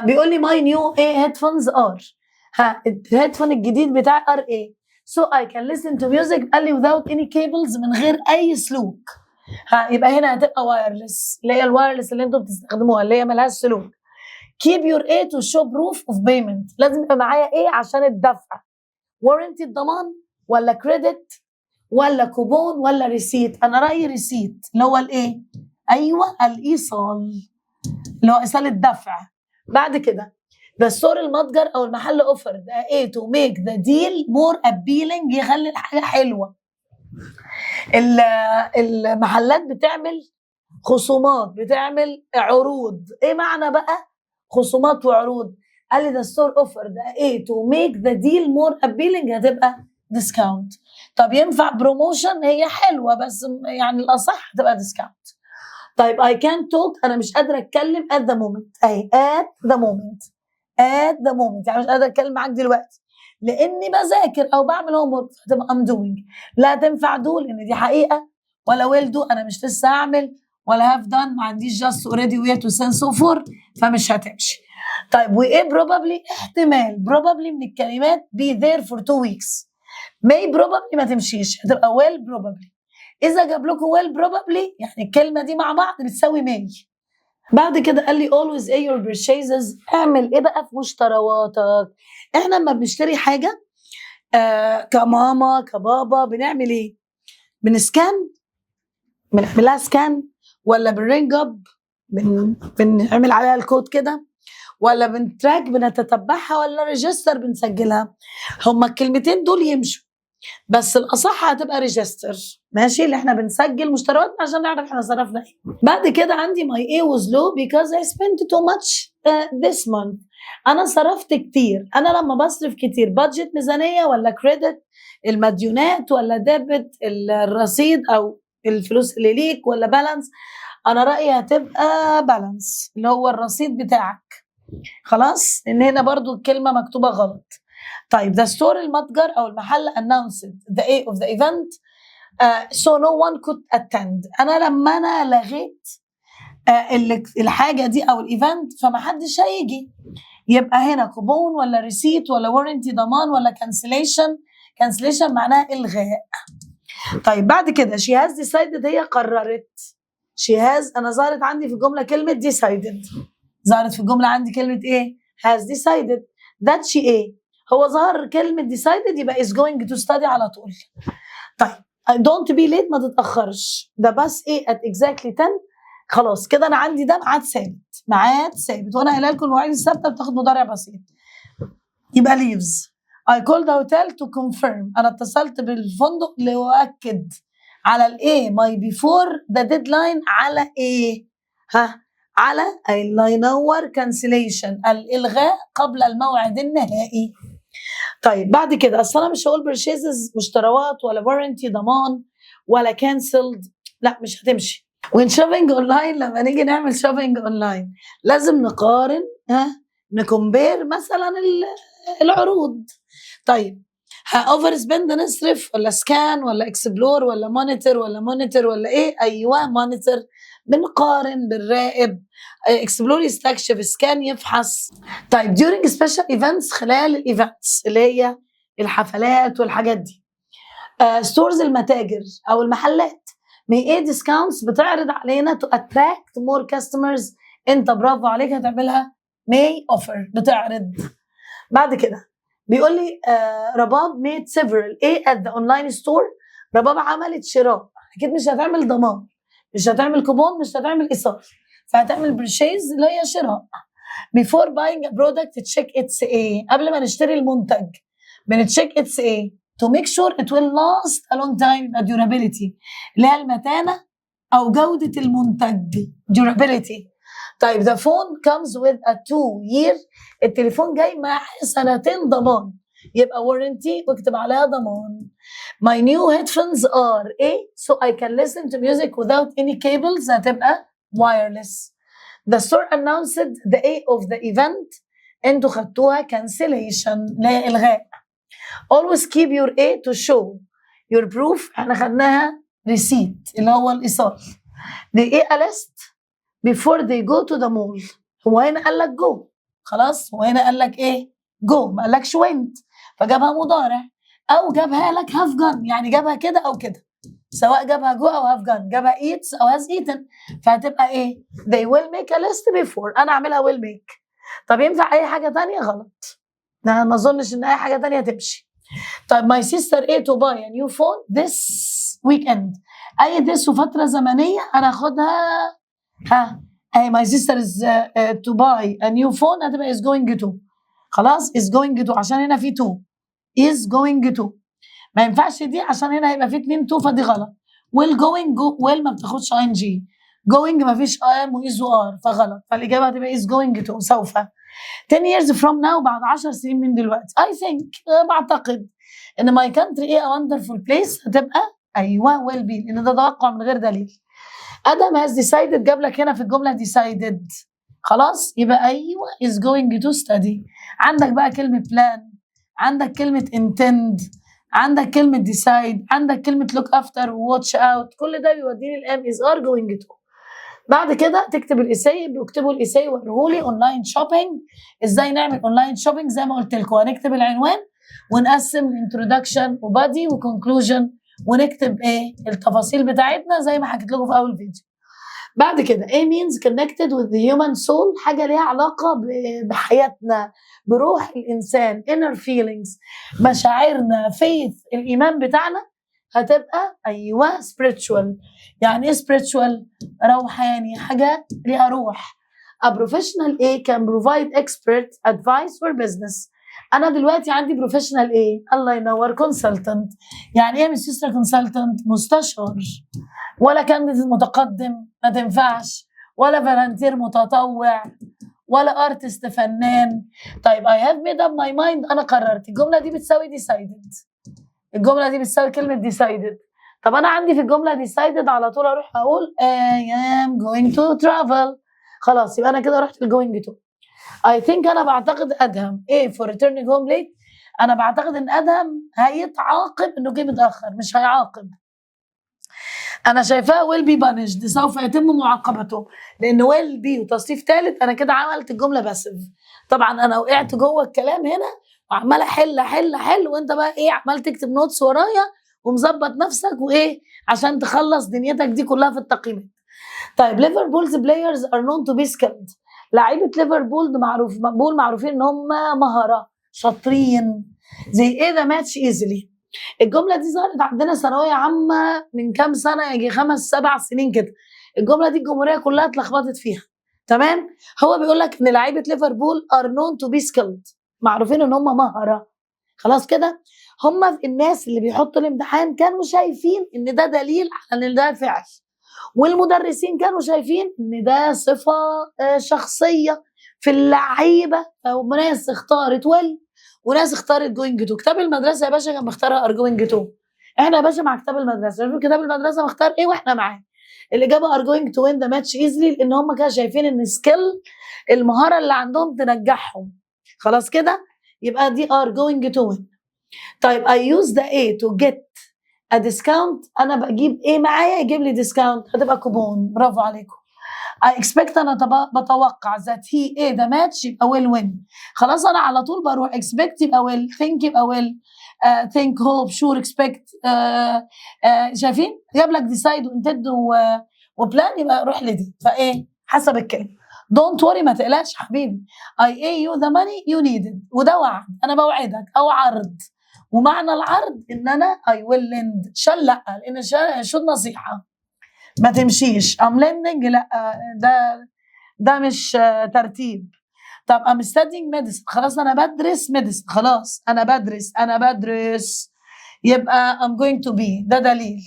بيقول لي my new headphones are، الهيدفون الجديد بتاعي are ايه؟ so I can listen to music، قال لي without any cables، من غير أي سلوك. يبقى هنا هتبقى wireless، اللي هي الوايرلس اللي انتوا بتستخدموها اللي هي ملهاش سلوك. keep your A to show proof of payment، لازم يبقى معايا ايه عشان الدفع؟ warranty الضمان ولا كريدت ولا كوبون ولا ريسيت؟ انا رايي ريسيت اللي هو الايه؟ ايوه الايصال، اللي هو ايصال الدفع. بعد كده the store المتجر او المحل offer A to make the deal more appealing، يخلي الحاجه حلوه. المحلات بتعمل خصومات، بتعمل عروض. ايه معنى بقى خصومات وعروض؟ قال لي the store offer A to make the deal more appealing، هتبقى discount. طب ينفع بروموشن؟ هي حلوه بس يعني الاصح هتبقى discount. طيب I can't talk، انا مش قادره اتكلم at the moment، اهي at the moment يعني مش قادره اتكلم معاك دلوقتي لاني بذاكر او بعمل هوم ورك، هتبقى I'm doing. لا تنفع do لان دي حقيقه، ولا will do انا مش لسه هعمل، ولا have done ما عنديش just already ويت وسن سو فور، فمش هتمشي. طيب وايه probably؟ احتمال. probably من الكلمات be there for 2 weeks. may probably ما تمشيش، هتبقى well probably. اذا جاب لكم well probably يعني الكلمه دي مع بعض بتساوي may. بعد كده قال لي always a your purchases، اعمل ايه بقى في مشترياتك؟ احنا لما بنشتري حاجه كماما كبابا بنعمل ايه؟ بنسكان، بنعملها سكان، ولا بنرينج اب بنعمل عليها الكود كده، ولا بنتراك بنتتبعها، ولا ريجستر بنسجلها؟ هما الكلمتين دول يمشوا، بس الاصح هتبقى ريجستر، ماشي، اللي احنا بنسجل مشترياتنا عشان نعرف احنا صرفنا ايه. بعد كده عندي my A was low because I spent too much this month، انا صرفت كتير. انا لما بصرف كتير بادجت ميزانيه ولا كريدت؟ المديونات ولا ديبت الرصيد او الفلوس اللي ليك، ولا بالانس؟ انا رايي هتبقى بالانس اللي هو الرصيد بتاعك، خلاص، لان هنا برضو الكلمه مكتوبه غلط. طيب the store المتجر او المحل announced the day of the event so no one could attend. انا لما انا لغيت الحاجه دي او الايفنت فما حدش هيجي، يبقى هنا كوبون ولا ريسيت ولا warranty ضمان ولا cancellation؟ cancellation معناها الغاء. طيب بعد كده she has decided هي قررت. she has أنا ظهرت عندي في الجملة كلمة decided. ظهرت في الجملة عندي كلمة إيه؟ has decided that she إيه؟ هو ظهر كلمة decided يبقى is going to study على طول. طيب don't be late ما تتأخرش. ده بس إيه at exactly 10. خلاص كده أنا عندي ده ميعاد ثابت. ميعاد ثابت وأنا قايله لكم المواعيد الثابتة بتاخد مضارع بسيط. يبقى leaves. I called the hotel to confirm. أنا اتصلت بالفندق لأؤكد على الإيه my before the deadline على إيه؟ على الله ينور cancellation الإلغاء قبل الموعد النهائي. طيب بعد كده أصل أنا مش هقول purchases مشتريات ولا warranty ضمان ولا cancelled. لا مش هتمشي. when shopping online لما نيجي نعمل shopping online لازم نقارن نكمبير مثلا العروض. طيب اوفر سبند نصرف ولا سكان ولا اكسبلور ولا مونيتور ولا ايه؟ ايوه مونيتور بنقارن بنراقب. اكسبلور يستكشف، سكان يفحص. طيب during special events خلال الايفنتس اللي هي الحفلات والحاجات دي. ستورز المتاجر او المحلات may ايه discounts بتعرض علينا to attract more customers. انت برافو عليك هتعملها may offer بتعرض. بعد كده بيقول لي رباب made several ايه at the online store. رباب عملت شراء، اكيد مش هتعمل ضمان، مش هتعمل كوبون، مش هتعمل ايصال، فهتعمل برشيز اللي هي شراء. before buying a product check its ايه. قبل ما نشتري المنتج بنتشيك its ايه to make sure it will last a long time. durability اللي هي المتانة او جودة المنتج durability. طيب the phone comes with a 2-year. التليفون جاي مع 2 ضمان يبقى warranty واكتب عليها ضمان. my new headphones are ايه so I can listen to music without any cables هتبقى wireless. the store announced the A of the event. انتوا خدتوها cancellation لا إلغاء. always keep your A to show your proof. احنا خدناها receipt اللي هو الإيصال. the A a list before they go to the mall. هو هنا قال لك go خلاص، هو هنا قال لك ايه go ما قالكش went فجابها مضارع، او جابها لك have gone يعني جابها كده او كده، سواء جابها go او have gone، جابها eats او has eaten فهتبقى ايه they will make a list before. انا اعملها will make. طب ينفع اي حاجه تانية؟ غلط، ما اظنش ان اي حاجه تانية تمشي. طيب my sister A to buy a new phone this weekend. اي this وفتره زمنيه انا اخدها اي my sister is to buy a new phone هتبقى is going to. خلاص is going to عشان هنا في to is going to. ما ينفعش دي عشان هنا هيبقى في 2 to فدي غلط. will going go will ما بتاخدش ing. going ما فيش am و is و are فغلط، فالاجابه هتبقى is going to سوف. 10 years from now بعد 10 سنين من دلوقتي I think بعتقد ان my country ايه a wonderful place هتبقى ايوه will be لان ده توقع من غير دليل. Adam has decided جاب لك هنا في الجملة decided خلاص يبقى أيوة is going to study. عندك بقى كلمة plan، عندك كلمة intend، عندك كلمة decide، عندك كلمة look after watch out. كل ده بيوديني الام is are going to. بعد كده تكتب الإيساي، بيكتبوا الإيساي وروهولي اونلاين شوبينج. ازاي نعمل اونلاين شوبينج؟ زي ما قلت لكم هنكتب العنوان ونقسم introduction وبادي وكونكلوجن ونكتب ايه التفاصيل بتاعتنا زي ما حكيت لكم في اول فيديو. بعد كده ايه means connected with the human soul حاجه ليها علاقه بحياتنا بروح الانسان inner feelings مشاعرنا faith الايمان بتاعنا هتبقى ايوه spiritual. يعني ايه spiritual؟ روحاني حاجه ليها روح. a professional A can provide expert advice for business. انا دلوقتي عندي بروفيشنال ايه الله ينور كونسلتنت. يعني ايه مش سيستر كونسلتنت؟ مستشار. ولا كانديديت متقدم ما تنفعش، ولا فالنتير متطوع، ولا ارتست فنان. طيب I have made up my mind انا قررت. الجمله دي بتساوي decided. الجمله دي بتساوي كلمه decided. طب انا عندي في الجمله decided على طول اروح اقول I am going to travel. خلاص يبقى انا كده رحت going to. I think أنا بعتقد أدهم إيه for returning home late. أنا بعتقد إن أدهم هيتعاقب إنه جه متأخر، مش هيعاقب. أنا شايفاه will be punished سوف يتم معاقبته، لأن will be وتصريف ثالث أنا كده عملت الجملة باسف. طبعا أنا وقعت جوه الكلام هنا وعمالة أحل وأنت بقى إيه عمال تكتب نوتس ورايا ومظبط نفسك وايه عشان تخلص دنيتك دي كلها في التقييمات. طيب ليفربولز بلايرز ار نون تو بي سكيلد. لعيبه ليفربول معروفين ان هم مهاره شاطرين. زي ايه ذا ماتش ايزلي. الجمله دي ظهرت عندنا ثانويه عامه من كام سنه، يجي 5-7 سنين كده. الجمله دي الجمهوريه كلها اتلخبطت فيها. تمام. هو بيقول لك ان لعيبه ليفربول ار نون تو بي سكيلد، معروفين ان هم مهره. خلاص كده. هم الناس اللي بيحطوا الامتحان كانوا شايفين ان ده دليل على ان ده فعل، والمدرسين كانوا شايفين ان ده صفه شخصيه في اللعيبه. وناس اختارت وناس اختارت جوينج تو. كتاب المدرسه يا باشا كان مختارها ار جوينج تو. احنا يا باشا مع كتاب المدرسه. شوف كتاب المدرسه مختار ايه واحنا معاه. الاجابه ار جوينج تو وين ذا ماتش ايزلي، لان هم كانوا شايفين ان سكيل المهاره اللي عندهم تنجحهم. خلاص كده. يبقى دي ار جوينج تو وين. طيب I use the A to get a discount. انا بجيب ايه معايا يجيب لي ديسكاونت، هتبقى كوبون. برافو عليكم. I expect انا بتوقع that he A the match يبقى will win. خلاص انا على طول بروح expect يبقى will، think يبقى will، think hope sure expect. شايفين جاب لك decide وانتد وبلان، يبقى روح لدي. فايه حسب الكلمه. don't worry ما تقلقش حبيبي. I owe you the money you needed. وده وعد، انا بوعدك او عرض. ومعنى العرض ان انا I will lend. شال لا، لان شو نصيحه ما تمشيش. I'm lending لا، ده مش ترتيب. طب I'm studying medicine. خلاص انا بدرس medicine. خلاص انا بدرس يبقى I'm going to be. ده دليل.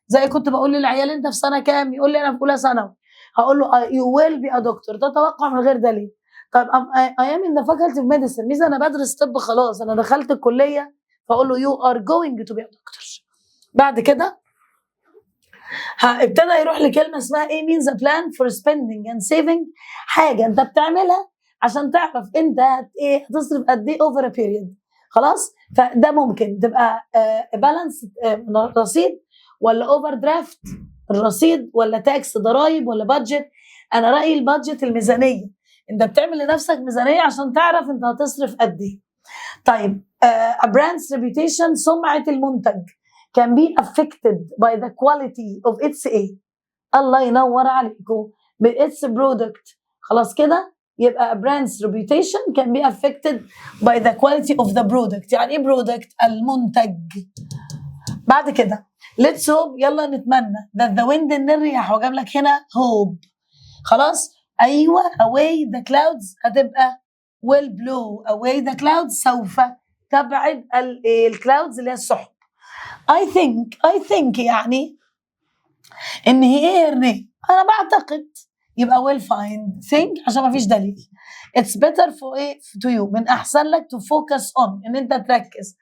زي كنت بقول للعيال انت في سنه كام، يقول لي انا في اولى ثانوي، هقول له you will be a doctor. ده توقع من غير دليل. طب I am in the faculty of medicine. ميزه انا بدرس طب، خلاص انا دخلت الكليه، فاقول له you are going to be a doctor. بعد كده ابتدى يروح لكلمه اسمها ايه means a plan for spending and saving. حاجه انت بتعملها عشان تعرف انت ايه هتصرف قد ايه over a period. خلاص. فده ممكن تبقى بالانس رصيد، ولا اوفر درافت الرصيد، ولا تاكس ضرايب، ولا بادجت. انا رايي البادجت الميزانيه. انت بتعمل لنفسك ميزانيه عشان تعرف انت هتصرف قد ايه. طيب a brand's reputation سمعه المنتج can be affected by the quality of its ايه. الله ينور عليكم. its product. خلاص كده. يبقى a brand's reputation can be affected by the quality of the product. يعني ايه product؟ المنتج. بعد كده let's hope يلا نتمنى that the wind ان الرياح، وجاب لك هنا hope. خلاص. ايوه away the clouds هتبقى will blow away the clouds. سوف تبعد الكلاودز اللي هي السحب. I think يعني ان هي ايه انا بعتقد، يبقى will find think عشان ما فيش دليل. it's better for to you من احسن لك to focus on ان انت تركز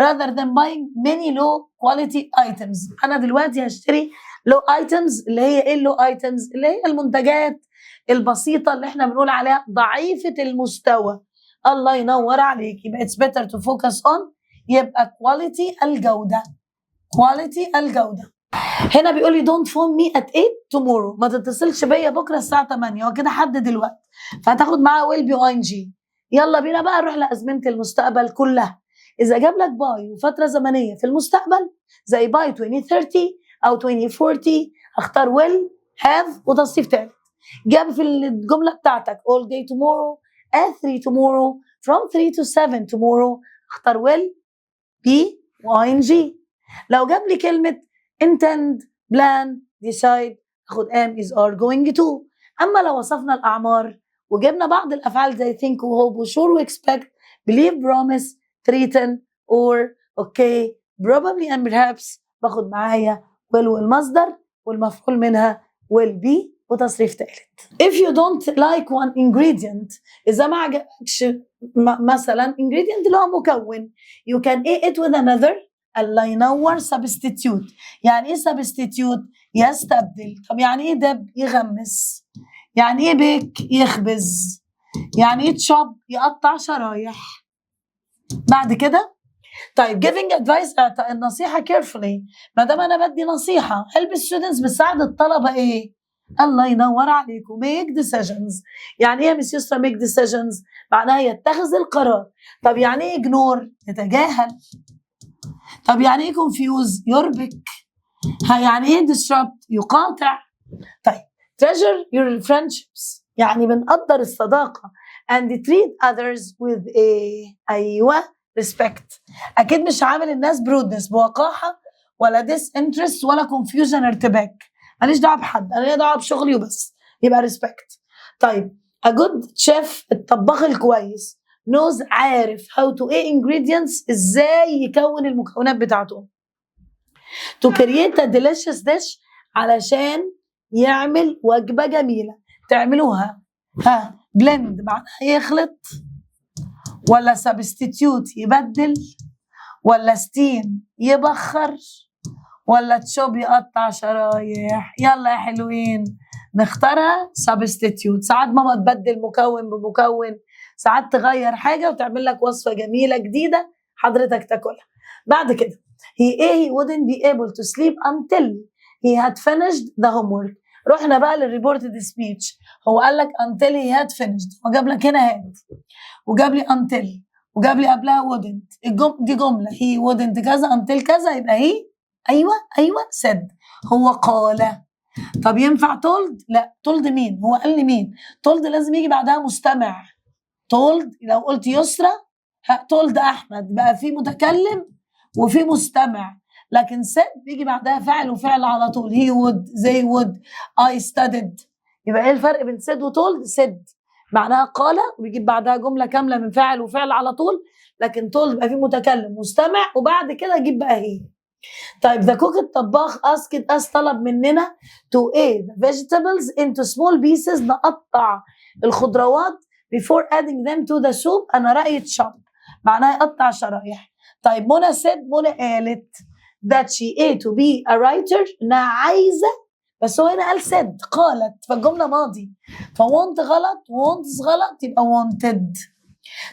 rather than buying many low quality items. انا دلوقتي هشتري low items. اللي هي ايه low items؟ اللي هي المنتجات البسيطه اللي احنا بنقول عليها ضعيفه المستوى. الله ينور عليك. يبقى it's better to focus on يبقى quality الجوده. quality الجوده. هنا بيقول لي don't phone me at 8 tomorrow. ما تتصلش بيا بكره الساعه 8. هو كده حدد الوقت، فهتاخد معاه will be ing. يلا بينا بقى نروح لازمنه المستقبل كلها. اذا جاب لك باي وفتره زمنيه في المستقبل زي باي 2030 او 2040 هختار will have وتصريف ثالث. جاب في الجمله بتاعتك all day tomorrow at 3 tomorrow from 3 to 7 tomorrow اختار will be ing. لو جاب لي كلمه intend plan decide اخد am is are going to. اما لو وصفنا الاعمار وجبنا بعض الافعال زي think و hope و sure و expect believe promise threaten or okay probably and perhaps باخد معايا will والمصدر والمفعول منها will be وتصريف ثالث. if you don't like one ingredient اذا ما عجبكش مثلا ingredient اللي هو مكون you can eat it with another. الله ينور. substitute. يعني ايه substitute؟ يستبدل. طب يعني ايه دب؟ يغمس. يعني ايه بيك؟ يخبز. يعني ايه تشوب؟ يقطع شرايح. بعد كده طيب giving advice اعطاء النصيحه carefully. ما دام انا بدي نصيحه help students بتساعد الطلبه ايه؟ الله ينور عليكم. make decisions. يعني ايه يا مس يسرا make decisions؟ معناها يتخذ القرار. طب يعني ايه ignore؟ يتجاهل. طب يعني ايه confuse؟ يربك. يعني ايه disrupt؟ يقاطع. طيب treasure your friendships يعني بنقدر الصداقة and treat others with أيوة respect. أكيد مش عامل الناس برودنس بوقاحة ولا disinterest ولا confusion ارتباك. ماليش دعوة بحد، أنا ليا دعوة بشغلي وبس، يبقى respect. طيب a good chef الطباخ الكويس knows عارف how to ingredients إزاي يكون المكونات بتاعته to create a delicious dish علشان يعمل وجبة جميلة. تعملوها blend معناها يخلط ولا substitute يبدل ولا steam يبخر ولا تشوب يقطع شرايح؟ يلا يا حلوين نختارها substitute. ساعات ماما تبدل مكون بمكون، ساعات تغير حاجة وتعمل لك وصفة جميلة جديدة حضرتك تاكلها. بعد كده he wouldn't be able to sleep until he had finished the homework. رحنا بقى للريبورتد سبيتش. هو قال لك until he had finished وجاب لك هنا had وجاب لي until وجاب لي قبلها wouldn't. دي جملة he wouldn't كذا until كذا يبقى he ايوه said هو قال. طب ينفع told؟ لا. told مين؟ هو قال لي مين؟ told لازم يجي بعدها مستمع. told لو قلت يسرى told احمد بقى في متكلم وفي مستمع، لكن said بيجي بعدها فعل وفعل على طول. he would they would I studied. يبقى ايه الفرق بين said و told؟ said معناها قال وبيجيب بعدها جملة كاملة من فعل وفعل على طول، لكن told بقى في متكلم مستمع وبعد كده يجيب بقى هي. طيب the cook الطباخ asked us طلب مننا to add vegetables into small pieces نقطع الخضروات before adding them to the soup. أنا رأيي chop معناها يقطع شرايح. طيب منى said منى قالت that she ate to be a writer إنها عايزة، بس هو هنا قال said قالت فالجملة ماضي، فwant غلط wants غلط يبقى wanted.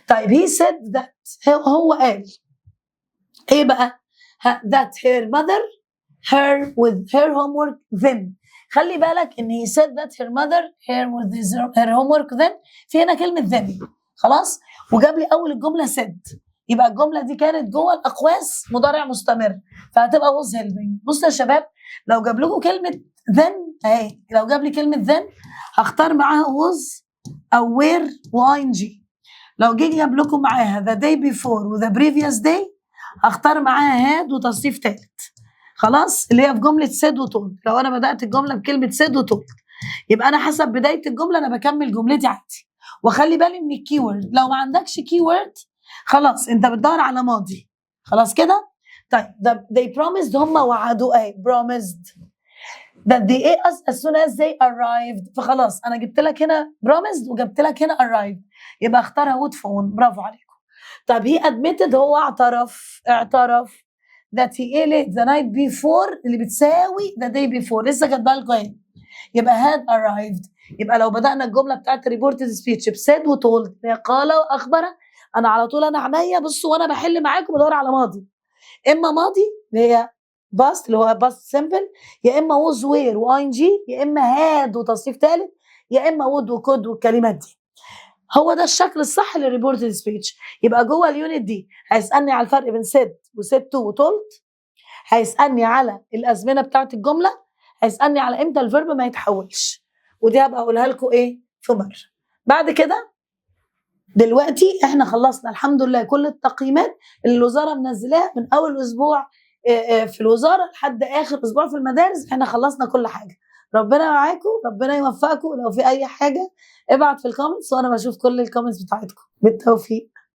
طيب he said that هو قال ايه بقى؟ that her mother her with her homework then. خلي بالك ان he said that her mother her with her homework then في هنا كلمة then خلاص، وجاب لي اول الجملة said يبقى الجملة دي كانت جوه الاقواس مضارع مستمر فهتبقى was helping. بصوا يا شباب لو جاب لكم كلمة then اهي، لو جاب لي كلمة then هختار معاها was او were و ing. لو جه جاب لكم معاها the day before و the previous day هختار معاها had وتصريف ثالث خلاص اللي هي في جمله said وتولد. لو انا بدات الجمله بكلمه said وتولد يبقى انا حسب بدايه الجمله انا بكمل جملتي عادي، واخلي بالي من الكي وورد. لو ما عندكش كي وورد خلاص انت بتدور على ماضي خلاص كده. طيب they promised هم وعدوا ايه promised that they ate us as soon as they arrived. فخلاص انا جبت لك هنا promised وجبت لك هنا arrived يبقى اختارها would phone. برافو عليكم. طب he admitted هو اعترف that he ate the night before اللي بتساوي the day before لسه كاتبها لكم اهي يبقى had arrived. يبقى لو بدأنا الجملة بتاعت reported speech بsaid وتولد قال وأخبر أنا على طول أنا عينيا بصوا وأنا بحل معاكم بدور على ماضي، إما ماضي اللي هي past اللي هو past simple، يا إما was were و ing، يا إما had وتصريف ثالث، يا إما would وcould والكلمات دي. هو ده الشكل الصح للريبورتد سبيتش. يبقى جوه اليونت دي هيسالني على الفرق بين said وsaid to وتولد، هيسالني على الازمنه بتاعت الجمله، هيسالني على امتى الفيرب ما يتحولش، ودي هبقى اقولها لكم ايه في مره. بعد كده دلوقتي احنا خلصنا الحمد لله كل التقييمات اللي الوزاره منزلاها من اول اسبوع في الوزاره لحد اخر اسبوع في المدارس. احنا خلصنا كل حاجه. ربنا معاكم، ربنا يوفقكم. لو في اي حاجه ابعت في الكومنتس وانا بشوف كل الكومنتس بتاعتكم. بالتوفيق.